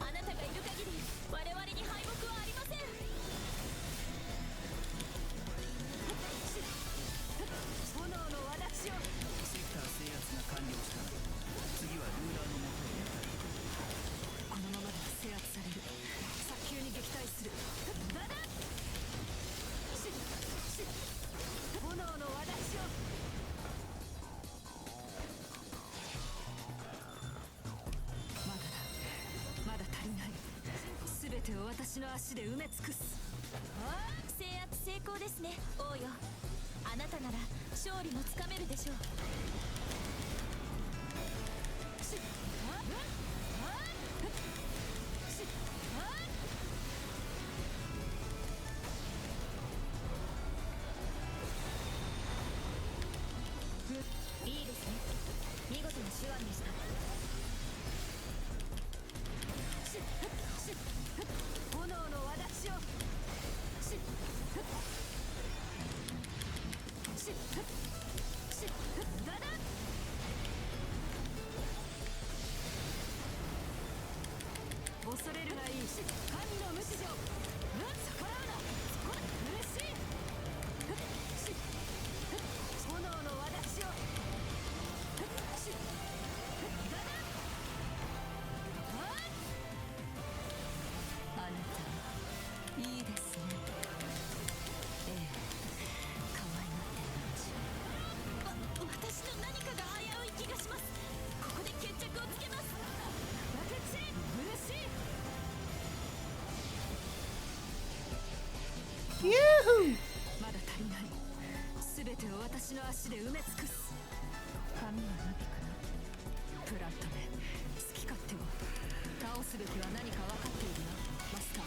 あなたがいる限り我々に敗北はありません。炎の輪立ちを。セクター制圧が完了した。次はルーラーの元へ向かう。このままでは制圧される。早急に撃退する。炎の輪立ちを。まだだ。まだ足りない。すべてを私の足で埋め尽くす。制圧成功ですね、王よ。あなたなら勝利もつかめるでしょう。いいですね。見事な手腕でした。炎の輪立ちを。恐れるがいい。神の無視女。逆らうな。嬉しい。炎の輪立ちを。あなたいいですね。ええ、可愛がってるうち。私の何かが危うい気がします。ここで決着をつけます。バケチ嬉しい。まだ足りない。すべてを私の足で埋め尽くす。髪はなびくな。プラットめ、好き勝手を。倒すべきは何か分かっているな、マスター。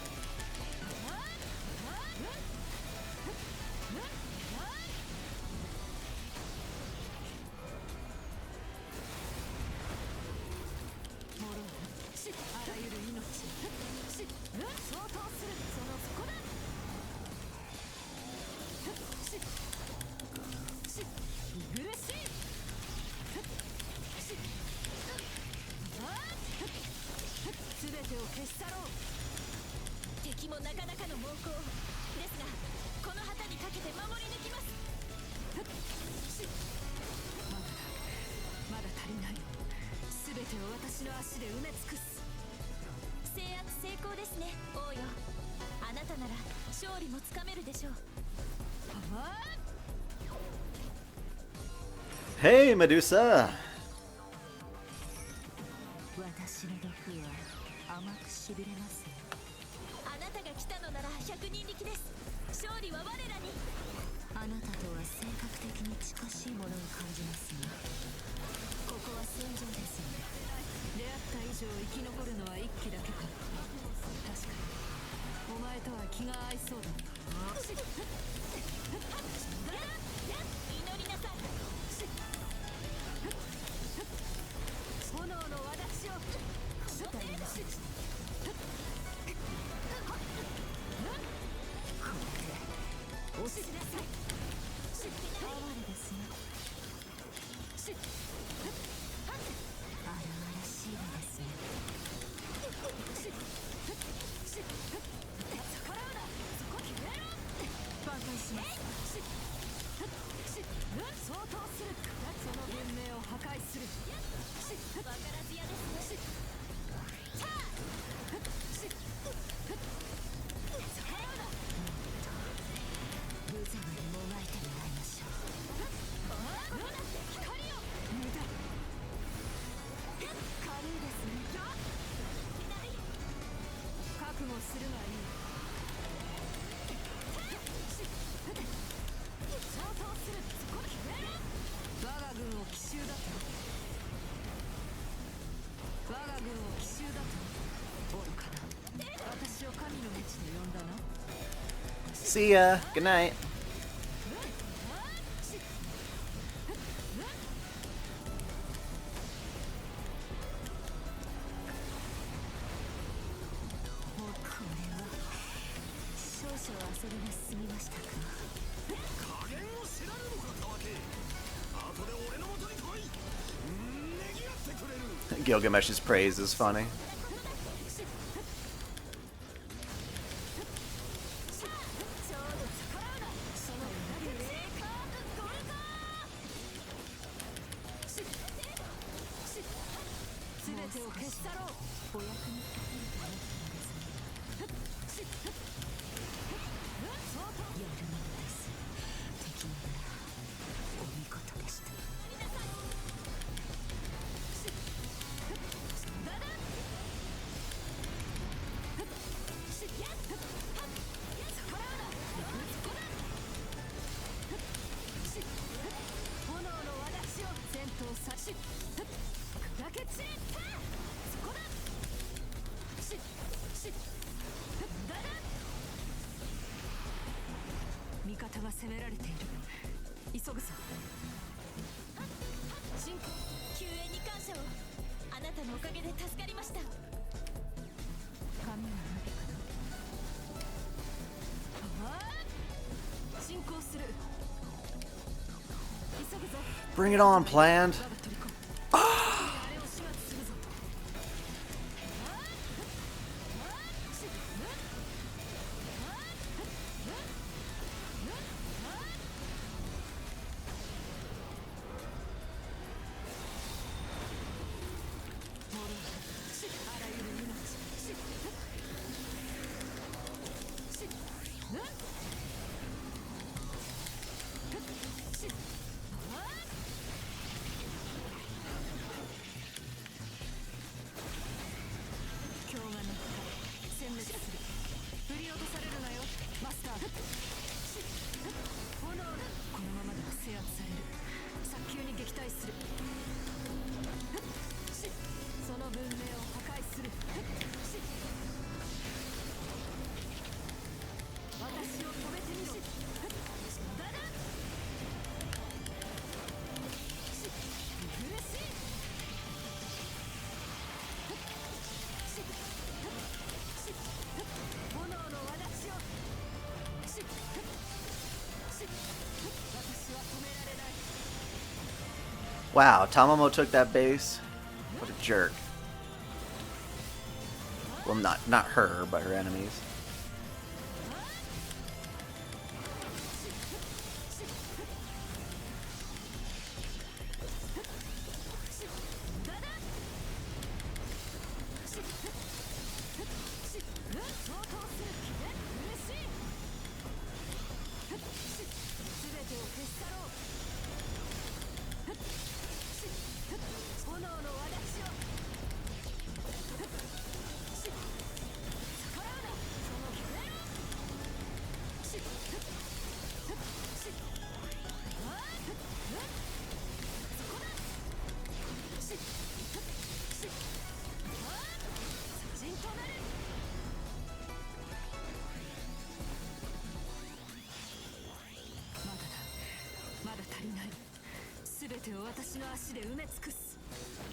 モロー、あらゆる命相当する。その底だ。嬉しい。すべてを消し去ろう。敵もなかなかの猛攻ですが、この旗にかけて守り抜きます。まだだ。まだ足りない。すべてを私の足で埋め尽くす。制圧成功ですね、王よ。あなたなら勝利もつかめるでしょう。Hey, Medusa! 私の毒は甘くしびれますよ。あなたが来たのなら100人力です。勝利は我らに。あなたとは性格的に近しいものを感じますが、ここは戦場です。壊する。分からずやですね。無様にもがいてもらいましょう。光よ。無駄。軽いですね。覚悟するがいい。相当する。我が軍を奇襲だと。我が軍を奇襲だと。愚かな。私を神の道と呼んだな。 See ya. Good night. もうこれは少々遊びが過ぎましたか。加減を知らぬのかたわけ。後で俺の元に来い。ねぎらってくれる。 Gilgamesh's praise is funny. 全てを消し去ろう。お役に立てると思ったのですね。やるのです。敵ながらお見事でした。炎の私を戦闘さし砕け散れ。そこだ。だだ。味方が攻められている。急ぐぞ。進行。救援に感謝を。あなたのおかげで助かりました。髪がなけかな。進行する。急ぐぞ。 Bring it on, planned. 我が取り込む。あれを始末するぞ。あらゆる命。強がの深い殲滅する。振り落とされるなよマスター。炎のこのままでは制圧される。早急に撃退する。その文明を破壊する。私を止めてみろ。だだ。苦しい。炎の私を。私は止められない。 Wow, Tamamo took that base. What a jerk. Well, not her, but her enemies.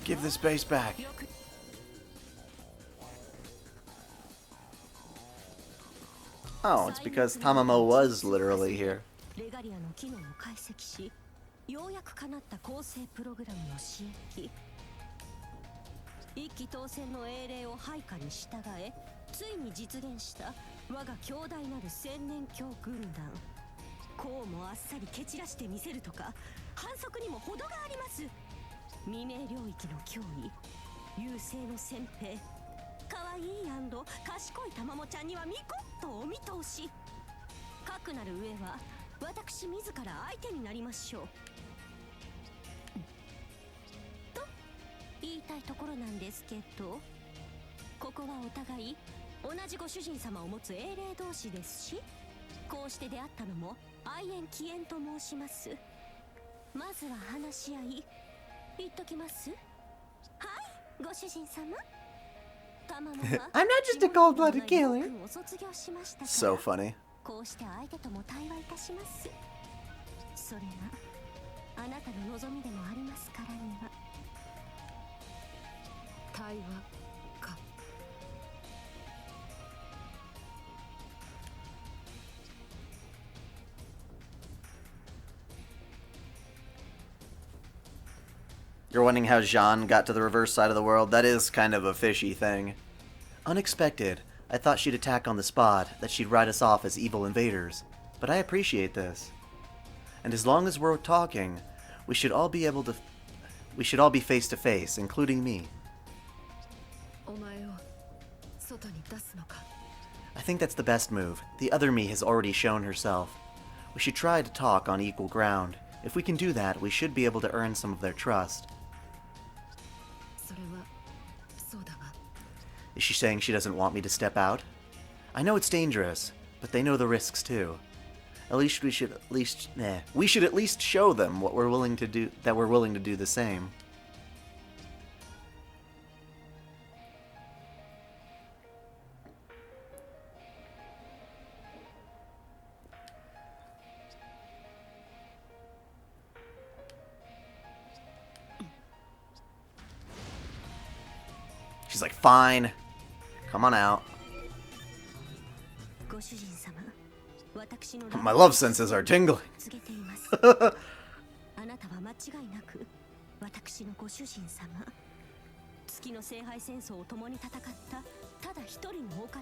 Give this base back. Oh, it's because Tamamo was literally here. レガリアの機能を解析し、ようやく叶った構成プログラムの刺激。一騎当選の英霊を配下に従え、ついに実現した我が強大なる千年教軍団。こうもあっさり蹴散らしてみせるとか、反則にも程があります。未明領域の脅威、優勢の先兵、可愛い賢いたまもちゃんにはみこっとお見通し。かくなる上は私自ら相手になりましょう。と言いたいところなんですけど、ここはお互い同じご主人様を持つ英霊同士ですし、こうして出会ったのも愛縁起縁と申します。まずは話し合い言っときます。はい、ご主人様。I'm not just a cold-blooded killer. So funny. こうして相手とも対話いたします。それがあなたの望みでもありますからには。対話か。You're wondering how Jean got to the reverse side of the world? That is kind of a fishy thing. Unexpected. I thought she'd attack on the spot, that she'd write us off as evil invaders. But I appreciate this. And as long as we're talking, we should all be face to face, including me. I think that's the best move. The other me has already shown herself. We should try to talk on equal ground. If we can do that, we should be able to earn some of their trust. Is she saying she doesn't want me to step out? I know it's dangerous, but they know the risks too. We should at least show them what we're willing to do, that we're willing to do the same. She's like, fine. Come on out. My love senses are tingling. あなたは間違いなく私のご主人様。月の聖杯戦争を共に戦ったただ一人のお方。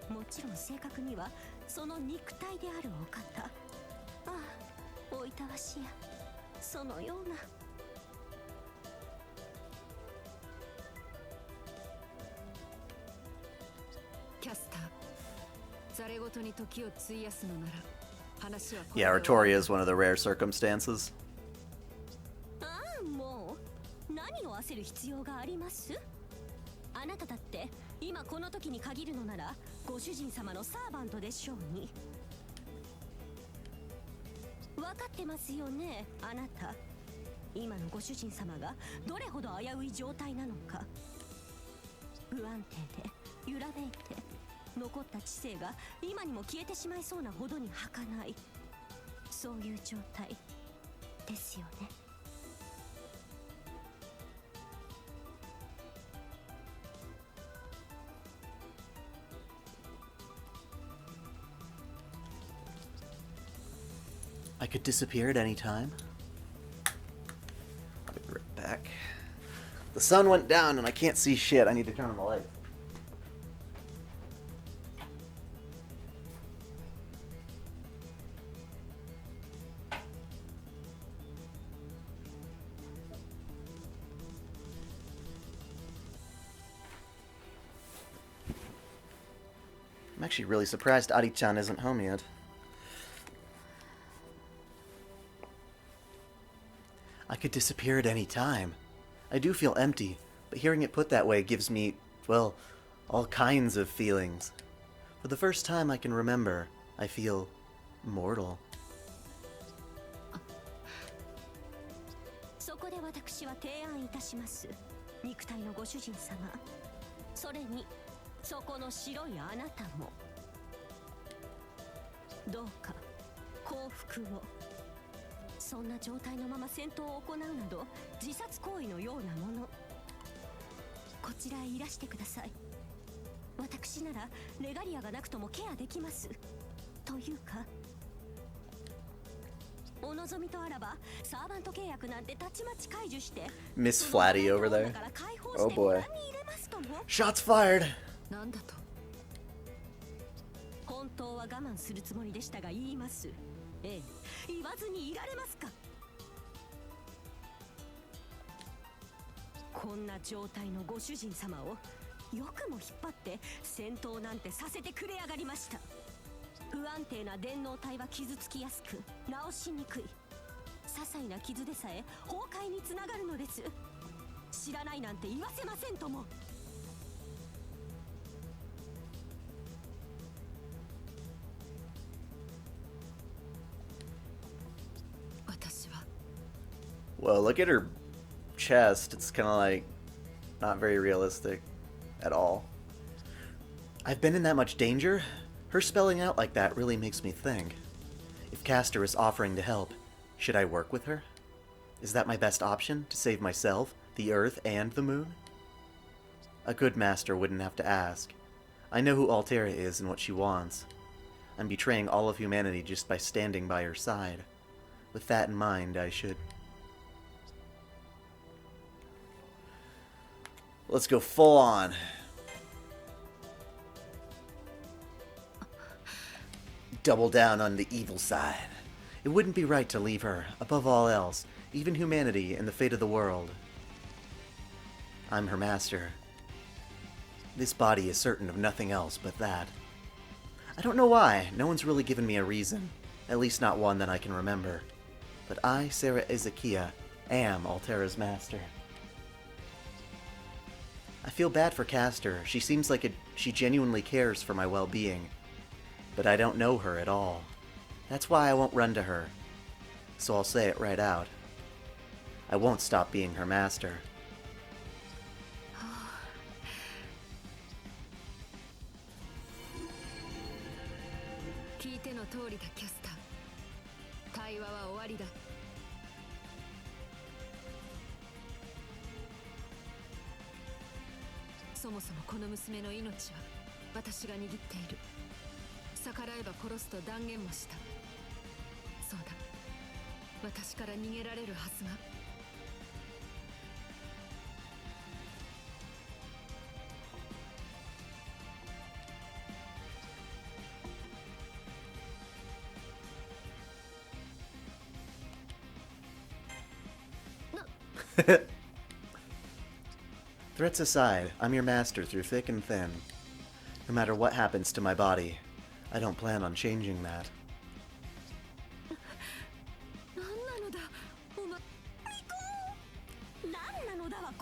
もちろん正確にはその肉体であるお方。ああ、おいたわしや。そのような。Yeah, Artoria is one of the rare circumstances. ああ、もう何を焦る必要があります？あなただって今この時に限るのならご主人様のサーバントでしょうに。分かってますよね、あなた。今のご主人様がどれほど危うい状態なのか。不安定で揺らめいて。残った知性が今にも消えてしまいそうなほどに儚い、そういう状態ですよね。I could disappear at any time. I'll be right back. The sun went down and I can't see shit. I need to turn on the light. I'm actually really surprised Ari-chan isn't home yet. I could disappear at any time. I do feel empty, but hearing it put that way gives me, well, all kinds of feelings. For the first time I can remember, I feel mortal. そこで私は提案いたします。肉体のご主人様。それにそこの白いあなたもどうか降伏を。そんな状態のまま戦闘を行うなど自殺行為のようなもの。こちらへいらしてください。私ならレガリアがなくともケアできます。というかお望みとあらばサーバント契約なんてたちまち解除して Miss Flatty over there. Oh boy. Shots fired. なんだと。本当は我慢するつもりでしたが言います。ええ、言わずにいられますか。こんな状態のご主人様をよくも引っ張って戦闘なんてさせてくれやがりました。不安定な電脳体は傷つきやすく治しにくい。些細な傷でさえ崩壊につながるのです。知らないなんて言わせませんとも。私は Well, look at her chest. It's kind of like not very realistic at all. I've been in that much danger? Her spelling out like that really makes me think. If Castor is offering to help, should I work with her? Is that my best option to save myself, the Earth, and the Moon? A good master wouldn't have to ask. I know who Altera is and what she wants. I'm betraying all of humanity just by standing by her side. With that in mind, I should... Let's go full on. Double down on the evil side. It wouldn't be right to leave her, above all else, even humanity and the fate of the world. I'm her master. This body is certain of nothing else but that. I don't know why, no one's really given me a reason, at least not one that I can remember. But I, Sarah Ezekiah, am Altera's master. I feel bad for Castor. She seems like she genuinely cares for my well-being. But I don't know her at all. That's why I won't run to her. So I'll say it right out. I won't stop being her master. Threats aside, I'm your master through thick and thin. No matter what happens to my body, I don't plan on changing that.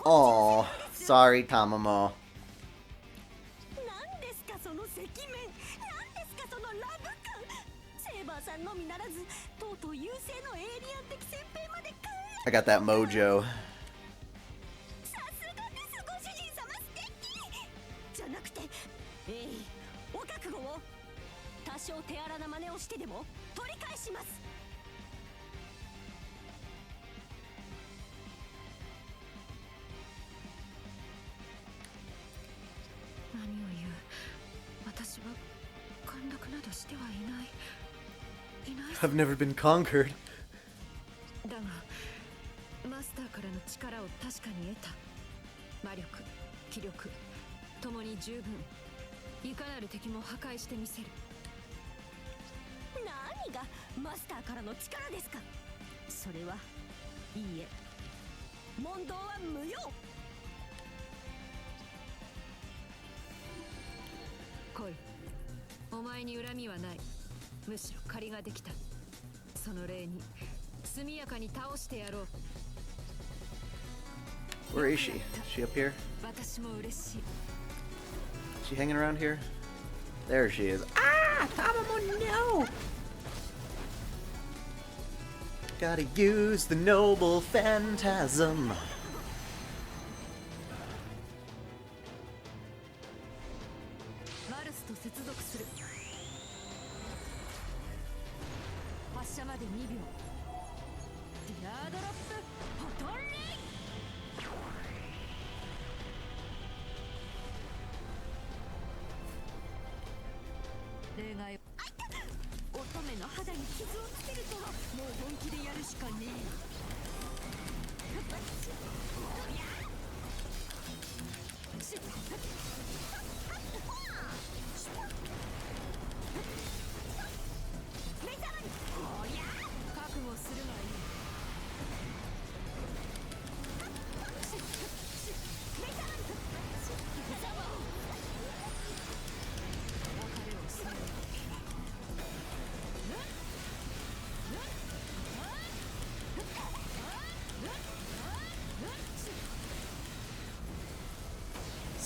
Aww, sorry, Tamamo. I got that mojo. I've never been conquered. Where is she? Is she up here? Is she hanging around here? There she is. Ah! Tamamo, no! Gotta use the noble phantasm.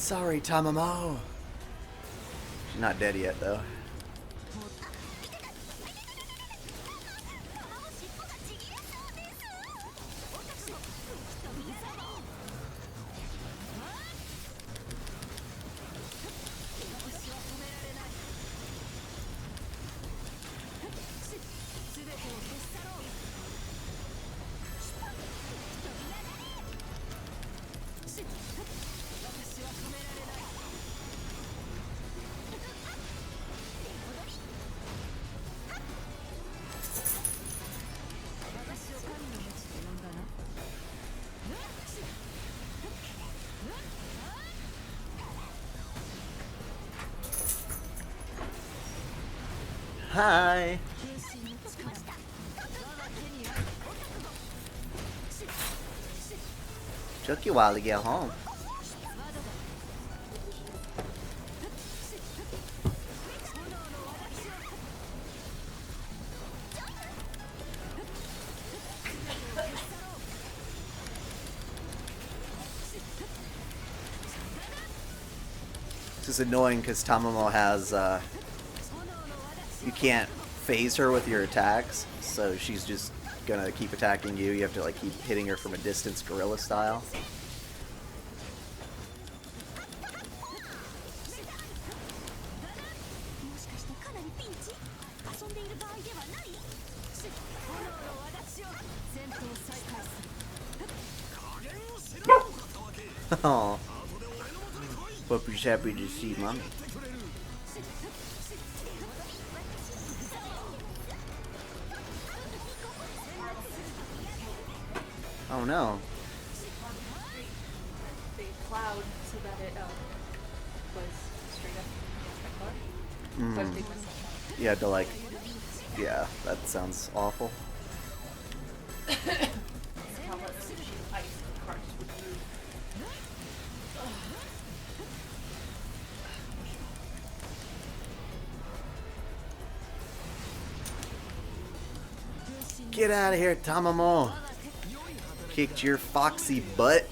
Sorry, Tamamo. She's not dead yet, though. Hi. Took you a while to get home. This is annoying because Tamamo has you can't phase her with your attacks, so she's just gonna keep attacking you. You have to like keep hitting her from a distance, gorilla style. Oh, Puppy's happy to see mommy. Oh no. The cloud so that it was straight up. So I think myself You had to like, yeah, that sounds awful. how much ice carts would move. Get out of here, Tamamo. Kicked your foxy butt.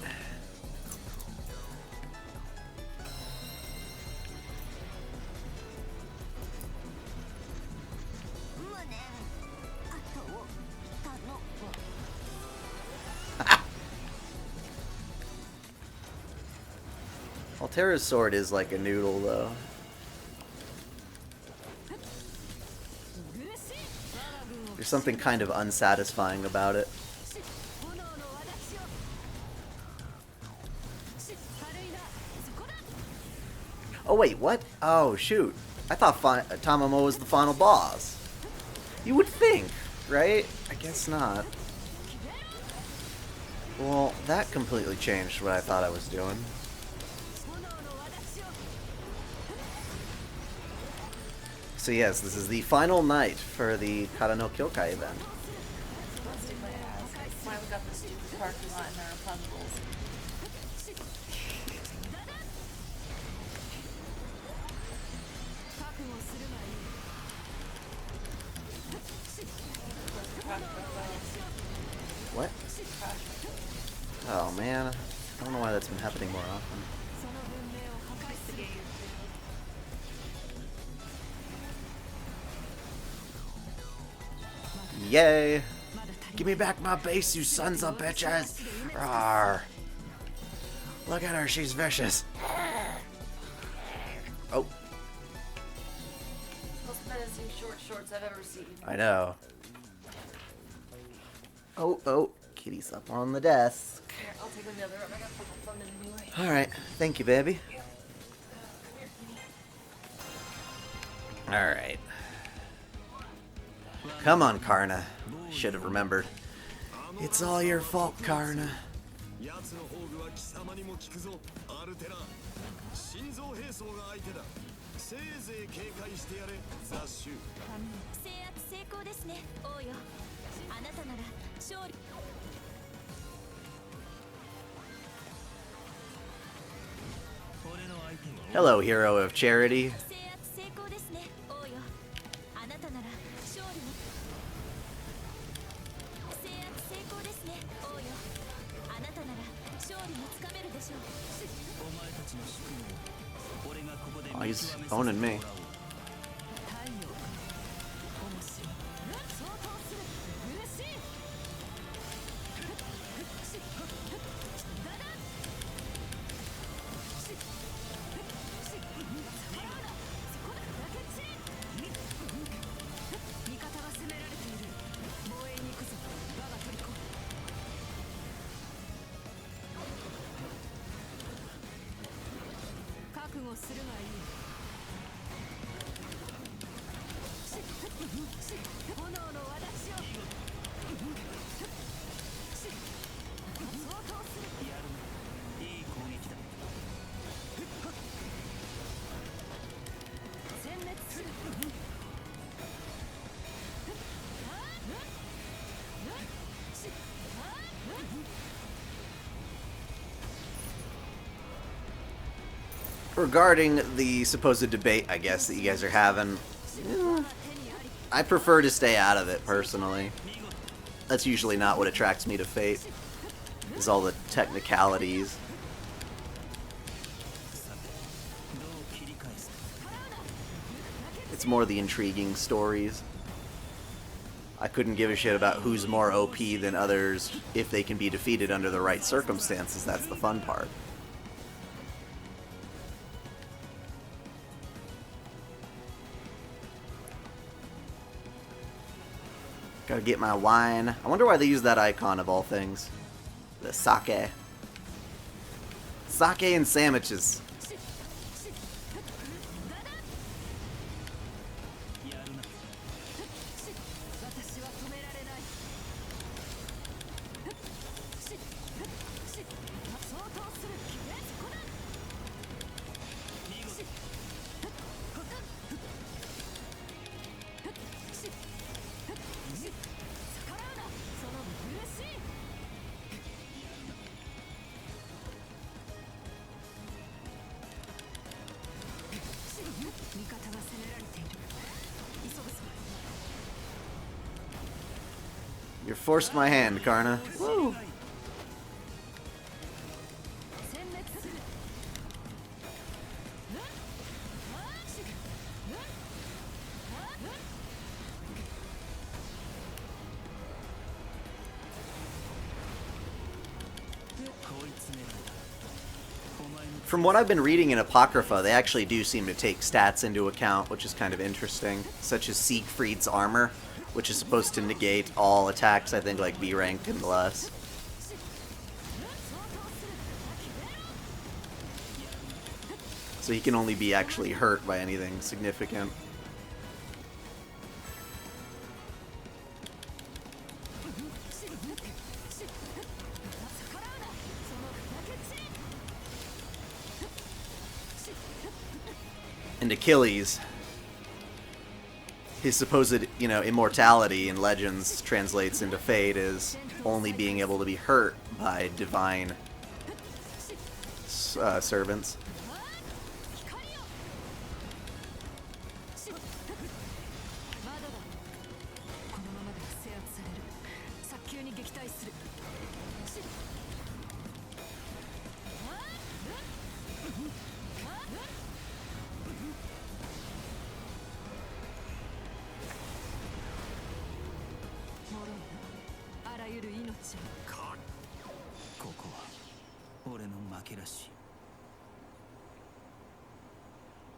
Altera's sword is like a noodle, though. There's something kind of unsatisfying about it. Oh wait, what? Oh shoot. I thought Tamamo was the final boss. You would think, right? I guess not. Well, that completely changed what I thought I was doing. So yes, this is the final night for the Kara no Kyokai event. Busted my ass. That's why we got this stupid parking lot and our puzzles. What? Oh man, I don't know why that's been happening more often. Yay! Give me back my base, you sons of bitches! Rawr! Look at her, she's vicious. Oh, Most menacing short shorts I've ever seen. I know. Oh, kitty's up on the desk. Here, I'll take them the other room. I gotta put my phone in anyway. Alright, thank you, baby. Alright. Come on, Karna. Should have remembered. It's all your fault, Karna. 奴の宝具は貴様にも効くぞ、アルテラ。心臓兵装が相手だ。せいぜい警戒してやれ、雑種。制圧成功ですね、王よ。あなたなら勝利。 Hello, hero of charity. 制圧成功ですね、王よ。あなたなら勝利を。制圧成功ですね、王よ。あなたなら勝利もつかめるでしょう。お前たち Oh, he's owning me. Regarding the supposed debate, I guess, that you guys are having, I prefer to stay out of it, personally. That's usually not what attracts me to Fate, is all the technicalities. It's more the intriguing stories. I couldn't give a shit about who's more OP than others if they can be defeated under the right circumstances. That's the fun part. Gotta get my wine. I wonder why they use that icon of all things. The sake. Sake and sandwiches. You forced my hand, Karna. Woo! From what I've been reading in Apocrypha, they actually do seem to take stats into account, which is kind of interesting, such as Siegfried's armor, which is supposed to negate all attacks, I think, like B rank and less. So he can only be actually hurt by anything significant. And Achilles, his supposed, immortality in Legends translates into Fate as only being able to be hurt by divine servants.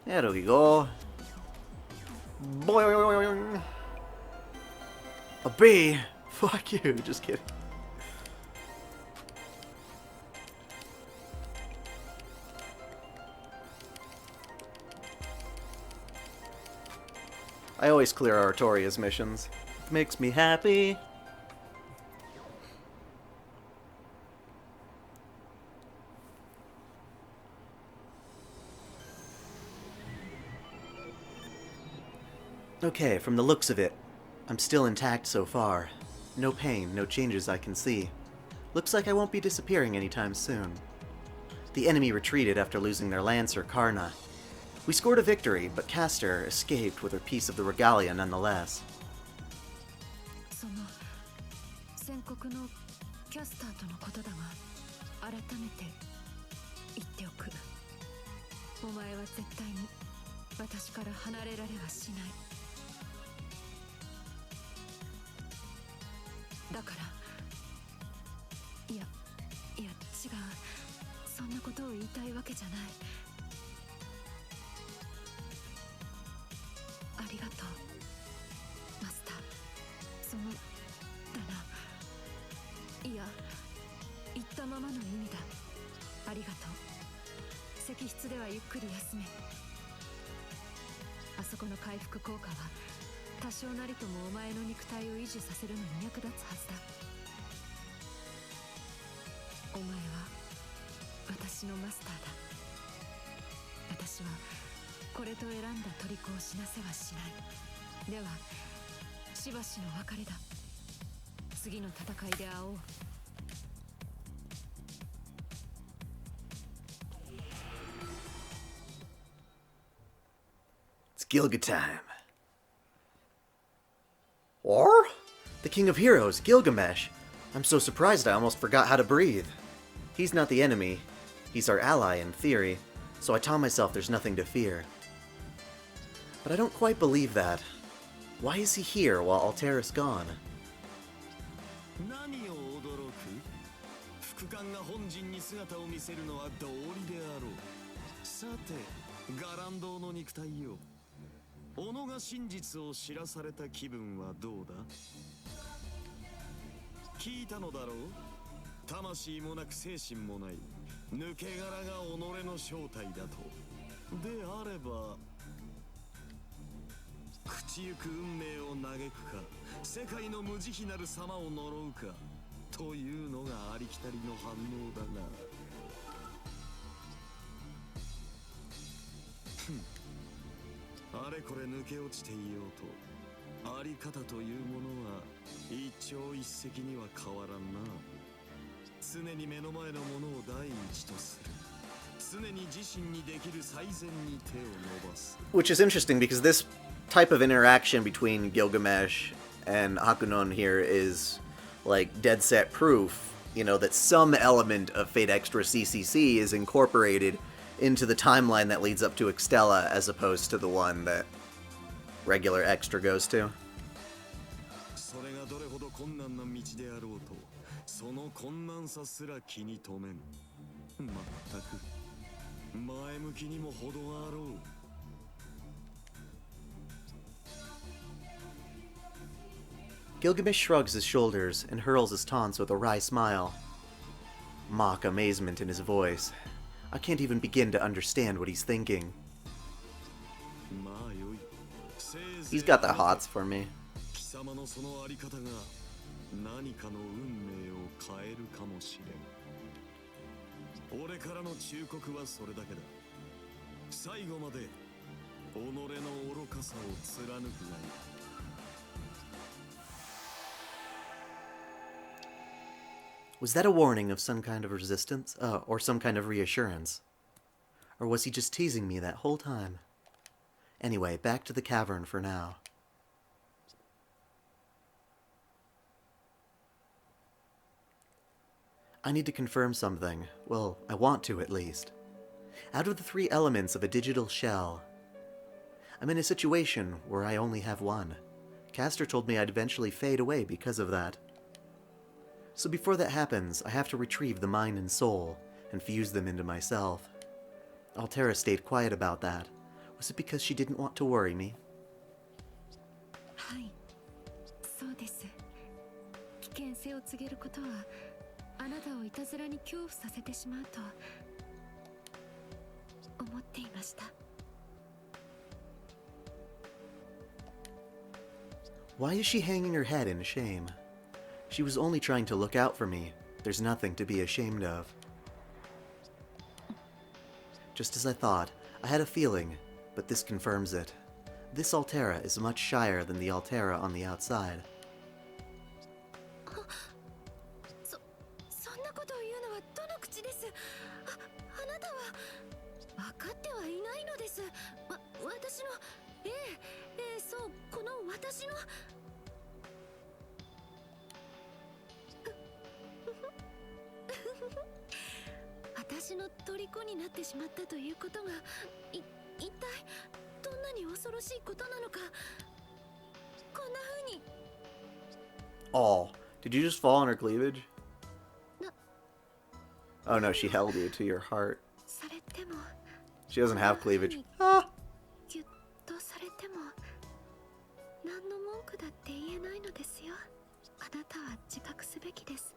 There we go. Boing. A bee. Fuck you. Just kidding. I always clear Artoria's missions. Makes me happy. Okay, from the looks of it, I'm still intact so far. No pain, no changes I can see. Looks like I won't be disappearing anytime soon. The enemy retreated after losing their lancer, Karna. We scored a victory, but Castor escaped with her piece of the regalia nonetheless. その宣告のキャスターとのことだが、改めて言っておく。お前は絶対に私から離れられはしない。だから、いや違う、そんなことを言いたいわけじゃない。ありがとうマスター。そのだな、いや言ったままの意味だ。ありがとう。石室ではゆっくり休め。あそこの回復効果は多少なりともお前の肉体を維持させるのに役立つはずだ。お前は私のマスターだ。私はこれと選んだ虜を死なせはしない。ではしばしの別れだ。次の戦いで会おう。It's Gilga time. Or? The King of Heroes, Gilgamesh. I'm so surprised I almost forgot how to breathe. He's not the enemy. He's our ally in theory, so I tell myself there's nothing to fear. But I don't quite believe that. Why is he here while Altera's gone? 何を驚く？副官が本陣に姿を見せるのは道理であろう。さて、伽藍堂の肉体よ。己が真実を知らされた気分はどうだ？聞いたのだろう？魂もなく精神もない抜け殻が己の正体だと。であれば朽ちゆく運命を嘆くか、世界の無慈悲なる様を呪うかというのがありきたりの反応だな。あれこれ抜け落ちていようと、あり方というものは一朝一夕には変わらんな。常に目の前のものを第一とする。常に自身にできる最善に手を伸ばす。 Which is interesting because this type of interaction between Gilgamesh and Hakunon here is like dead set proof, you know, that some element of Fate Extra CCC is incorporated into the timeline that leads up to Extella as opposed to the one that regular Extra goes to. それがどれほど困難な道であろうと、その困難さすら気に留めん。まったく前向きにも程があろう。Gilgamesh shrugs his shoulders and hurls his taunts with a wry smile. Mock amazement in his voice. I can't even begin to understand what he's thinking. He's got the hots for me. 貴様のそのあり方が何かの運命を変えるかもしれん。俺からの忠告はそれだけだ。最後まで己の愚かさを貫くがいい。Was that a warning of some kind of resistance? Or some kind of reassurance? Or was he just teasing me that whole time? Anyway, back to the cavern for now. I need to confirm something. Well, I want to at least. Out of the 3 elements of a digital shell, I'm in a situation where I only have one. Castor told me I'd eventually fade away because of that. So before that happens, I have to retrieve the mind and soul and fuse them into myself. Altera stayed quiet about that. Was it because she didn't want to worry me? はい、そうです。危険性を告げることはあなたをいたずらに恐怖させてしまうと思っていました。Why is she hanging her head in shame? She was only trying to look out for me. There's nothing to be ashamed of. Just as I thought, I had a feeling, but this confirms it. This Altera is much shyer than the Altera on the outside. そんなことを言うのはどの口です。あなたは分かってはいないのです。私のそう、この私の私私の虜になってしまったということが一体どんなに恐ろしいことなのか。こんな風に Oh, did you just fall on her cleavage? Oh no, she held you to your heart. されても She doesn't have cleavage. Ah! ぎゅっとされても何の文句だって言えないのですよ。あなたは自覚すべきです。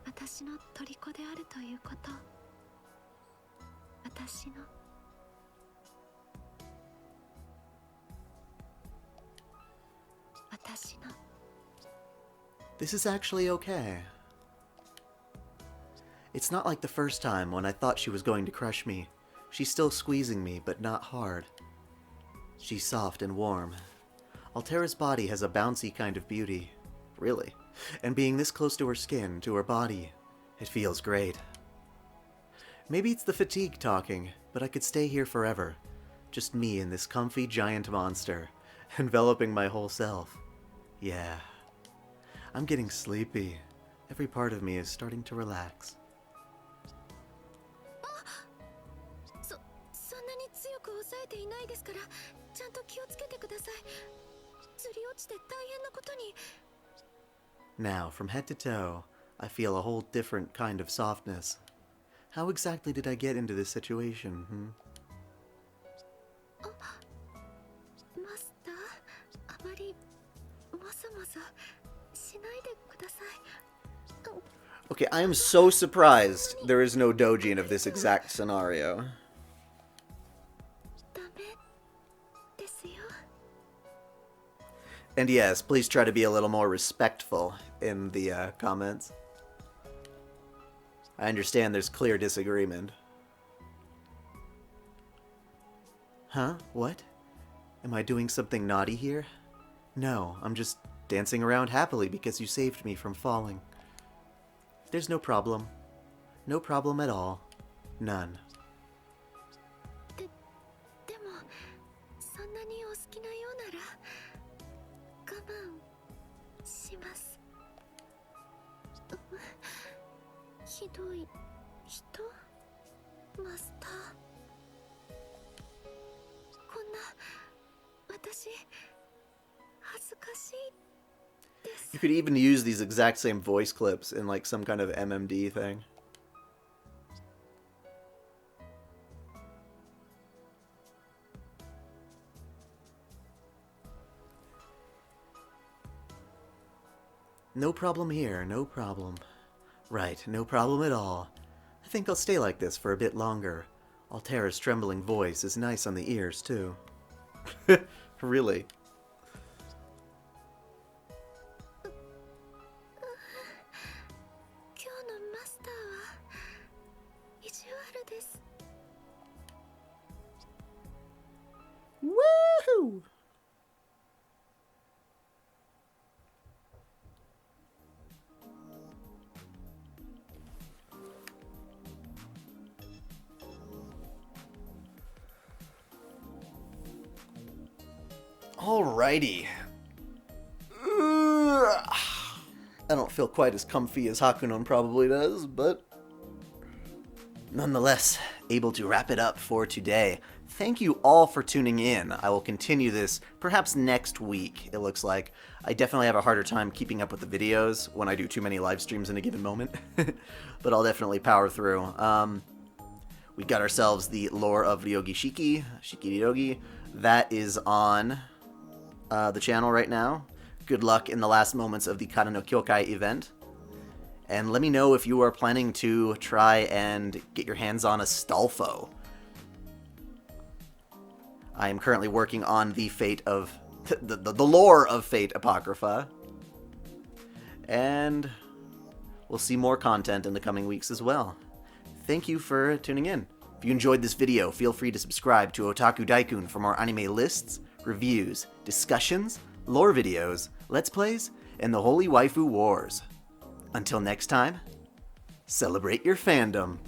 私の虜であるということ。私の私の This is actually okay. It's not like the first time when I thought she was going to crush me. She's still squeezing me, but not hard. She's soft and warm. Altera's body has a bouncy kind of beauty. Really. And being this close to her skin, to her body, it feels great. Maybe it's the fatigue talking, but I could stay here forever. Just me and this comfy giant monster, enveloping my whole self. Yeah. I'm getting sleepy. Every part of me is starting to relax. そんなに強く抑えていないですから、ちゃんと気をつけてください。ずり落ちて大変なことに。Now, from head to toe, I feel a whole different kind of softness. How exactly did I get into this situation, hmm? マスター、あまりもさもさしないでください。Okay, I am so surprised there is no doujin of this exact scenario. ダメですよ。 And yes, please try to be a little more respectful in the comments. I understand there's clear disagreement. Huh? What? Am I doing something naughty here? No, I'm just dancing around happily because you saved me from falling. There's no problem. No problem at all. None. でもそんなにお好きなようなら我慢します。ひどい人マスター。こんな私恥ずかしいです。 You could even use these exact same voice clips in like some kind of MMD thing. No problem here, no problem. Right, no problem at all. I think I'll stay like this for a bit longer. Altera's trembling voice is nice on the ears, too. Really? 今日のマスターは意地悪です。 Woohoo! Alrighty. I don't feel quite as comfy as Hakunon probably does, but nonetheless, able to wrap it up for today. Thank you all for tuning in. I will continue this perhaps next week, it looks like. I definitely have a harder time keeping up with the videos when I do too many live streams in a given moment, but I'll definitely power through. We got ourselves the Lore of Ryogi Shiki, Shiki Ryogi. That is on the channel right now. Good luck in the last moments of the Kara no Kyokai event. And let me know if you are planning to try and get your hands on a Stolfo. I am currently working on the fate of the lore of Fate Apocrypha. And we'll see more content in the coming weeks as well. Thank you for tuning in. If you enjoyed this video, feel free to subscribe to OtakuDaiKun for more anime lists, reviews, discussions, lore videos, let's plays, and the Holy Waifu Wars. Until next time, celebrate your fandom.